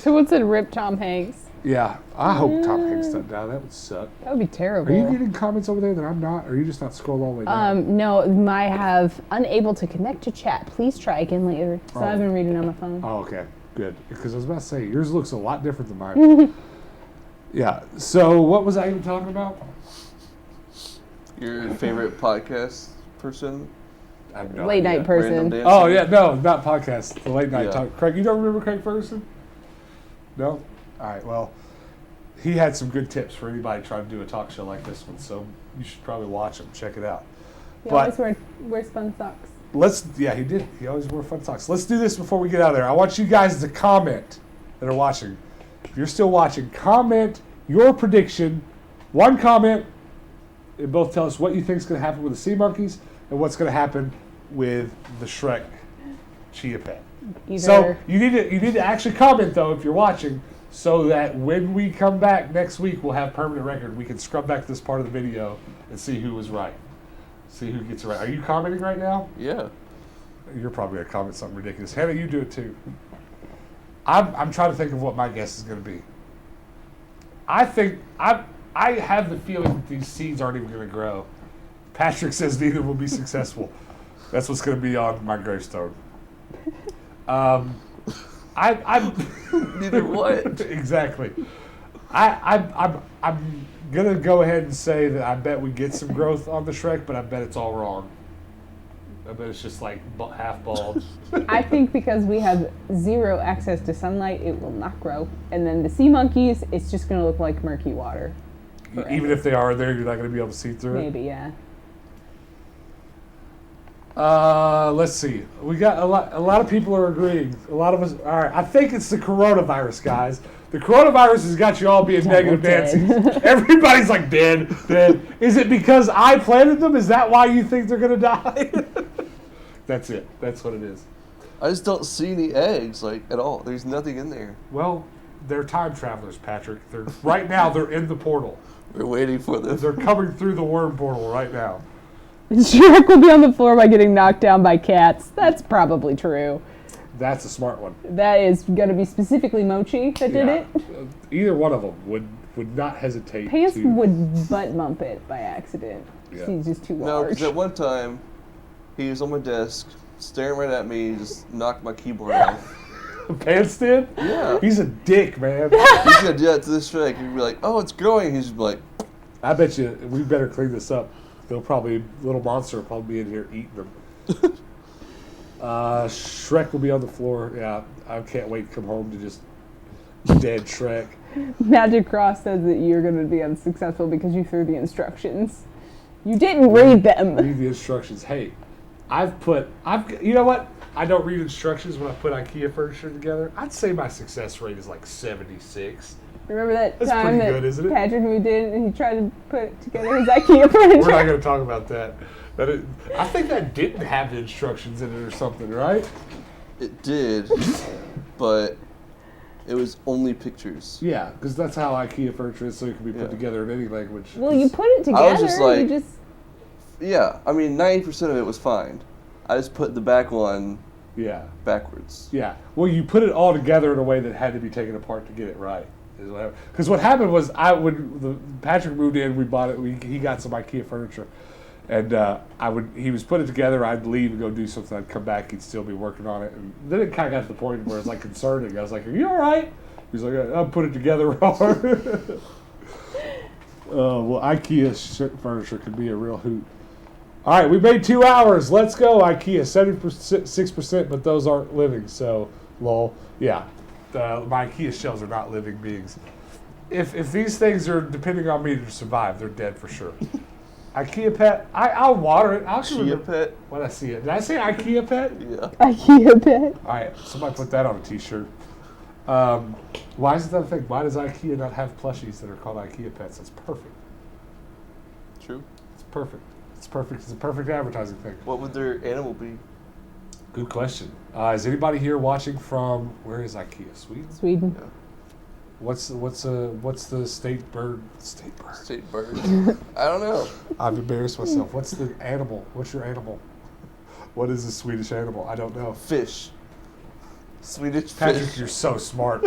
what's it, Rip Tom Hanks? Yeah, I hope Tom Hanks doesn't die. That would suck. That would be terrible. Are you getting comments over there that I'm not? Or are you just not scrolling all the way down? No, I have unable to connect to chat. Please try again later. So I've been reading on my phone. Oh, okay. Good. Because I was about to say, yours looks a lot different than mine. Yeah. So what was I even talking about? Your favorite podcast person? I have no Late idea. night person. Random dancing? Oh, yeah. No, not podcast. The late night Yeah. talk. Craig, you don't remember Craig Ferguson? No? All right. Well, he had some good tips for anybody trying to do a talk show like this one. So you should probably watch him. Check it out. He But always wears fun socks. yeah, he did. He always wore fun socks. Let's do this before we get out of there. I want you guys to comment that are watching. If you're still watching, comment your prediction. One comment, and both tell us what you think is going to happen with the sea monkeys and what's going to happen with the Shrek Chia Pet. So you need to actually comment though if you're watching, so that when we come back next week, we'll have permanent record. We can scrub back this part of the video and see who was right. See who gets it right. Are you commenting right now? Yeah. You're probably going to comment something ridiculous. Hannah, you do it too. I'm trying to think of what my guess is going to be. I think I have the feeling that these seeds aren't even going to grow. Patrick says neither will be successful. That's what's going to be on my gravestone. I'm Neither what? Exactly. I'm gonna go ahead and say that I bet we get some growth on the Shrek, but I bet it's all wrong. I bet it's just like half bald. I think because we have zero access to sunlight, it will not grow. And then the sea monkeys, it's just going to look like murky water. Forever. Even if they are there, you're not going to be able to see through it. Maybe, yeah. Let's see. We got a lot of people are agreeing. A lot of us. All right. I think it's the coronavirus, guys. The coronavirus has got you all being negative Nancy. Everybody's like dead. Is it because I planted them? Is that why you think they're gonna die? That's it. That's what it is. I just don't see any eggs, like, at all. There's nothing in there. Well, they're time travelers, Patrick. Right now. They're in the portal. We're waiting for them. They're coming through the worm portal right now. Shrek will be on the floor by getting knocked down by cats. That's probably true. That's a smart one. That is going to be specifically Mochi that did it. Either one of them would not hesitate. Pants to... would butt bump it by accident. Yeah. He's just too No, large. because at one time, he was on my desk, staring right at me, just knocked my keyboard off. Pants did? Yeah. He's a dick, man. He's going to do that to this Shrek. He'd be like, oh, it's growing. He's just be like... I bet you we better clean this up. Little monster will probably be in here eating them. Shrek will be on the floor. Yeah, I can't wait to come home to just dead Shrek. Magic Cross says that you're going to be unsuccessful because you threw the instructions. You didn't read them. Read the instructions. Hey, you know what? I don't read instructions when I put IKEA furniture together. I'd say my success rate is like 76. Remember that That's time pretty that good, isn't it? Patrick moved in and he tried to put together his IKEA furniture? We're not going to talk about that. I think that didn't have the instructions in it or something, right? It did, but it was only pictures. Yeah, because that's how IKEA furniture is, so it can be put together in any language. Well, you put it together. I was just like, you just... Yeah, I mean, 90% of it was fine. I just put the back one backwards. Yeah. Well, you put it all together in a way that had to be taken apart to get it right. Because what happened was, Patrick moved in, we bought it. He got some IKEA furniture, and he was putting it together. I'd leave and go do something. I'd come back. He'd still be working on it. And then it kind of got to the point where it's like concerning. I was like, "Are you all right?" He's like, "I'll put it together wrong." Well, IKEA furniture can be a real hoot. All right, we made 2 hours. Let's go, IKEA. 76%, but those aren't living. So, lol. Yeah. My IKEA shelves are not living beings. If these things are depending on me to survive, they're dead for sure. IKEA pet, I'll water it. I'll IKEA pet? When I see it. Did I say IKEA pet? Yeah. IKEA pet. All right, somebody put that on a t-shirt. Why is that a thing? Why does IKEA not have plushies that are called IKEA pets? That's perfect. True. It's perfect. It's perfect. It's a perfect advertising thing. What would their animal be? Good question. Is anybody here watching from, where is IKEA? Sweden? Sweden. Yeah. What's the state bird? State bird. State bird. I don't know. I've embarrassed myself. What's the animal? What's your animal? What is the Swedish animal? I don't know. Fish. Swedish Patrick, fish. you're so smart.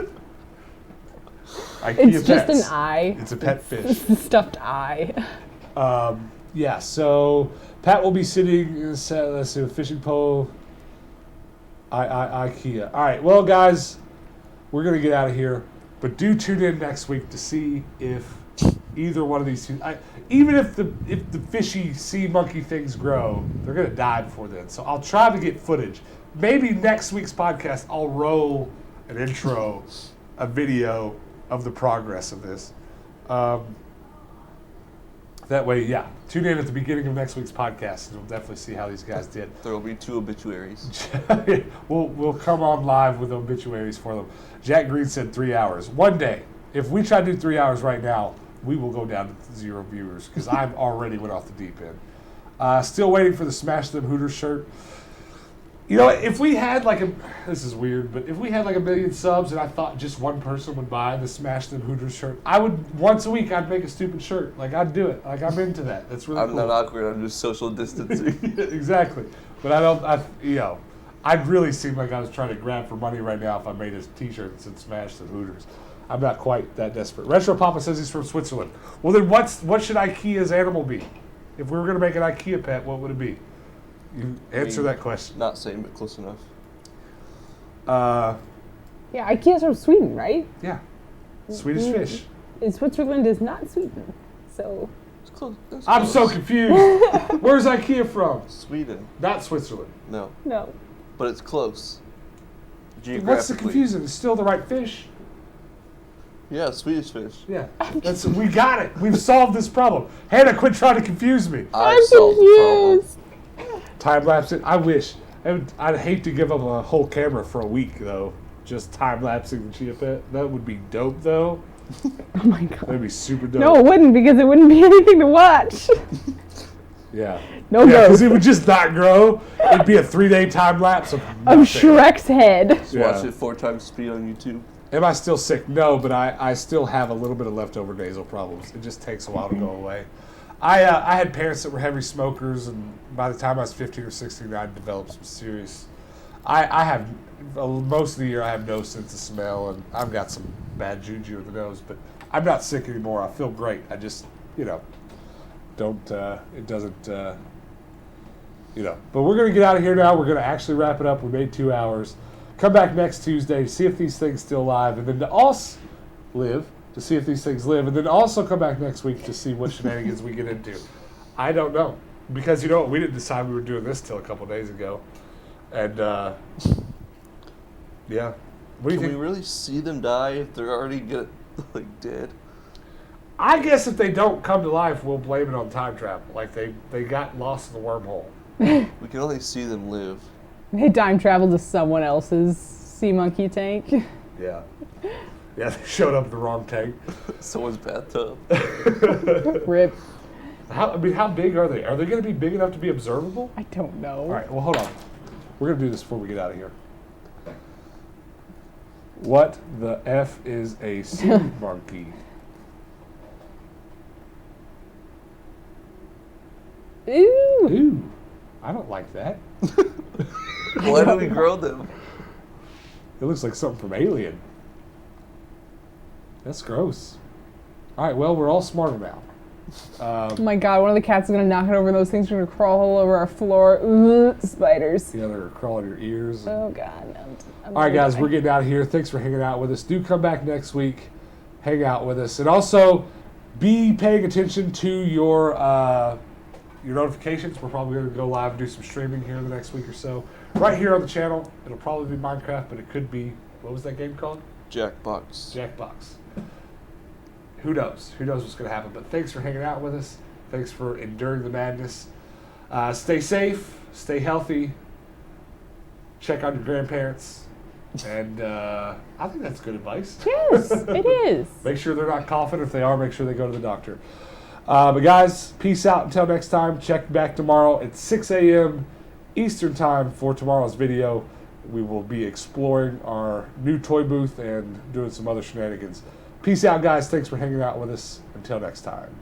IKEA It's just pets. an eye. It's a pet fish. It's a stuffed eye. Yeah, so Pat will be sitting, let's see, with fishing pole, IKEA. All right, well, guys, we're going to get out of here, but do tune in next week to see if either one of these two, even if the fishy sea monkey things grow, they're going to die before then. So I'll try to get footage. Maybe next week's podcast, I'll roll an intro, a video of the progress of this. That way, yeah, tune in at the beginning of next week's podcast, and we'll definitely see how these guys did. There will be 2 obituaries. We'll come on live with obituaries for them. Jack Green said 3 hours. One day, if we try to do 3 hours right now, we will go down to 0 viewers because I've already went off the deep end. Still waiting for the Smash Them Hooters shirt. You know, if we had this is weird, but if we had like 1 million subs and I thought just one person would buy the Smash Them Hooters shirt, I would, once a week, I'd make a stupid shirt. Like, I'd do it. Like, I'm into that. That's really cool. I'm not awkward. I'm just social distancing. Exactly. But I'd really seem like I was trying to grab for money right now if I made a t-shirt that said Smash Them Hooters. I'm not quite that desperate. Retro Papa says he's from Switzerland. Well, then what should IKEA's animal be? If we were going to make an IKEA pet, what would it be? You answer that question. Not same, but close enough. Yeah, IKEA's from Sweden, right? Yeah. Swedish fish. And Switzerland is not Sweden, so. It's close. I'm so confused. Where's IKEA from? Sweden. Not Switzerland. No. No. But it's close. What's the confusion? It's still the right fish. Yeah, Swedish fish. Yeah. We got it. We've solved this problem. Hannah, quit trying to confuse me. I solved the problem. Time lapse it. I wish. I'd hate to give up a whole camera for a week though. Just time lapsing the Chia Pet. That would be dope though. Oh my god. That'd be super dope. No, it wouldn't because it wouldn't be anything to watch. Yeah. No Yeah, go. because it would just not grow. It'd be a 3-day time lapse of Of nothing. Shrek's head. Just Yeah. watch it 4 times speed on YouTube. Am I still sick? No, but I still have a little bit of leftover nasal problems. It just takes a while to go away. I had parents that were heavy smokers, and by the time I was 15 or 16, I developed some serious. I have most of the year I have no sense of smell, and I've got some bad juju in the nose, but I'm not sick anymore. I feel great. I just don't. It doesn't. But we're gonna get out of here now. We're gonna actually wrap it up. We made 2 hours. Come back next Tuesday, see if these things still live, and then to see if these things live, and then also come back next week to see what shenanigans we get into. I don't know, because we didn't decide we were doing this till a couple days ago, and yeah. What do you Can think? we really see them die if they're already dead? I guess if they don't come to life, we'll blame it on time travel. Like they got lost in the wormhole. We can only see them live. They time traveled to someone else's sea monkey tank. Yeah. Yeah, they showed up in the wrong tank. Someone's bathtub. Rip. How big are they? Are they going to be big enough to be observable? I don't know. All right, well, hold on. We're going to do this before we get out of here. What the F is a sea monkey? Ooh. Ooh, I don't like that. Why do we grow them? It looks like something from Alien. That's gross. All right, well, we're all smarter now. Oh my god, one of the cats is gonna knock it over and those things are gonna crawl all over our floor. Ugh, spiders. Yeah, they're crawling your ears. Oh god, no. All right, guys, we're getting out of here. Thanks for hanging out with us. Do come back next week. Hang out with us. And also, be paying attention to your notifications. We're probably going to go live and do some streaming here in the next week or so. Right here on the channel. It'll probably be Minecraft, but it could be, what was that game called? Jackbox. Jackbox. Who knows? Who knows what's going to happen? But thanks for hanging out with us. Thanks for enduring the madness. Stay safe. Stay healthy. Check on your grandparents. And I think that's good advice. Yes, it is. Make sure they're not coughing. If they are, make sure they go to the doctor. But guys, peace out until next time. Check back tomorrow at 6 a.m. Eastern time for tomorrow's video. We will be exploring our new toy booth and doing some other shenanigans. Peace out, guys. Thanks for hanging out with us. Until next time.